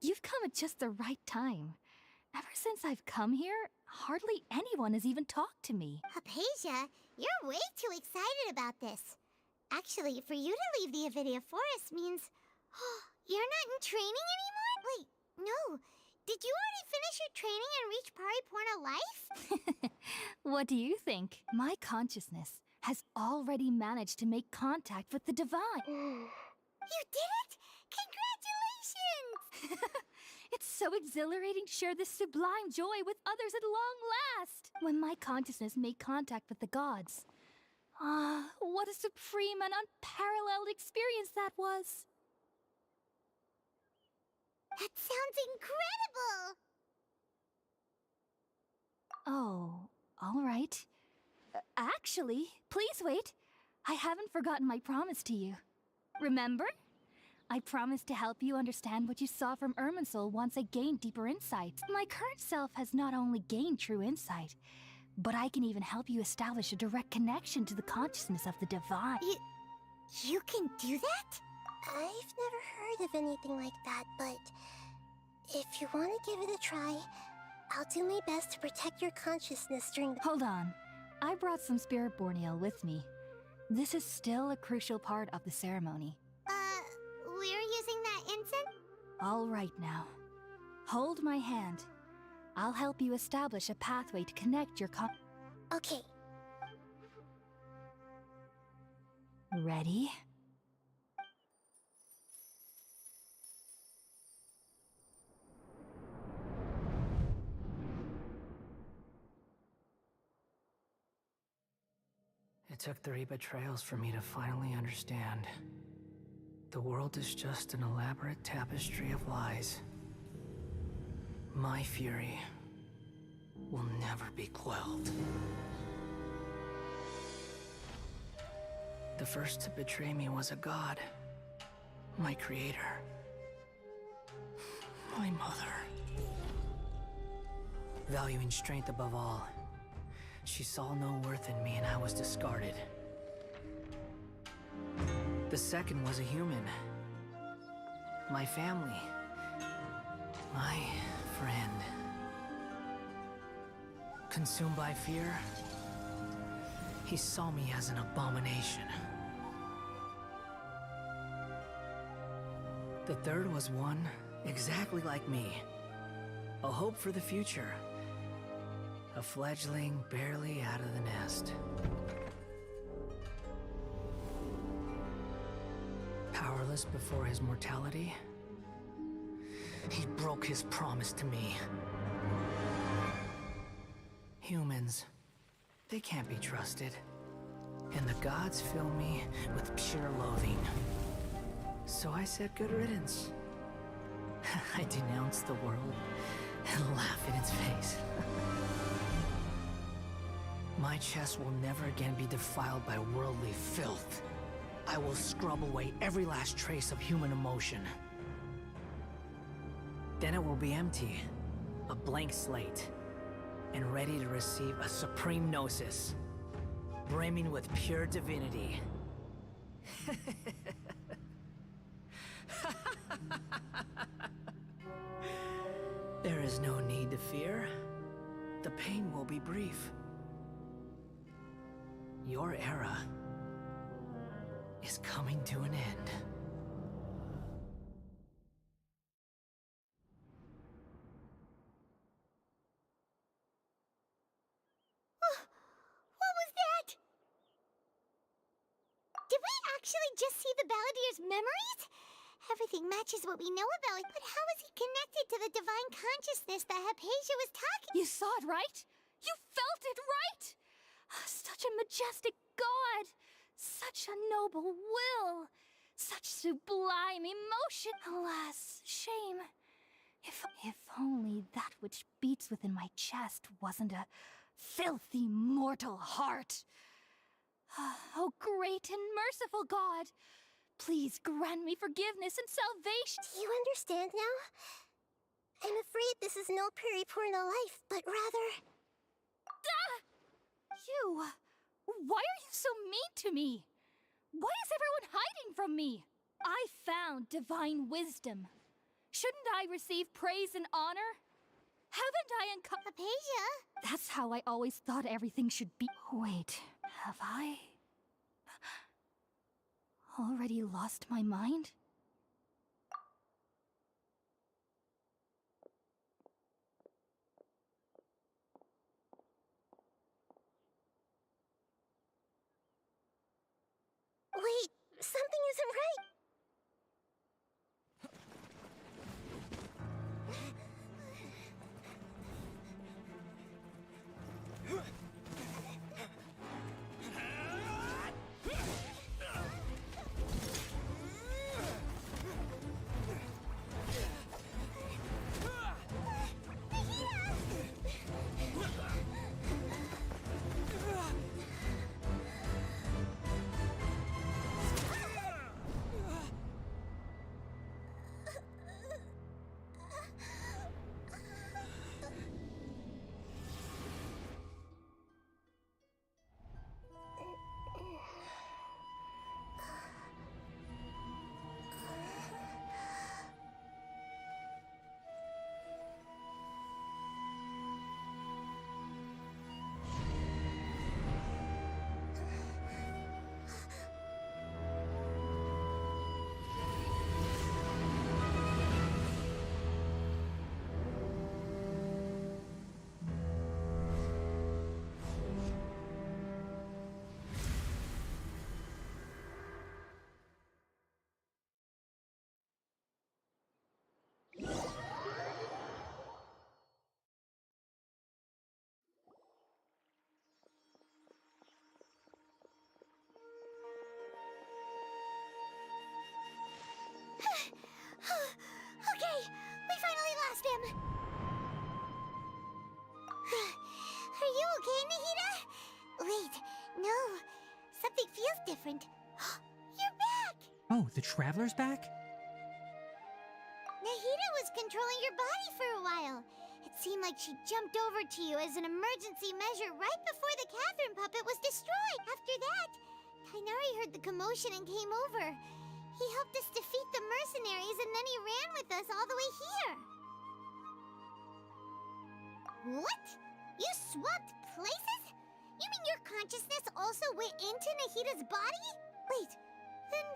You've come at just the right time. Ever since I've come here, hardly anyone has even talked to me. Hypatia, you're way too excited about this. Actually, for you to leave the Avidia Forest means... you're not in training anymore? Wait, no. Did you already finish your training and reach Pariporna life? What do you think? My consciousness has already managed to make contact with the divine. You did it? Congratulations! It's so exhilarating to share this sublime joy with others at long last! When my consciousness made contact with the gods. Ah, what a supreme and unparalleled experience that was! That sounds incredible! Oh, all right. Actually, please wait. I haven't forgotten my promise to you. Remember? I promised to help you understand what you saw from Irminsul once I gained deeper insights. My current self has not only gained true insight, but I can even help you establish a direct connection to the consciousness of the divine. You can do that? I've never heard of anything like that, but if you want to give it a try, I'll do my best to protect your consciousness during the... Hold on. I brought some spirit borneal with me. This is still a crucial part of the ceremony. We're using that incense? All right now. Hold my hand. I'll help you establish a pathway to connect your Okay. Ready? It took 3 betrayals for me to finally understand. The world is just an elaborate tapestry of lies. My fury will never be quelled. The first to betray me was a god. My creator. My mother. Valuing strength above all, she saw no worth in me and I was discarded. The second was a human. My family. My friend. Consumed by fear, he saw me as an abomination. The third was one exactly like me. A hope for the future. A fledgling barely out of the nest. Powerless before his mortality, he broke his promise to me. Humans, they can't be trusted. And the gods fill me with pure loathing. So I said good riddance. I denounce the world and laugh in its face. My chest will never again be defiled by worldly filth. I will scrub away every last trace of human emotion. Then it will be empty, a blank slate, and ready to receive a supreme gnosis, brimming with pure divinity. There is no need to fear. The pain will be brief. Your era is coming to an end. What was that? Did we actually just see the Balladier's memories? Everything matches what we know about it, but how is he connected to the divine consciousness that Hypatia was talking? You saw it, right? You felt it, right? Such a majestic god! Such a noble will! Such sublime emotion! Alas, shame. If only that which beats within my chest wasn't a filthy mortal heart. Oh, great and merciful God! Please grant me forgiveness and salvation! Do you understand now? I'm afraid this is no periporno life, but rather... You! Why are you so mean to me? Why is everyone hiding from me? I found divine wisdom. Shouldn't I receive praise and honor? Haven't I uncovered... Hypatia? That's how I always thought everything should be. Wait, have I... already lost my mind? Wait, something isn't right. Okay, we finally lost him. Are you okay, Nahida? Wait, no. Something feels different. You're back! Oh, the Traveler's back? Nahida was controlling your body for a while. It seemed like she jumped over to you as an emergency measure right before the Catherine puppet was destroyed. After that, Kainari heard the commotion and came over. He helped us defeat the mercenaries and then he ran with us all the way here. What? You swapped places? You mean your consciousness also went into Nahida's body? Wait, then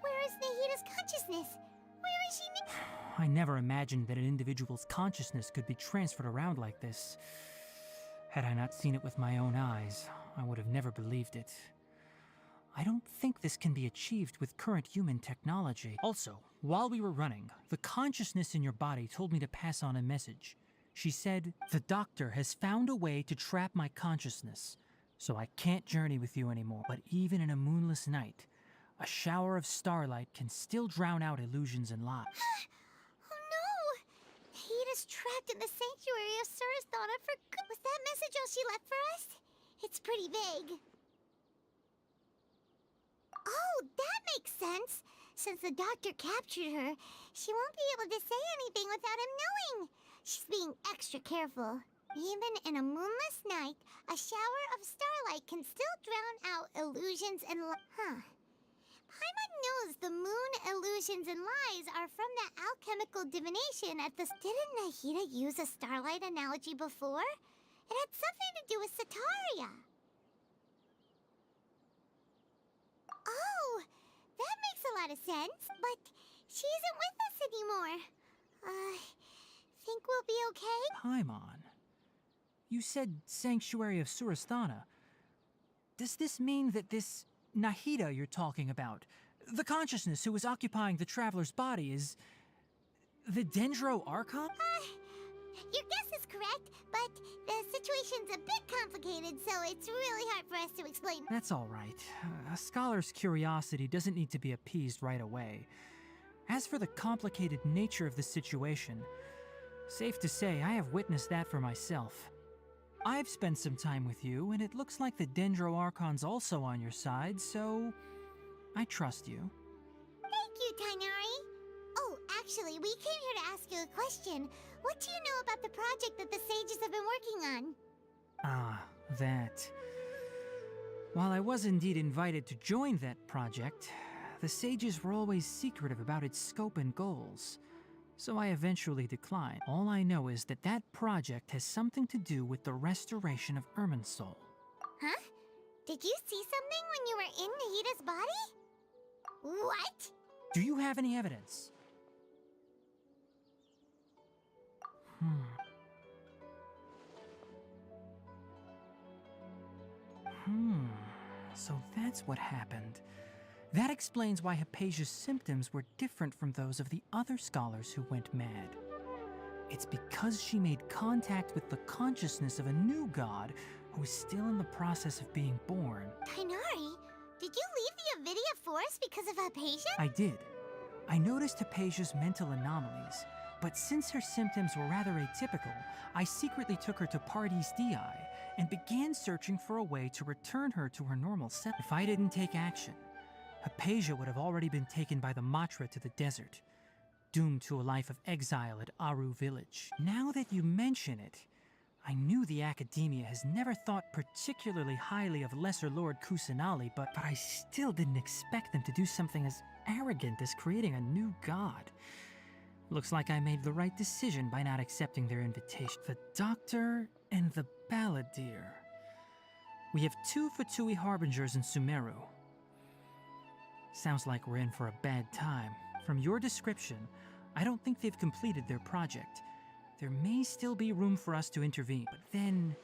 where is Nahida's consciousness? Where is she now? I never imagined that an individual's consciousness could be transferred around like this. Had I not seen it with my own eyes, I would have never believed it. I don't think this can be achieved with current human technology. Also, while we were running, the consciousness in your body told me to pass on a message. She said, "The doctor has found a way to trap my consciousness, so I can't journey with you anymore. But even in a moonless night, a shower of starlight can still drown out illusions and lies." Oh no! Nahita's trapped in the sanctuary of Surasthana for good. Was that message all she left for us? It's pretty vague. Oh, that makes sense. Since the doctor captured her, she won't be able to say anything without him knowing. She's being extra careful. Even in a moonless night, a shower of starlight can still drown out illusions and Paimon knows the moon illusions and lies are from the alchemical divination at the... Didn't Nahita use a starlight analogy before? It had something to do with Sataria. Oh, that makes a lot of sense, but she isn't with us anymore. Think we'll be okay? Paimon, you said Sanctuary of Surasthana. Does this mean that this Nahita you're talking about, the consciousness who is occupying the traveler's body, is the Dendro Archon? Your guess is correct, but the situation's a bit complicated, so it's really hard for us to explain. That's all right. A scholar's curiosity doesn't need to be appeased right away. As for the complicated nature of the situation, safe to say I have witnessed that for myself. I've spent some time with you, and it looks like the Dendro Archon's also on your side, so I trust you. Thank you, Tainari. Oh, actually, we came here to ask you a question. What do you know about the project that the sages have been working on? Ah, that. While I was indeed invited to join that project, the sages were always secretive about its scope and goals. So I eventually declined. All I know is that that project has something to do with the restoration of Irminsul. Huh? Did you see something when you were in Nahita's body? What? Do you have any evidence? So that's what happened. That explains why Hypatia's symptoms were different from those of the other scholars who went mad. It's because she made contact with the consciousness of a new god who is still in the process of being born. Tainari, did you leave the Avidia Forest because of Hypatia? I did. I noticed Hypatia's mental anomalies, but since her symptoms were rather atypical, I secretly took her to Pardis Dii and began searching for a way to return her to her normal self. If I didn't take action, Hypatia would have already been taken by the Matra to the desert, doomed to a life of exile at Aru village. Now that you mention it, I knew the Academia has never thought particularly highly of Lesser Lord Kusanali, but I still didn't expect them to do something as arrogant as creating a new god. Looks like I made the right decision by not accepting their invitation. The Doctor and the Balladeer. We have 2 Fatui Harbingers in Sumeru. Sounds like we're in for a bad time. From your description, I don't think they've completed their project. There may still be room for us to intervene, but then,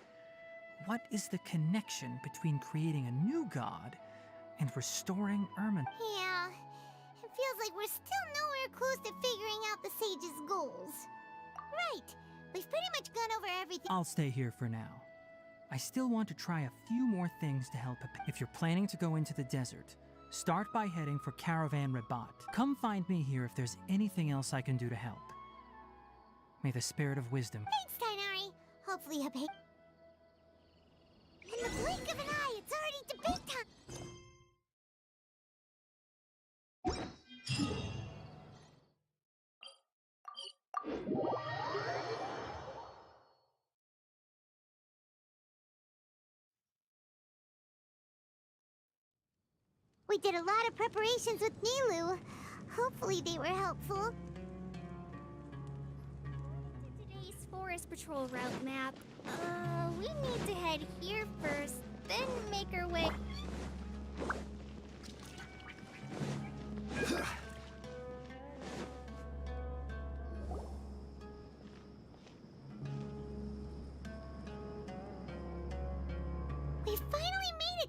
what is the connection between creating a new god and restoring Irmin? Yeah, it feels like we're still nowhere close to figuring out the sage's goals. Right, we've pretty much gone over everything. I'll stay here for now. I still want to try a few more things to help. If you're planning to go into the desert, start by heading for Caravan Rabat. Come find me here if there's anything else I can do to help. May the spirit of wisdom... Thanks, Tainari. Hopefully Hypatia... In the blink of an eye, it's already debate time! We did a lot of preparations with Nilou. Hopefully they were helpful. Today's Forest Patrol route map. We need to head here first, then make our way...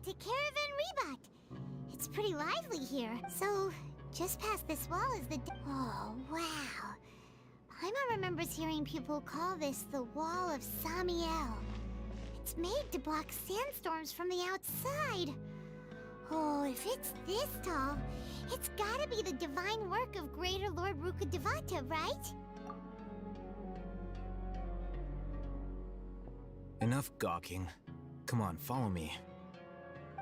to Caravan Rebut. It's pretty lively here. So, just past this wall is the... Oh, wow. Paimon remembers hearing people call this the Wall of Samiel. It's made to block sandstorms from the outside. Oh, if it's this tall, it's gotta be the divine work of Greater Lord Rukkhadevata, right? Enough gawking. Come on, follow me.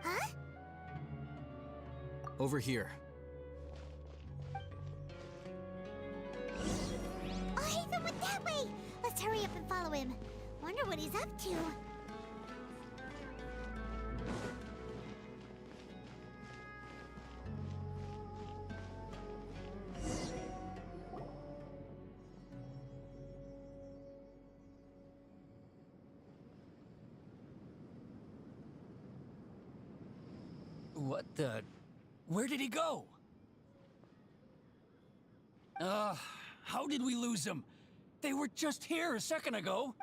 Huh? Over here. Oh, Hylan went that way! Let's hurry up and follow him. Wonder what he's up to. What the... Where did he go? How did we lose him? They were just here a second ago.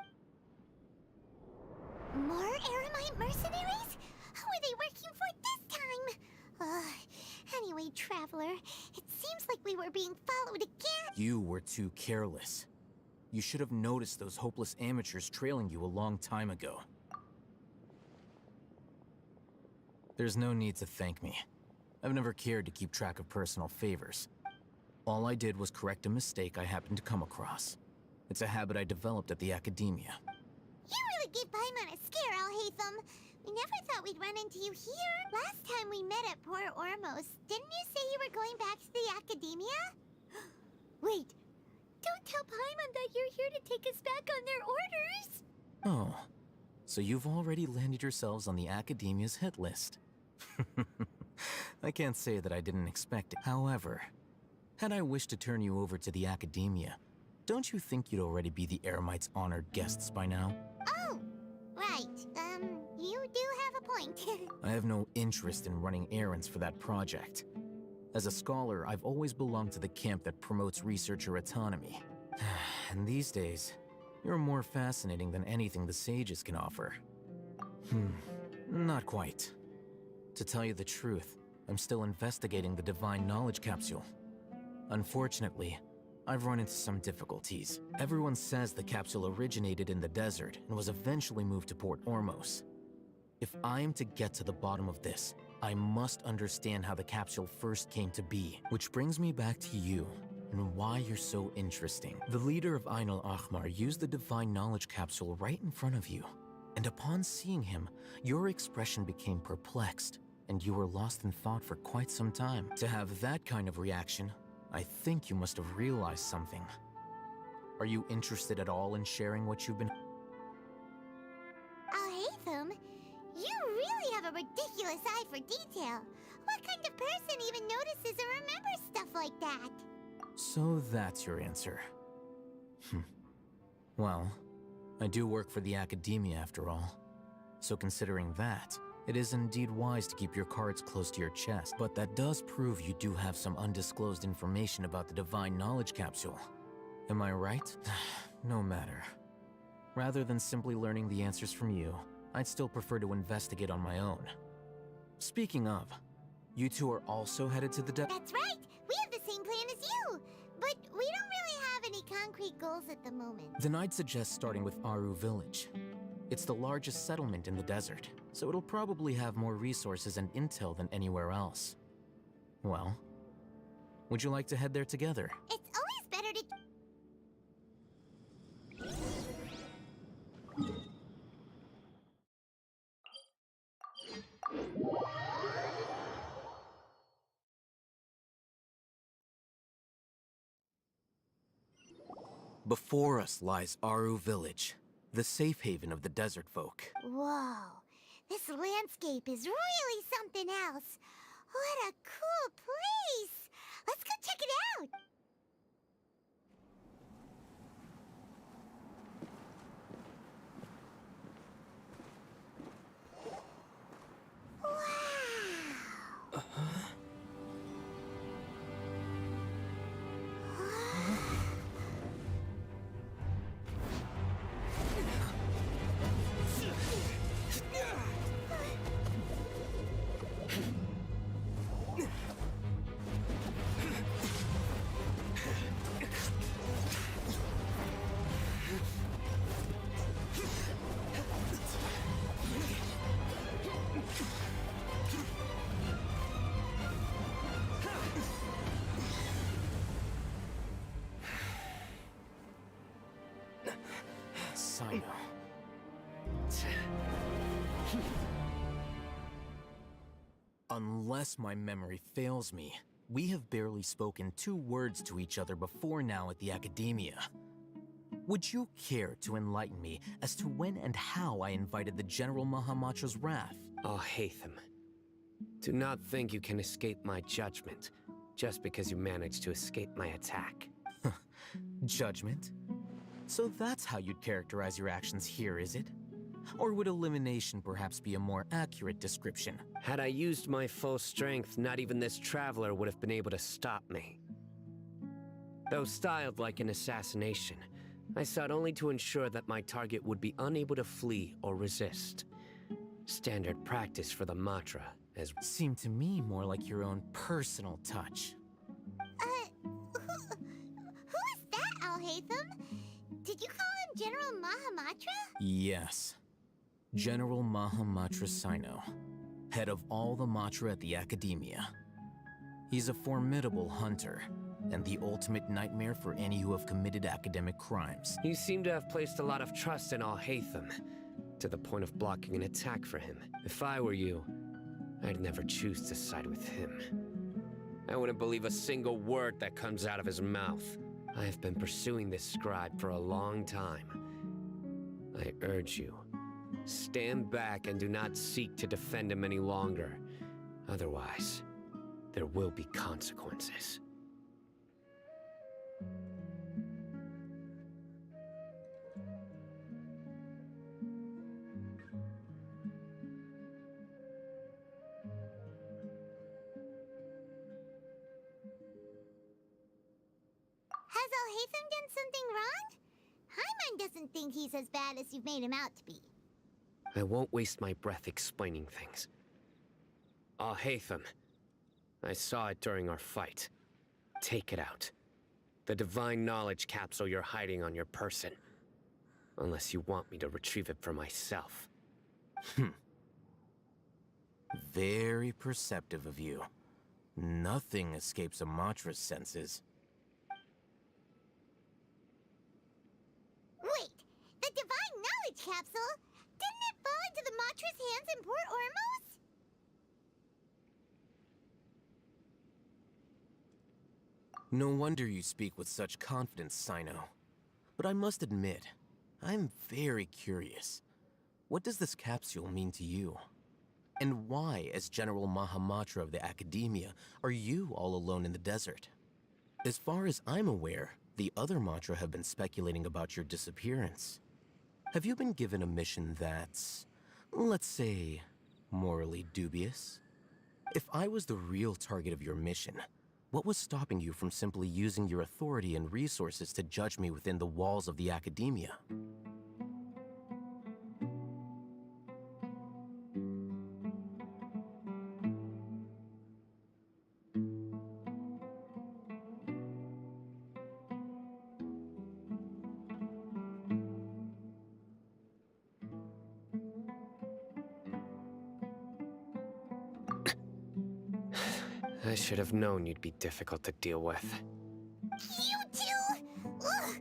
More Eremite mercenaries? Who are they working for this time? Anyway, Traveler, it seems like we were being followed again. You were too careless. You should have noticed those hopeless amateurs trailing you a long time ago. There's no need to thank me. I've never cared to keep track of personal favors. All I did was correct a mistake I happened to come across. It's a habit I developed at the Academia. You really gave Paimon a scare, Alhaitham. We never thought we'd run into you here. Last time we met at Port Ormos, didn't you say you were going back to the Academia? Wait, don't tell Paimon that you're here to take us back on their orders. Oh, so you've already landed yourselves on the Academia's hit list. I can't say that I didn't expect it. However, had I wished to turn you over to the Academia, don't you think you'd already be the Eremites' honored guests by now? Oh, right. You do have a point. I have no interest in running errands for that project. As a scholar, I've always belonged to the camp that promotes researcher autonomy. And these days, you're more fascinating than anything the sages can offer. Not quite. To tell you the truth, I'm still investigating the Divine Knowledge Capsule. Unfortunately, I've run into some difficulties. Everyone says the capsule originated in the desert and was eventually moved to Port Ormos. If I am to get to the bottom of this, I must understand how the capsule first came to be. Which brings me back to you, and why you're so interesting. The leader of Ainul Ahmar used the Divine Knowledge Capsule right in front of you, and upon seeing him, your expression became perplexed, and you were lost in thought for quite some time. To have that kind of reaction, I think you must have realized something. Are you interested at all in sharing what you've been... Alhaitham, you really have a ridiculous eye for detail. What kind of person even notices or remembers stuff like that? So that's your answer. Well, I do work for the Academia after all. So considering that, it is indeed wise to keep your cards close to your chest. But that does prove you do have some undisclosed information about the Divine Knowledge Capsule. Am I right? No matter. Rather than simply learning the answers from you, I'd still prefer to investigate on my own. Speaking of, you two are also headed to the That's right! We have the same plan as you! But we don't really have any concrete goals at the moment. Then I'd suggest starting with Aru Village. It's the largest settlement in the desert, so it'll probably have more resources and intel than anywhere else. Well, would you like to head there together? It's always better to... Before us lies Aru Village, the safe haven of the desert folk. Whoa, this landscape is really something else. What a cool place! Let's go check it out! Unless my memory fails me, we have barely spoken 2 words to each other before now at the Academia. Would you care to enlighten me as to when and how I invited the General Mahamatra's wrath? Oh, Hytham. Do not think you can escape my judgment, just because you managed to escape my attack. Judgment? So that's how you'd characterize your actions here, is it? Or would elimination perhaps be a more accurate description? Had I used my full strength, not even this traveler would have been able to stop me. Though styled like an assassination, I sought only to ensure that my target would be unable to flee or resist. Standard practice for the Matra, as seemed to me more like your own personal touch. Who is that, Alhaitham? Did you call him General Mahamatra? Yes. General Mahamatra Sino, head of all the Matra at the Academia. He's a formidable hunter, and the ultimate nightmare for any who have committed academic crimes. You seem to have placed a lot of trust in Alhaitham, to the point of blocking an attack for him. If I were you, I'd never choose to side with him. I wouldn't believe a single word that comes out of his mouth. I have been pursuing this scribe for a long time. I urge you, stand back and do not seek to defend him any longer. Otherwise, there will be consequences. Has Alhaitham done something wrong? Hyman doesn't think he's as bad as you've made him out to be. I won't waste my breath explaining things. Alhaitham, I saw it during our fight. Take it out. The divine knowledge capsule you're hiding on your person. Unless you want me to retrieve it for myself. Very perceptive of you. Nothing escapes a Matra's senses. Wait, the divine knowledge capsule? Didn't it fall into the Matra's hands in Port Ormos? No wonder you speak with such confidence, Sino. But I must admit, I'm very curious. What does this capsule mean to you? And why, as General Mahamatra of the Academia, are you all alone in the desert? As far as I'm aware, the other Matra have been speculating about your disappearance. Have you been given a mission that's, let's say, morally dubious? If I was the real target of your mission, what was stopping you from simply using your authority and resources to judge me within the walls of the Academia? I should have known you'd be difficult to deal with. You two? Ugh!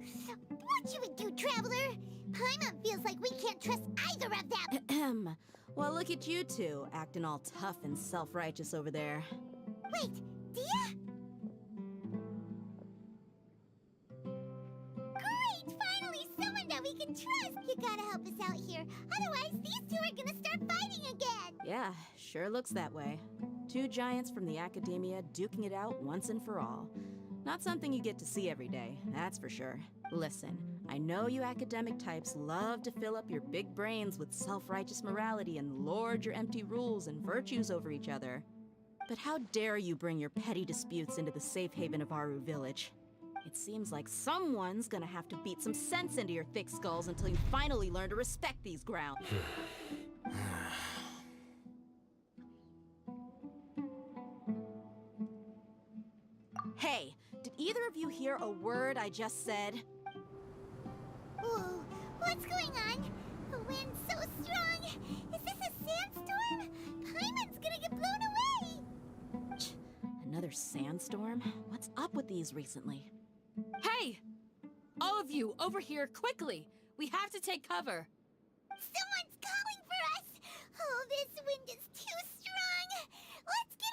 What you would do, Traveler? Paimon feels like we can't trust either of them. Ahem. Well, look at you two, acting all tough and self-righteous over there. Wait, Dia? Great! Finally someone that we can trust! You gotta help us out here. Otherwise, these two are gonna start fighting again! Yeah, sure looks that way. 2 giants from the Academia duking it out once and for all. Not something you get to see every day, that's for sure. Listen, I know you academic types love to fill up your big brains with self-righteous morality and lord your empty rules and virtues over each other. But how dare you bring your petty disputes into the safe haven of Aru Village? It seems like someone's gonna have to beat some sense into your thick skulls until you finally learn to respect these grounds. Hey, did either of you hear a word I just said? Whoa, what's going on? The wind's so strong! Is this a sandstorm? Paimon's gonna get blown away! Another sandstorm? What's up with these recently? Hey! All of you, over here, quickly! We have to take cover! Someone's calling for us! Oh, this wind is too strong! Let's get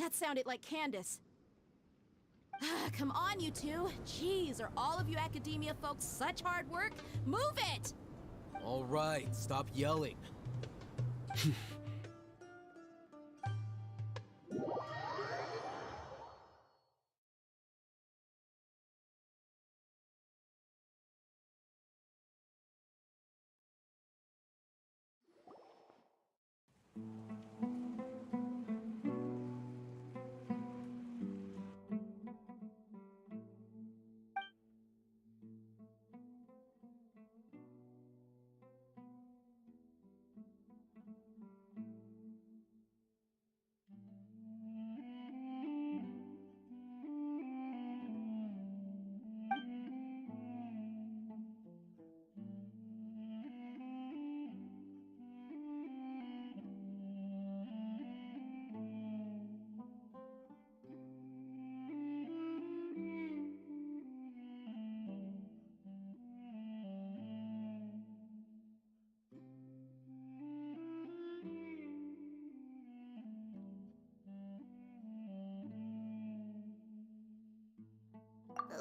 That sounded like Candace. Come on, you two. Jeez, are all of you academia folks such hard work? Move it! All right, stop yelling.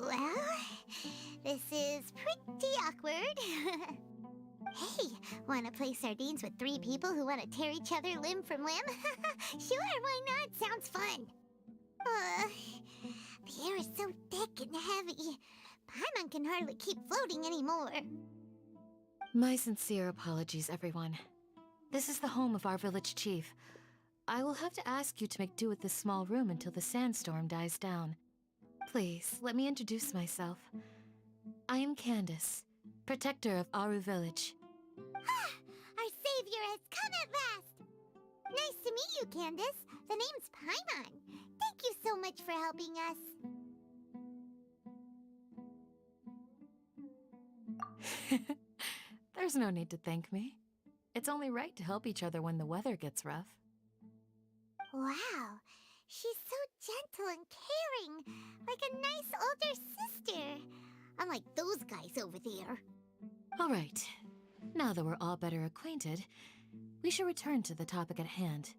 Well, this is pretty awkward. Hey, wanna play sardines with 3 people who wanna tear each other limb from limb? Sure, why not? Sounds fun. The air is so thick and heavy. Paimon can hardly keep floating anymore. My sincere apologies, everyone. This is the home of our village chief. I will have to ask you to make do with this small room until the sandstorm dies down. Please, let me introduce myself. I am Candace, protector of Aru Village. Our savior has come at last! Nice to meet you, Candace. The name's Paimon. Thank you so much for helping us. There's no need to thank me. It's only right to help each other when the weather gets rough. Wow, she's so gentle and caring, like a nice older sister. Unlike those guys over there. All right. Now that we're all better acquainted, we should return to the topic at hand.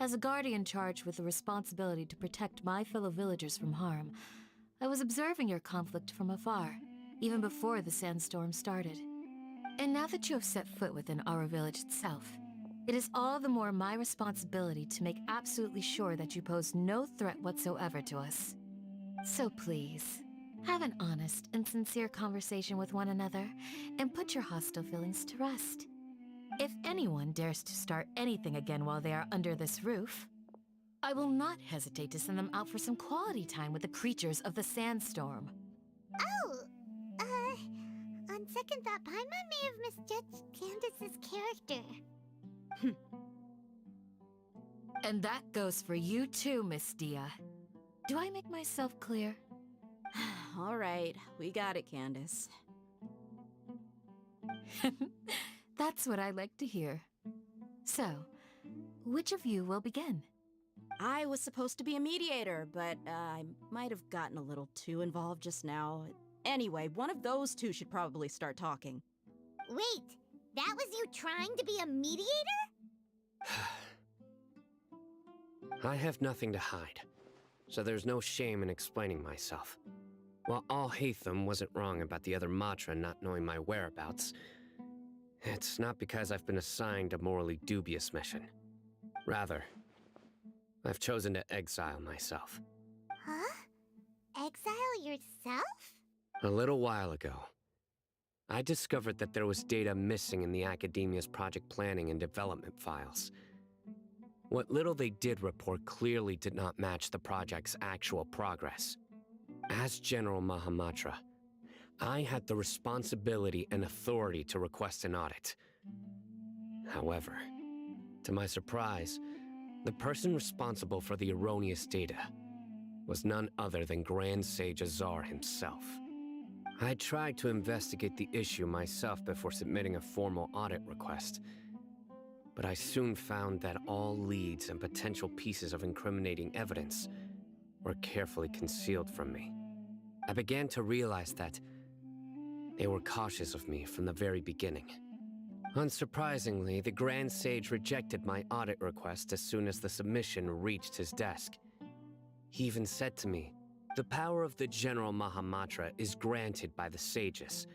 As a guardian charged with the responsibility to protect my fellow villagers from harm, I was observing your conflict from afar, even before the sandstorm started. And now that you have set foot within our village itself, it is all the more my responsibility to make absolutely sure that you pose no threat whatsoever to us. So please, have an honest and sincere conversation with one another, and put your hostile feelings to rest. If anyone dares to start anything again while they are under this roof, I will not hesitate to send them out for some quality time with the creatures of the sandstorm. Oh, on second thought, Paimon may have misjudged Candace's character. And that goes for you too, Miss Dia. Do I make myself clear? All right, we got it, Candace. That's what I like to hear. So, which of you will begin? I was supposed to be a mediator, but I might have gotten a little too involved just now. Anyway, one of those two should probably start talking. Wait, that was you trying to be a mediator? I have nothing to hide, so there's no shame in explaining myself. While Alhaitham wasn't wrong about the other Matra not knowing my whereabouts, it's not because I've been assigned a morally dubious mission. Rather, I've chosen to exile myself. Huh? Exile yourself? A little while ago, I discovered that there was data missing in the Academia's project planning and development files. What little they did report clearly did not match the project's actual progress. As General Mahamatra, I had the responsibility and authority to request an audit. However, to my surprise, the person responsible for the erroneous data was none other than Grand Sage Azar himself. I tried to investigate the issue myself before submitting a formal audit request, but I soon found that all leads and potential pieces of incriminating evidence were carefully concealed from me. I began to realize that they were cautious of me from the very beginning. Unsurprisingly, the Grand Sage rejected my audit request as soon as the submission reached his desk. He even said to me, "The power of the General Mahamatra is granted by the sages.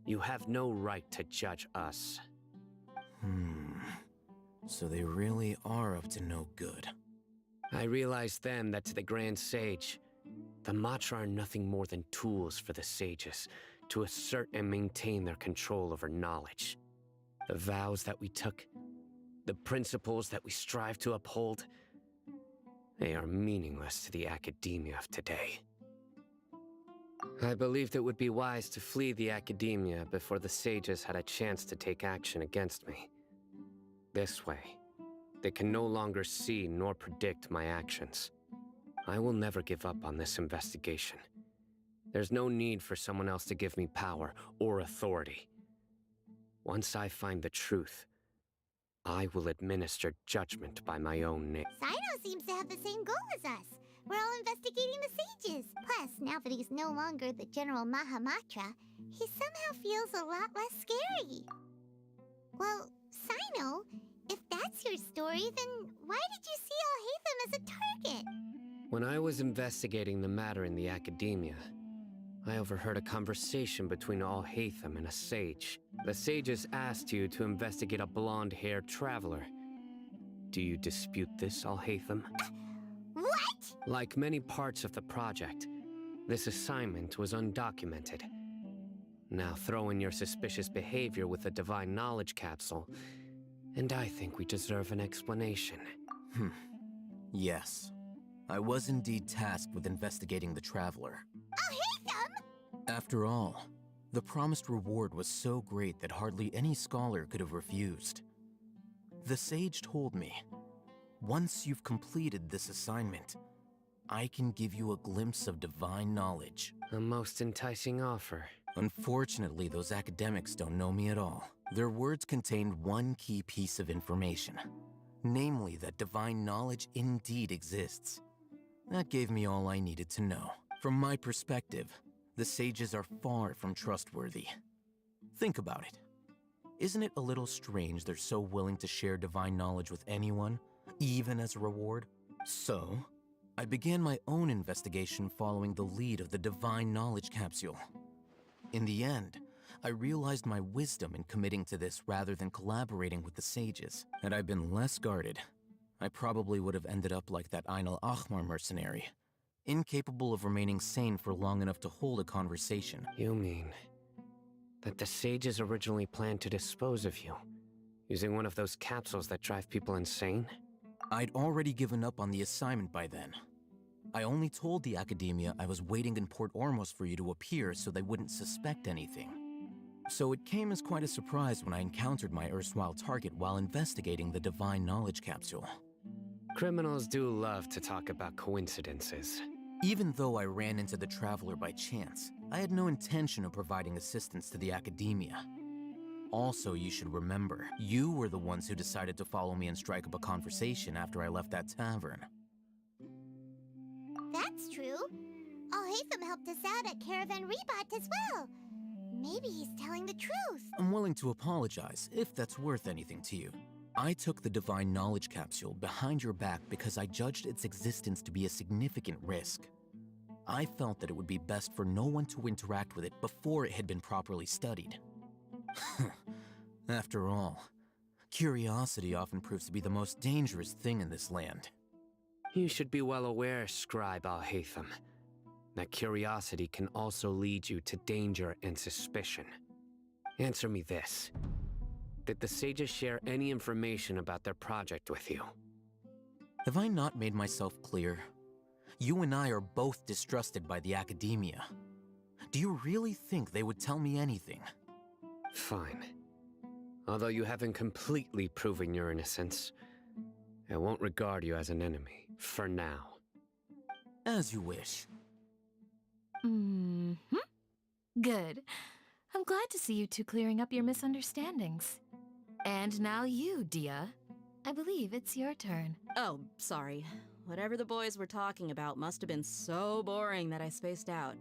You have no right to judge us." So they really are up to no good. I realized then that to the Grand Sage, the Matra are nothing more than tools for the sages to assert and maintain their control over knowledge. The vows that we took, the principles that we strive to uphold, they are meaningless to the academia of today. I believed it would be wise to flee the academia before the sages had a chance to take action against me. This way, they can no longer see nor predict my actions. I will never give up on this investigation. There's no need for someone else to give me power or authority. Once I find the truth, I will administer judgment by my own name. Sino seems to have the same goal as us. We're all investigating the sages. Plus, now that he's no longer the General Mahamatra, he somehow feels a lot less scary. Well, Sino, if that's your story, then why did you see Alhaitham as a target? When I was investigating the matter in the academia, I overheard a conversation between Alhaitham and a sage. The sages asked you to investigate a blonde-haired traveler. Do you dispute this, Alhaitham? What? Like many parts of the project, this assignment was undocumented. Now throw in your suspicious behavior with the Divine Knowledge Capsule, and I think we deserve an explanation. Yes. I was indeed tasked with investigating the Traveler. Alhaitham! After all, the promised reward was so great that hardly any scholar could have refused. The sage told me, once you've completed this assignment, I can give you a glimpse of divine knowledge. A most enticing offer. Unfortunately, those academics don't know me at all. Their words contained one key piece of information, namely that divine knowledge indeed exists. That gave me all I needed to know. From my perspective, the sages are far from trustworthy. Think about it. Isn't it a little strange they're so willing to share divine knowledge with anyone, even as a reward? So, I began my own investigation following the lead of the Divine Knowledge Capsule. In the end, I realized my wisdom in committing to this rather than collaborating with the sages. Had I been less guarded, I probably would have ended up like that Ain al-Ahmar mercenary, incapable of remaining sane for long enough to hold a conversation. You mean that the sages originally planned to dispose of you, using one of those capsules that drive people insane? I'd already given up on the assignment by then. I only told the academia I was waiting in Port Ormos for you to appear so they wouldn't suspect anything. So it came as quite a surprise when I encountered my erstwhile target while investigating the Divine Knowledge Capsule. Criminals do love to talk about coincidences. Even though I ran into the Traveler by chance, I had no intention of providing assistance to the academia. Also, you should remember, you were the ones who decided to follow me and strike up a conversation after I left that tavern. That's true. Alhaitham helped us out at Caravan Rebot as well. Maybe he's telling the truth. I'm willing to apologize, if that's worth anything to you. I took the Divine Knowledge Capsule behind your back because I judged its existence to be a significant risk. I felt that it would be best for no one to interact with it before it had been properly studied. After all, curiosity often proves to be the most dangerous thing in this land. You should be well aware, Scribe Alhaitham, that curiosity can also lead you to danger and suspicion. Answer me this. Did the sages share any information about their project with you? Have I not made myself clear? You and I are both distrusted by the academia. Do you really think they would tell me anything? Fine. Although you haven't completely proven your innocence, I won't regard you as an enemy, for now. As you wish. Good. I'm glad to see you two clearing up your misunderstandings. And now you, Dia. I believe it's your turn. Oh, sorry. Whatever the boys were talking about must have been so boring that I spaced out.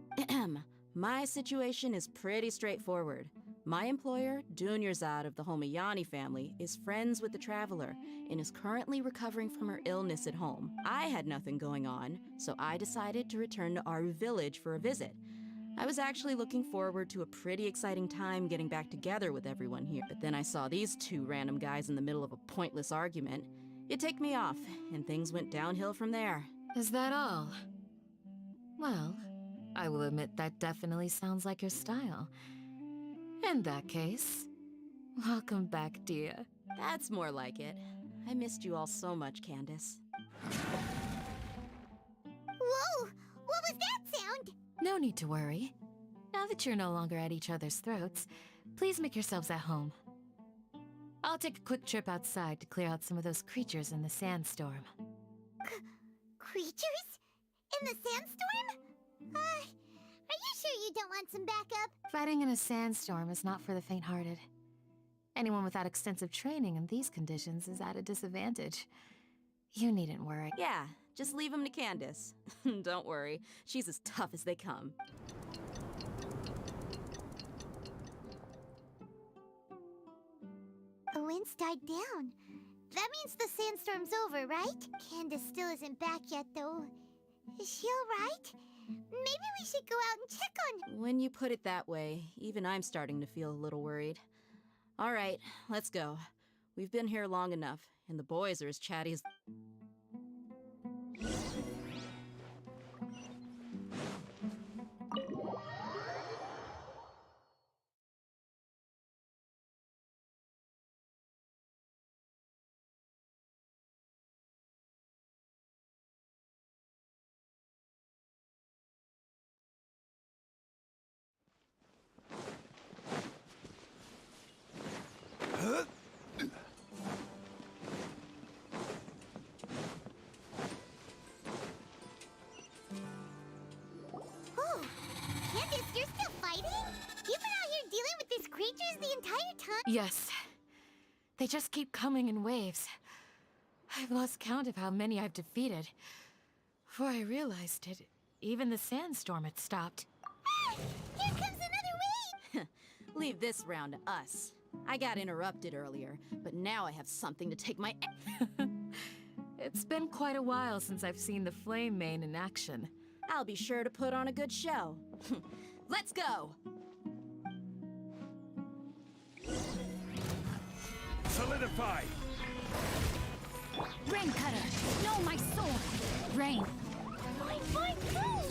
My situation is pretty straightforward. My employer, Dunyarzad of the Homayani family, is friends with the Traveler and is currently recovering from her illness at home. I had nothing going on, so I decided to return to Aru Village for a visit. I was actually looking forward to a pretty exciting time getting back together with everyone here, but then I saw these two random guys in the middle of a pointless argument. It ticked me off, and things went downhill from there. Is that all? Well, I will admit that definitely sounds like your style. In that case, welcome back, dear. That's more like it. I missed you all so much, Candace. Whoa! What was that sound? No need to worry. Now that you're no longer at each other's throats, please make yourselves at home. I'll take a quick trip outside to clear out some of those creatures in the sandstorm. Creatures? In the sandstorm? Are you sure you don't want some backup? Fighting in a sandstorm is not for the faint-hearted. Anyone without extensive training in these conditions is at a disadvantage. You needn't worry. Yeah, just leave him to Candace. Don't worry, she's as tough as they come. The wind's died down. That means the sandstorm's over, right? Candace still isn't back yet, though. Is she alright? Maybe we should go out and check on... When you put it that way, even I'm starting to feel a little worried. All right, let's go. We've been here long enough, and the boys are as chatty as... Oh, Candace, you're still fighting? You've been out here dealing with these creatures the entire time? Yes. They just keep coming in waves. I've lost count of how many I've defeated. Before I realized it, even the sandstorm had stopped. Ah! Here comes another wave! Leave this round to us. I got interrupted earlier, but now I have something to take my... It's been quite a while since I've seen the Flame Mane in action. I'll be sure to put on a good show. Let's go! Solidify! Rain Cutter! No, my sword! Rain! Mine too!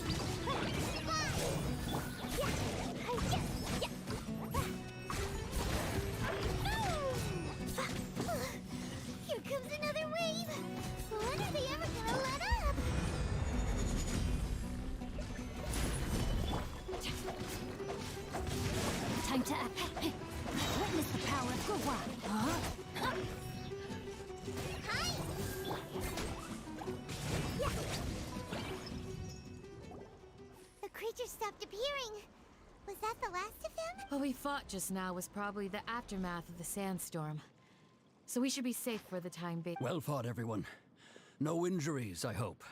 Here comes another wave! When are they ever gonna let up? Time to act. Witness the power of Gurwa! Huh? Hi! The creature stopped appearing. Was that the last of them? What we fought just now was probably the aftermath of the sandstorm. So we should be safe for the time being. Well fought, everyone. No injuries, I hope.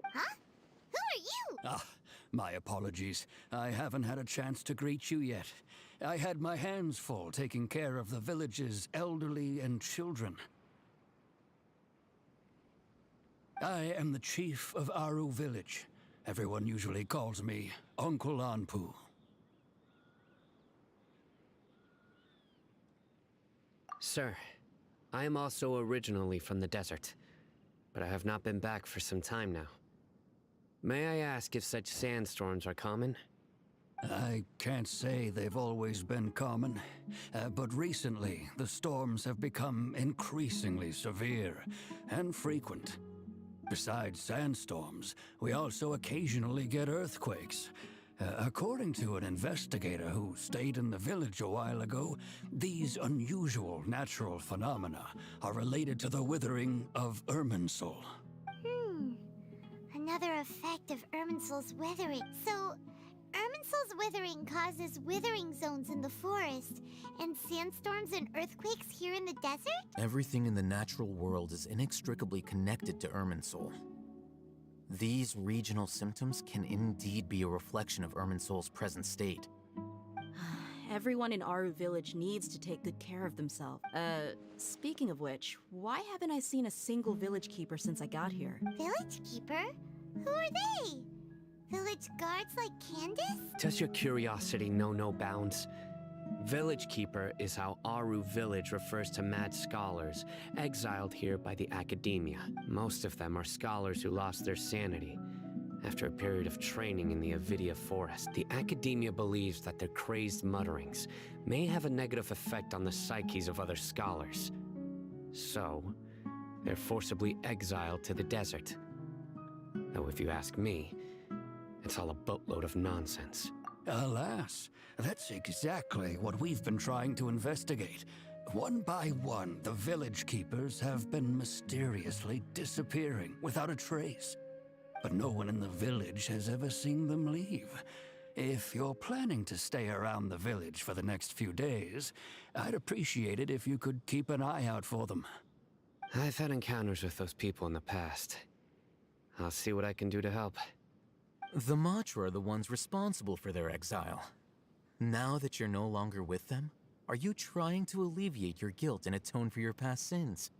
Huh? Who are you? Ah, my apologies. I haven't had a chance to greet you yet. I had my hands full taking care of the village's elderly and children. I am the chief of Aru Village. Everyone usually calls me Uncle Anpu. Sir, I am also originally from the desert, but I have not been back for some time now. May I ask if such sandstorms are common? I can't say they've always been common, but recently the storms have become increasingly severe and frequent. Besides sandstorms, we also occasionally get earthquakes. According to an investigator who stayed in the village a while ago, these unusual natural phenomena are related to the withering of Irminsul. Another effect of Irminsul's withering. So, Irminsul's withering causes withering zones in the forest, and sandstorms and earthquakes here in the desert? Everything in the natural world is inextricably connected to Irminsul. These regional symptoms can indeed be a reflection of Irminsul's present state. Everyone in Aru Village needs to take good care of themselves. Speaking of which, why haven't I seen a single village keeper since I got here? Village keeper? Who are they? Village guards like Candace? Does your curiosity know no bounds? Village Keeper is how Aru Village refers to mad scholars, exiled here by the Academia. Most of them are scholars who lost their sanity after a period of training in the Avidia Forest. The Academia believes that their crazed mutterings may have a negative effect on the psyches of other scholars. So, they're forcibly exiled to the desert. Though if you ask me, it's all a boatload of nonsense. Alas, that's exactly what we've been trying to investigate. One by one, the village keepers have been mysteriously disappearing without a trace. But no one in the village has ever seen them leave. If you're planning to stay around the village for the next few days, I'd appreciate it if you could keep an eye out for them. I've had encounters with those people in the past. I'll see what I can do to help. The Matra are the ones responsible for their exile. Now that you're no longer with them, are you trying to alleviate your guilt and atone for your past sins?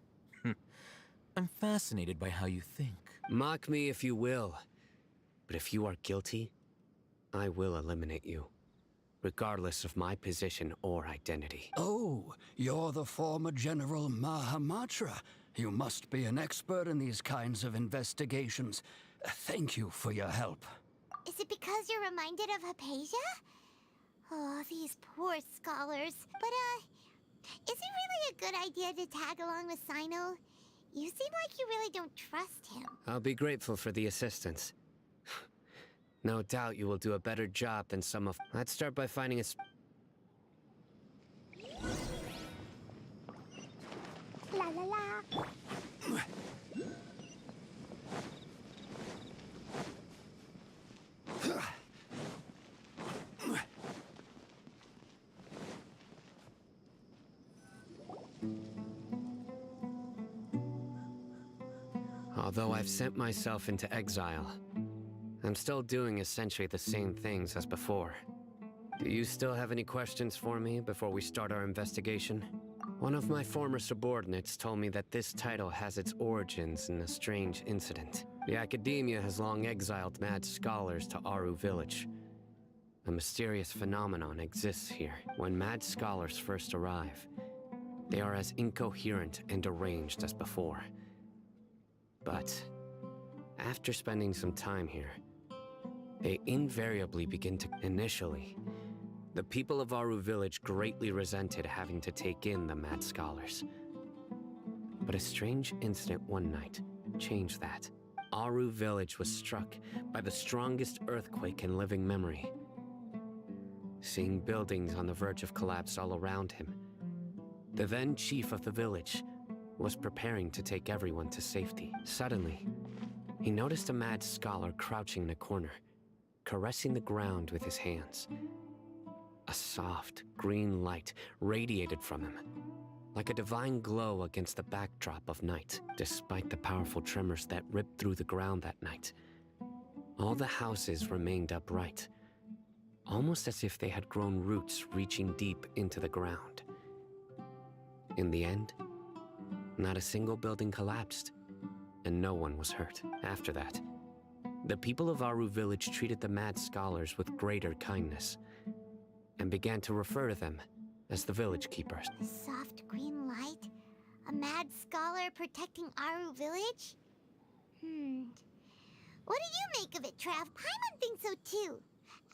I'm fascinated by how you think. Mock me if you will, but if you are guilty, I will eliminate you, regardless of my position or identity. Oh, you're the former General Mahamatra. You must be an expert in these kinds of investigations. Thank you for your help. Is it because you're reminded of Hypatia? Oh, these poor scholars. But, is it really a good idea to tag along with Sino? You seem like you really don't trust him. I'll be grateful for the assistance. No doubt you will do a better job than some of... Let's start by finding a... La la la. Although I've sent myself into exile, I'm still doing essentially the same things as before. Do you still have any questions for me before we start our investigation? One of my former subordinates told me that this title has its origins in a strange incident. The Academia has long exiled mad scholars to Aru Village. A mysterious phenomenon exists here. When mad scholars first arrive, they are as incoherent and deranged as before. But after spending some time here, they invariably begin to... Initially, the people of Aru Village greatly resented having to take in the mad scholars. But a strange incident one night changed that. Aru Village was struck by the strongest earthquake in living memory. Seeing buildings on the verge of collapse all around him, the then chief of the village was preparing to take everyone to safety. Suddenly, he noticed a mad scholar crouching in a corner, caressing the ground with his hands. A soft, green light radiated from him, like a divine glow against the backdrop of night. Despite the powerful tremors that ripped through the ground that night, all the houses remained upright, almost as if they had grown roots reaching deep into the ground. In the end, not a single building collapsed, and no one was hurt. After that, the people of Aru Village treated the mad scholars with greater kindness, and began to refer to them as the village keepers. A soft green light? A mad scholar protecting Aru Village? What do you make of it, Trav? Paimon thinks so too.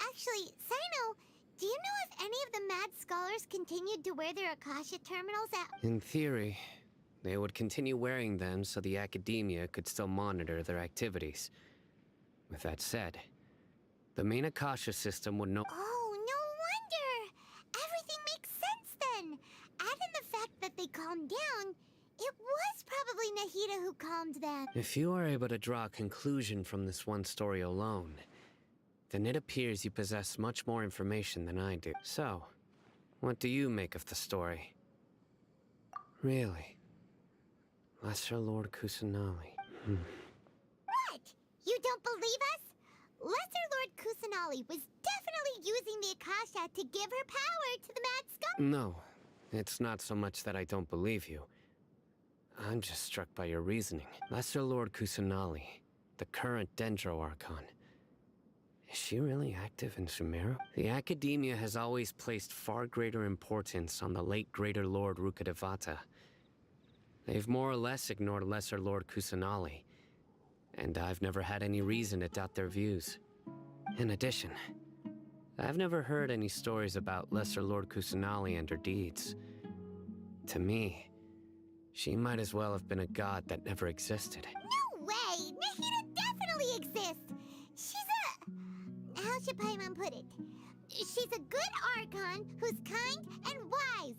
Actually, Sino, do you know if any of the mad scholars continued to wear their Akasha terminals at... In theory, they would continue wearing them so the Academia could still monitor their activities. With that said, the main Akasha system would know... Oh, no wonder! Everything makes sense then! Add in the fact that they calmed down, it was probably Nahida who calmed them. If you are able to draw a conclusion from this one story alone, then it appears you possess much more information than I do. So, what do you make of the story? Really? Lesser Lord Kusanali. What? You don't believe us? Lesser Lord Kusanali was definitely using the Akasha to give her power to the Mad Skull. No, it's not so much that I don't believe you. I'm just struck by your reasoning. Lesser Lord Kusanali, the current Dendro Archon. Is she really active in Sumeru? The Academia has always placed far greater importance on the late Greater Lord Rukkhadevata. They've more or less ignored Lesser Lord Kusanali, and I've never had any reason to doubt their views. In addition, I've never heard any stories about Lesser Lord Kusanali and her deeds. To me, she might as well have been a god that never existed. No way! Nahida definitely exists! She's a... how should Paimon put it? She's a good Archon who's kind and wise,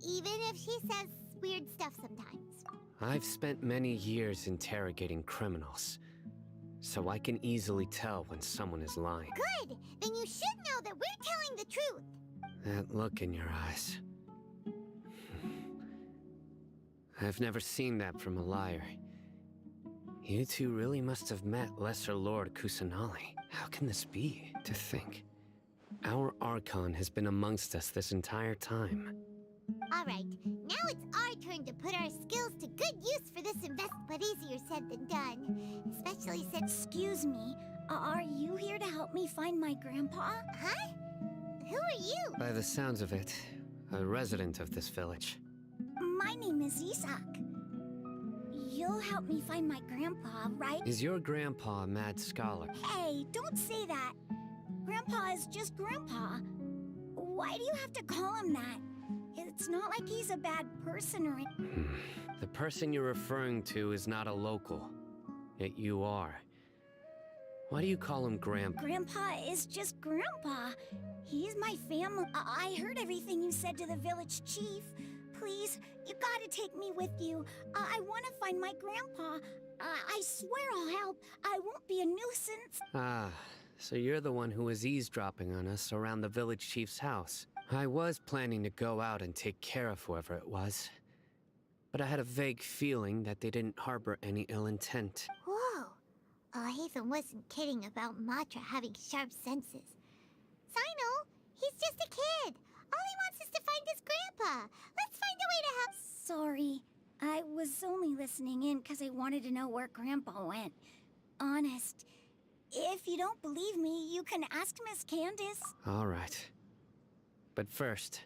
even if she says weird stuff sometimes. I've spent many years interrogating criminals, so I can easily tell when someone is lying. Good! Then you should know that we're telling the truth. That look in your eyes. I've never seen that from a liar. You two really must have met Lesser Lord Kusanali. How can this be? To think, our Archon has been amongst us this entire time. Alright, now it's our turn to put our skills to good use for this invest, but easier said than done. Especially since... Excuse me, are you here to help me find my grandpa? Huh? Who are you? By the sounds of it, a resident of this village. My name is Isak. You'll help me find my grandpa, right? Is your grandpa a mad scholar? Hey, don't say that. Grandpa is just Grandpa. Why do you have to call him that? It's not like he's a bad person or anything. The person you're referring to is not a local, yet you are. Why do you call him Grandpa? Grandpa is just Grandpa. He's my family. I heard everything you said to the village chief. Please, you gotta take me with you. I want to find my grandpa. I swear I'll help. I won't be a nuisance. Ah, so you're the one who was eavesdropping on us around the village chief's house. I was planning to go out and take care of whoever it was, but I had a vague feeling that they didn't harbor any ill intent. Whoa. Hylan wasn't kidding about Matra having sharp senses. Sino, he's just a kid. All he wants is to find his grandpa. Let's find a way to help. Sorry. I was only listening in because I wanted to know where Grandpa went. Honest. If you don't believe me, you can ask Miss Candace. All right. But first...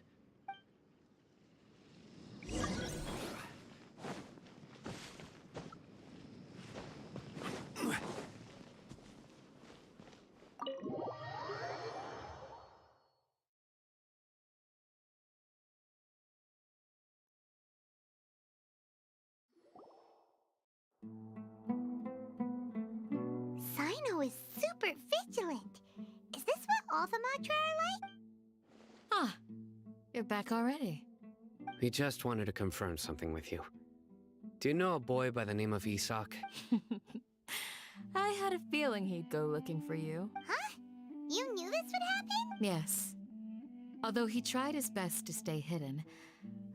Sino is super vigilant. Is this what all the Matra are like? Ah, you're back already. We just wanted to confirm something with you. Do you know a boy by the name of Isak? I had a feeling he'd go looking for you. Huh? You knew this would happen? Yes. Although he tried his best to stay hidden,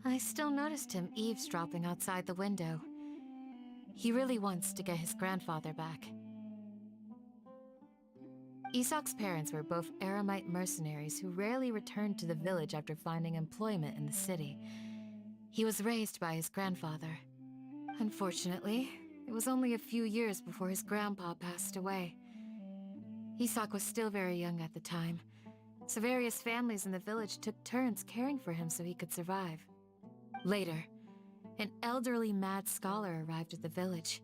I still noticed him eavesdropping outside the window. He really wants to get his grandfather back. Isak's parents were both Aramite mercenaries who rarely returned to the village after finding employment in the city. He was raised by his grandfather. Unfortunately, it was only a few years before his grandpa passed away. Isak was still very young at the time, so various families in the village took turns caring for him so he could survive. Later, an elderly mad scholar arrived at the village.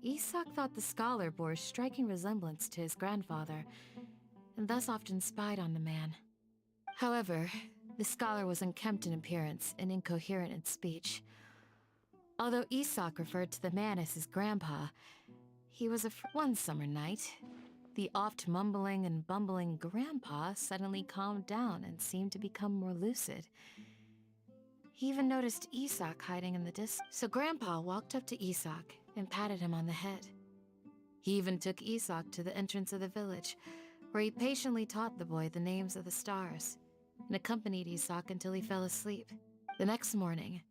Isak thought the scholar bore a striking resemblance to his grandfather, and thus often spied on the man. However, the scholar was unkempt in appearance and incoherent in speech. Although Isak referred to the man as his grandpa, he was one summer night, the oft mumbling and bumbling grandpa suddenly calmed down and seemed to become more lucid. He even noticed Isak hiding in the distance, so Grandpa walked up to Isak and patted him on the head. He even took Isak to the entrance of the village, where he patiently taught the boy the names of the stars, and accompanied Isak until he fell asleep. The next morning,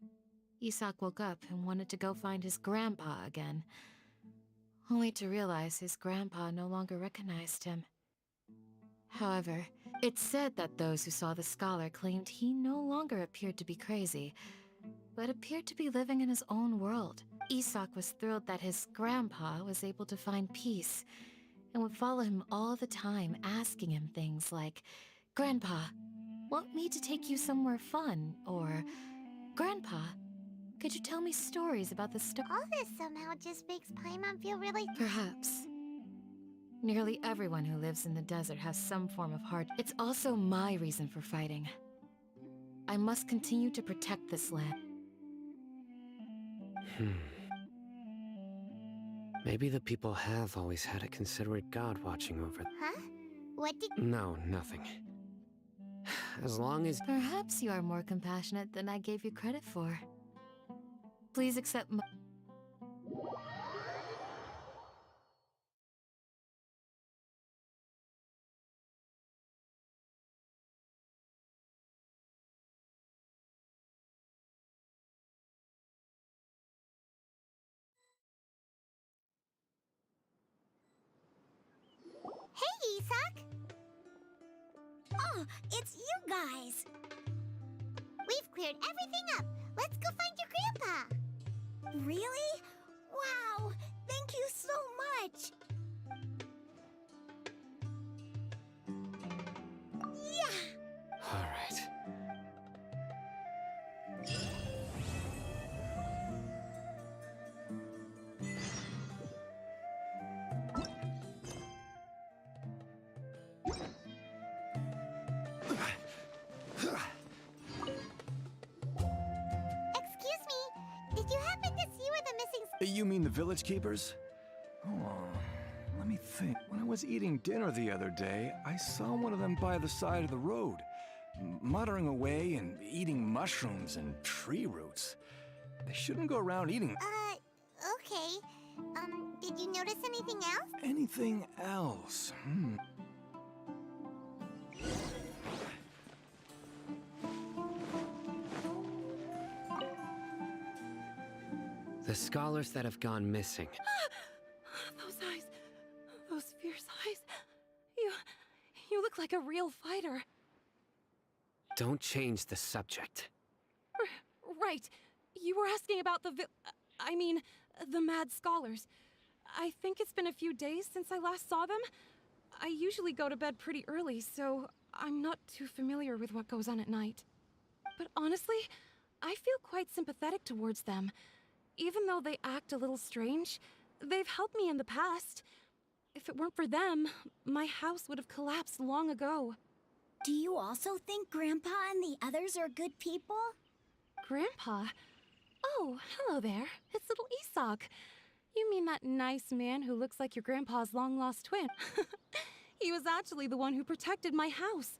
Isak woke up and wanted to go find his grandpa again. only to realize his grandpa no longer recognized him. However, it's said that those who saw the scholar claimed he no longer appeared to be crazy, but appeared to be living in his own world. Isak was thrilled that his grandpa was able to find peace, and would follow him all the time, asking him things like, "Grandpa, want me to take you somewhere fun?" Or, "Grandpa, could you tell me stories about the All this somehow just makes Paimon feel really... Perhaps. Nearly everyone who lives in the desert has some form of heart. It's also my reason for fighting. I must continue to protect this land. Maybe the people have always had a considerate god watching over them. Huh? What did... No, nothing. As long as... Perhaps you are more compassionate than I gave you credit for. Please accept my... Hey, Isak! Oh, it's you guys! We've cleared everything up. Let's go find your grandpa. Really? Wow! Thank you so much! Yeah! All right. Excuse me, did you happen to see where the missing... You mean the village keepers? Oh, let me think. When I was eating dinner the other day, I saw one of them by the side of the road, muttering away and eating mushrooms and tree roots. They shouldn't go around eating... Okay. Did you notice anything else? Anything else? The scholars that have gone missing. Those eyes. Those fierce eyes. You look like a real fighter. Don't change the subject. Right. You were asking about the the mad scholars. I think it's been a few days since I last saw them. I usually go to bed pretty early, so I'm not too familiar with what goes on at night. But honestly, I feel quite sympathetic towards them. Even though they act a little strange, they've helped me in the past. If it weren't for them, my house would have collapsed long ago. Do you also think Grandpa and the others are good people? Grandpa? Oh, hello there. It's little Isak. You mean that nice man who looks like your grandpa's long-lost twin? He was actually the one who protected my house.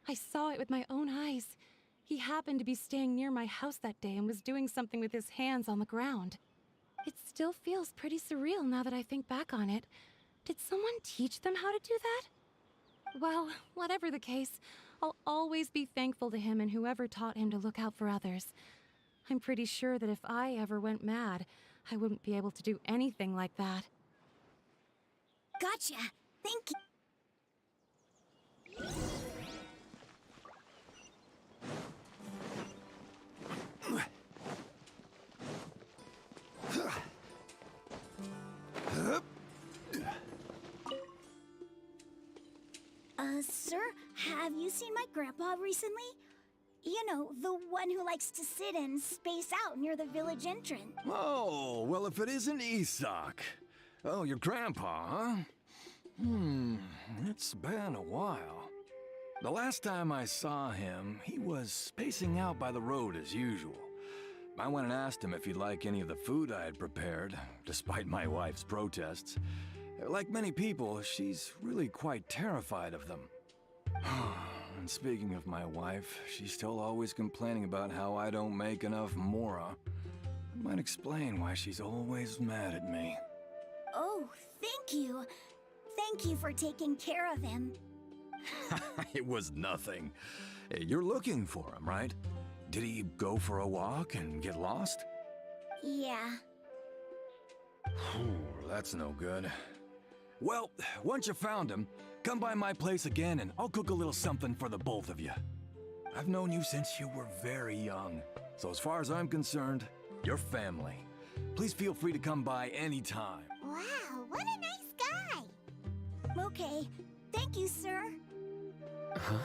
I saw it with my own eyes. He happened to be staying near my house that day and was doing something with his hands on the ground. It still feels pretty surreal now that I think back on it. Did someone teach them how to do that? Well, whatever the case, I'll always be thankful to him and whoever taught him to look out for others. I'm pretty sure that if I ever went mad, I wouldn't be able to do anything like that. Gotcha! Thank you! Sir, have you seen my grandpa recently? You know, the one who likes to sit and space out near the village entrance. Oh, well, if it isn't Isak. Oh, your grandpa, huh? It's been a while. The last time I saw him, he was spacing out by the road as usual. I went and asked him if he'd like any of the food I had prepared, despite my wife's protests. Like many people, she's really quite terrified of them. And speaking of my wife, she's still always complaining about how I don't make enough mora. That might explain why she's always mad at me. Oh, thank you. Thank you for taking care of him. It was nothing. You're looking for him, right? Did he go for a walk and get lost? Yeah. that's no good. Well, once you found him, come by my place again and I'll cook a little something for the both of you. I've known you since you were very young, so as far as I'm concerned, you're family. Please feel free to come by anytime. Wow, what a nice guy! Okay, thank you, sir. Huh?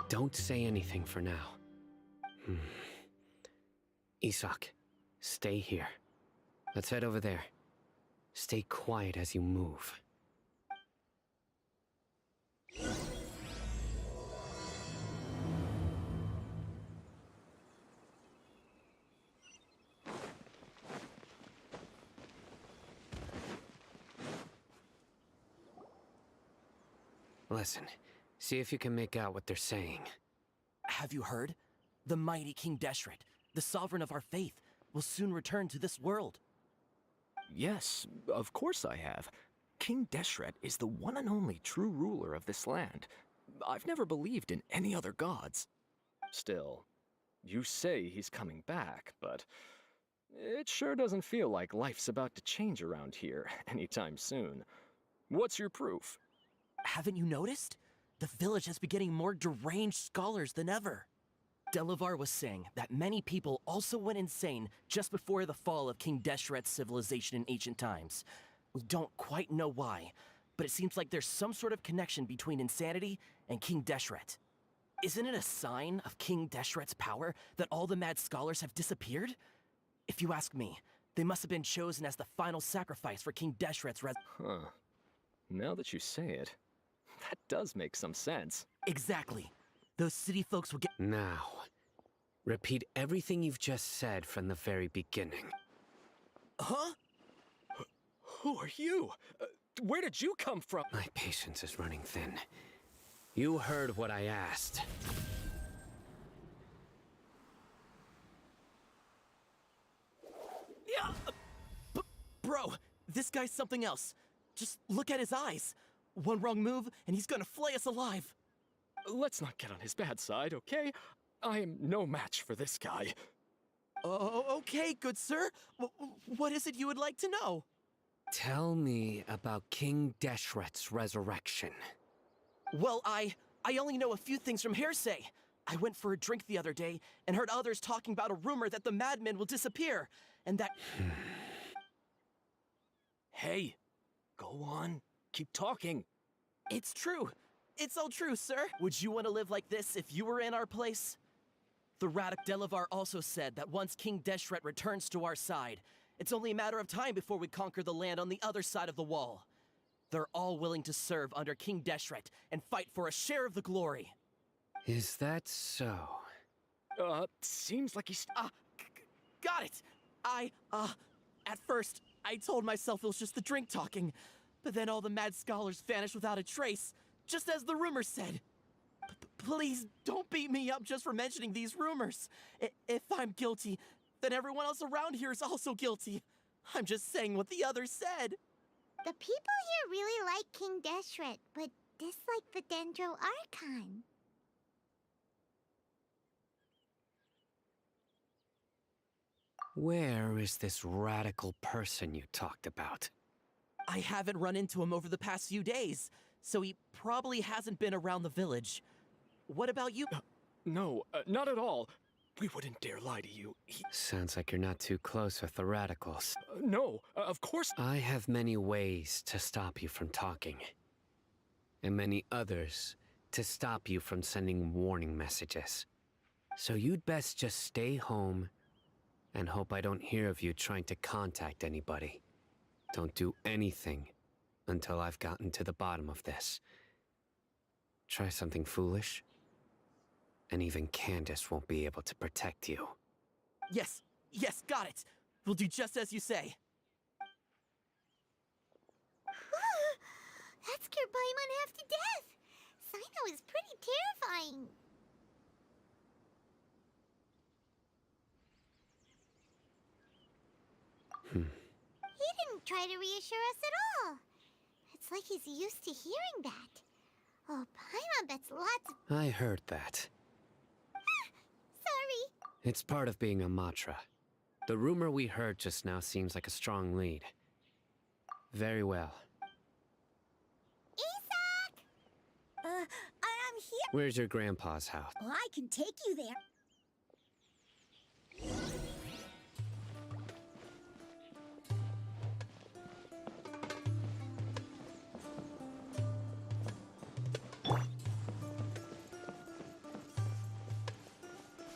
Don't say anything for now. Isak, stay here. Let's head over there. Stay quiet as you move. Listen, see if you can make out what they're saying. Have you heard? The mighty King Deshret, the sovereign of our faith, will soon return to this world. Yes, of course I have. King Deshret is the one and only true ruler of this land. I've never believed in any other gods. Still, you say he's coming back, but it sure doesn't feel like life's about to change around here anytime soon. What's your proof? Haven't you noticed? The village has been getting more deranged scholars than ever. Delavar was saying that many people also went insane just before the fall of King Deshret's civilization in ancient times. We don't quite know why, but it seems like there's some sort of connection between insanity and King Deshret. Isn't it a sign of King Deshret's power that all the mad scholars have disappeared? If you ask me, they must have been chosen as the final sacrifice for King Deshret's Huh. Now that you say it, that does make some sense. Exactly. Those city folks will get— Now, repeat everything you've just said from the very beginning. Huh? Who are you? Where did you come from? My patience is running thin. You heard what I asked. Yeah, bro, this guy's something else. Just look at his eyes. One wrong move, and he's gonna flay us alive. Let's not get on his bad side, okay? I am no match for this guy. Oh, okay, good sir. What is it you would like to know? Tell me about King Deshret's resurrection. Well, I only know a few things from hearsay. I went for a drink the other day and heard others talking about a rumor that the madmen will disappear, and that— Hey, go on. Keep talking. It's true. It's all true, sir. Would you want to live like this if you were in our place? The Radic Delavar also said that once King Deshret returns to our side, it's only a matter of time before we conquer the land on the other side of the wall. They're all willing to serve under King Deshret and fight for a share of the glory. Is that so? Seems like he's— got it! At first, I told myself it was just the drink talking, but then all the mad scholars vanished without a trace, just as the rumors said. Please don't beat me up just for mentioning these rumors. If I'm guilty, then everyone else around here is also guilty. I'm just saying what the others said. The people here really like King Deshret, but dislike the Dendro Archon. Where is this radical person you talked about? I haven't run into him over the past few days, so he probably hasn't been around the village. What about you? No, not at all. We wouldn't dare lie to you. Sounds like you're not too close with the radicals. No, of course— I have many ways to stop you from talking. And many others to stop you from sending warning messages. So you'd best just stay home and hope I don't hear of you trying to contact anybody. Don't do anything until I've gotten to the bottom of this. Try something foolish, and even Candace won't be able to protect you. Yes, got it. We'll do just as you say. That scared Paimon half to death. Sino is pretty terrifying. He didn't try to reassure us at all. It's like he's used to hearing that. Oh, Paimon bets lots of— I heard that. It's part of being a Matra. The rumor we heard just now seems like a strong lead. Very well. Isak! I'm here. Where's your grandpa's house? Well, I can take you there.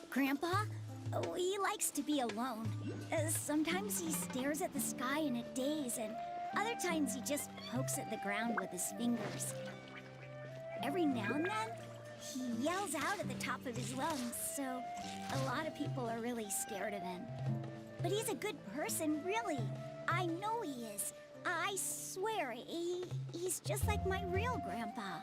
Grandpa? Oh, he likes to be alone. Sometimes he stares at the sky in a daze, and other times he just pokes at the ground with his fingers. Every now and then, he yells out at the top of his lungs, so a lot of people are really scared of him. But he's a good person, really. I know he is. I swear, he's just like my real grandpa.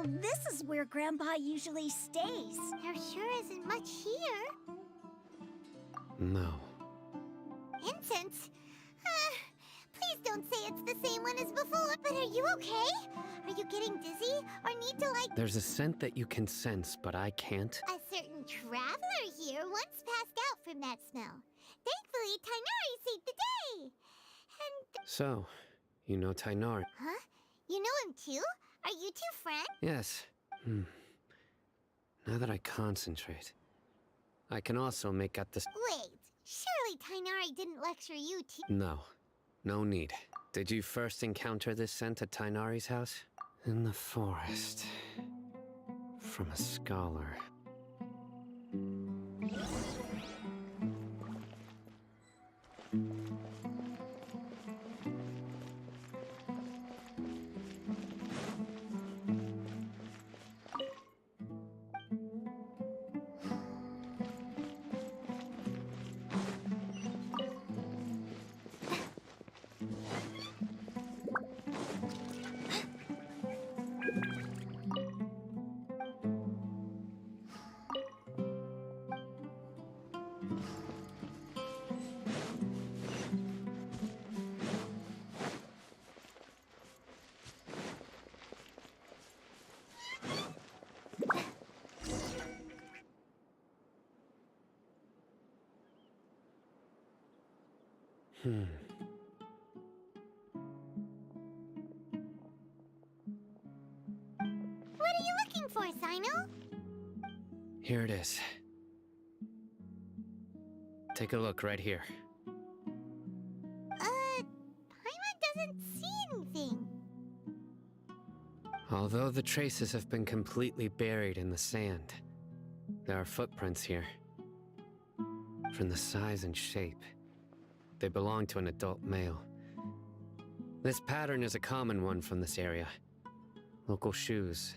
This is where Grandpa usually stays. There sure isn't much here. No. Incense? Please don't say it's the same one as before. But are you okay? Are you getting dizzy? Or need to, like... There's a scent that you can sense, but I can't. A certain traveler here once passed out from that smell. Thankfully, Tainari saved the day. And... So, you know Tainari? Huh? You know him too? Are you two friends? Yes. Now that I concentrate, I can also make out this... Wait, surely Tainari didn't lecture you too? No. No need. Did you first encounter this scent at Tainari's house? In the forest. From a scholar. What are you looking for, Sino? Here it is. Take a look right here. Paimon doesn't see anything. Although the traces have been completely buried in the sand, there are footprints here. From the size and shape, they belong to an adult male. This pattern is a common one from this area. Local shoes.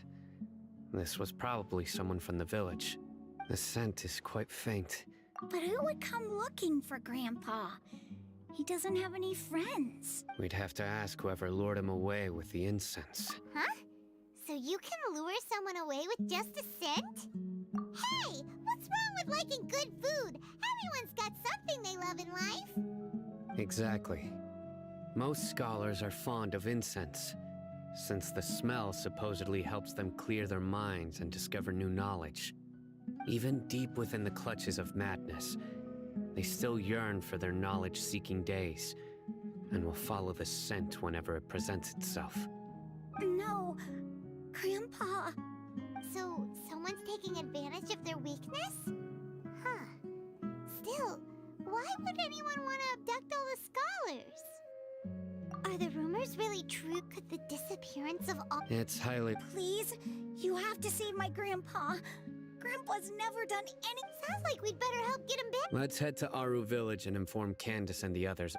This was probably someone from the village. The scent is quite faint. But who would come looking for Grandpa? He doesn't have any friends. We'd have to ask whoever lured him away with the incense. Huh? So you can lure someone away with just a scent? Hey! What's wrong with liking good food? Everyone's got something they love in life. Exactly. Most scholars are fond of incense, since the smell supposedly helps them clear their minds and discover new knowledge. Even deep within the clutches of madness, they still yearn for their knowledge-seeking days, and will follow the scent whenever it presents itself. No, Grandpa. So, someone's taking advantage of their weakness? Huh. Still, why would anyone want to abduct all the scholars? Are the rumors really true? Could the disappearance of all... It's highly... Please, you have to save my Grandpa. Grandpa's never done any... Sounds like we'd better help get him back. Let's head to Aru Village and inform Candace and the others.